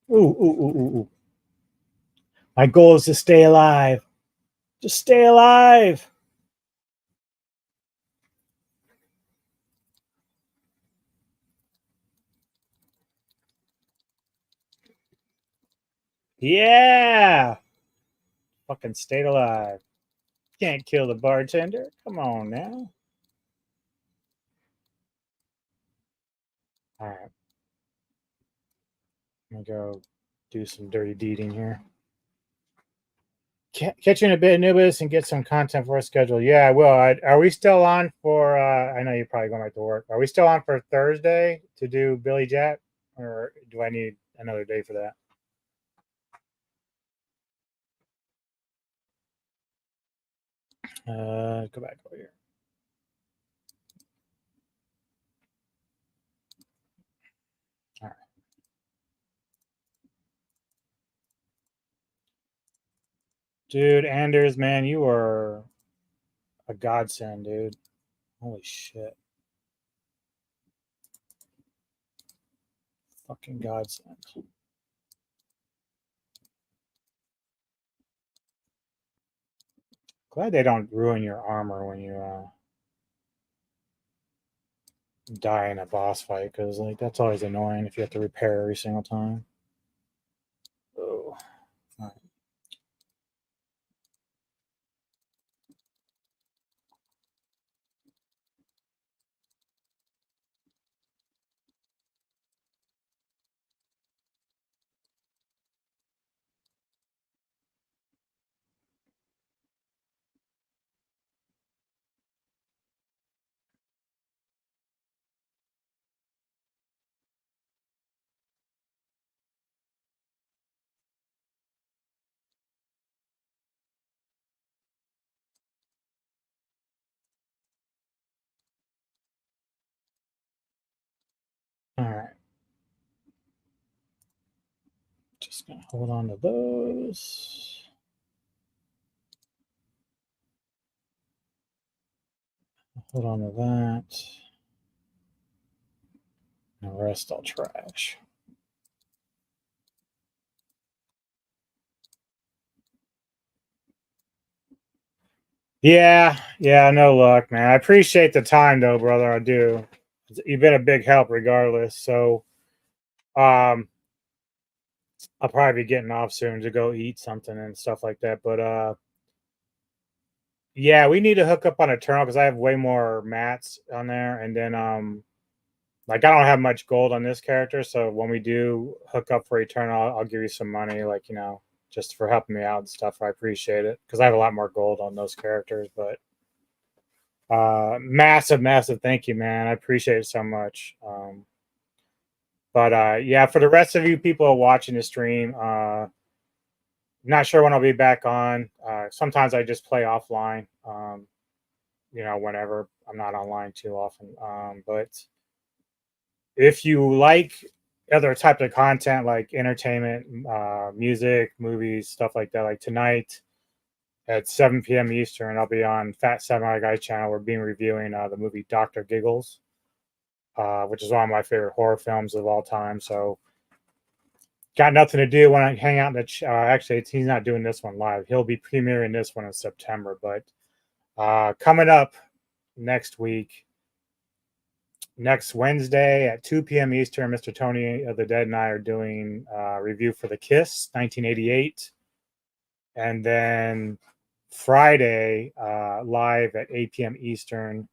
Ooh, ooh, ooh, ooh, ooh. My goal is to stay alive. Just stay alive. Yeah. Fucking stayed alive. Can't kill the bartender. Come on now. All right. Let me go do some dirty deeding here. Catch you in a bit, Anubis, and get some content for our schedule. Yeah, I will. Are we still on for? I know you're probably going back to work. Are we still on for Thursday to do Billy Jack, or do I need another day for that? Go back over here. Dude, Anders, man, you are a godsend, dude. Holy shit. Fucking godsend. Glad they don't ruin your armor when you die in a boss fight, because like that's always annoying if you have to repair every single time. Oh. All right. Just gonna hold on to those. Hold on to that. And the rest I'll trash. Yeah, no luck, man. I appreciate the time though, brother. I do. You've been a big help regardless. So I'll probably be getting off soon to go eat something and stuff like that. But yeah, we need to hook up on Eternal because I have way more mats on there. And then like I don't have much gold on this character, so when we do hook up for Eternal, I'll give you some money, like, you know, just for helping me out and stuff. I appreciate it because I have a lot more gold on those characters. But massive thank you, man. I appreciate it so much. But yeah, for the rest of you people watching the stream, not sure when I'll be back on. Sometimes I just play offline, you know, whenever I'm not online too often. But if you like other types of content like entertainment, music, movies, stuff like that, like tonight at 7 p.m. Eastern, I'll be on Fat Samurai Guy channel. We're being reviewing the movie Dr. Giggles, which is one of my favorite horror films of all time. So got nothing to do when I hang out in the actually he's not doing this one live. He'll be premiering this one in September. But coming up next week, next Wednesday at 2 p.m. Eastern, Mr. Tony of the Dead and I are doing a review for The Kiss 1988. And then Friday, live at 8 p.m. Eastern,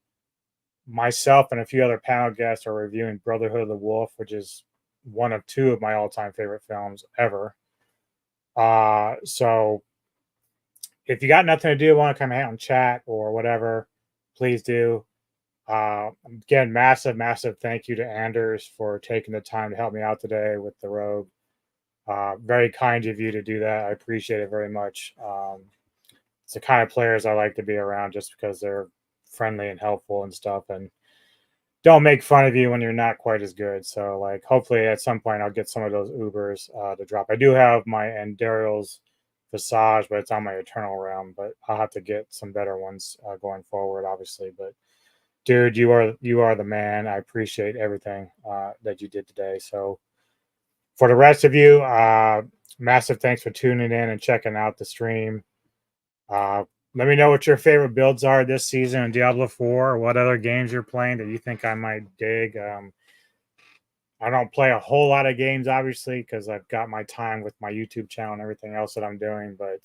myself and a few other panel guests are reviewing Brotherhood of the Wolf, which is one of two of my all-time favorite films ever. So if you got nothing to do, want to come out and chat or whatever, please do. Again, massive thank you to Anders for taking the time to help me out today with the Rogue. Very kind of you to do that. I appreciate it very much. It's the kind of players I like to be around just because they're friendly and helpful and stuff, and don't make fun of you when you're not quite as good. So, like, hopefully at some point I'll get some of those Ubers to drop. I do have my Andariel's Visage, but it's on my Eternal Realm. But I'll have to get some better ones going forward, obviously. But dude, you are the man. I appreciate everything that you did today. So for the rest of you, massive thanks for tuning in and checking out the stream. Let me know what your favorite builds are this season in Diablo 4, or what other games you're playing that you think I might dig. I don't play a whole lot of games, obviously, because I've got my time with my YouTube channel and everything else that I'm doing, but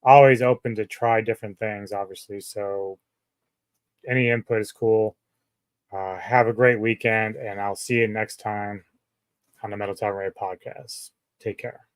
always open to try different things, obviously. So any input is cool. Have a great weekend, and I'll see you next time on the Metal Tavern Radio podcast. Take care.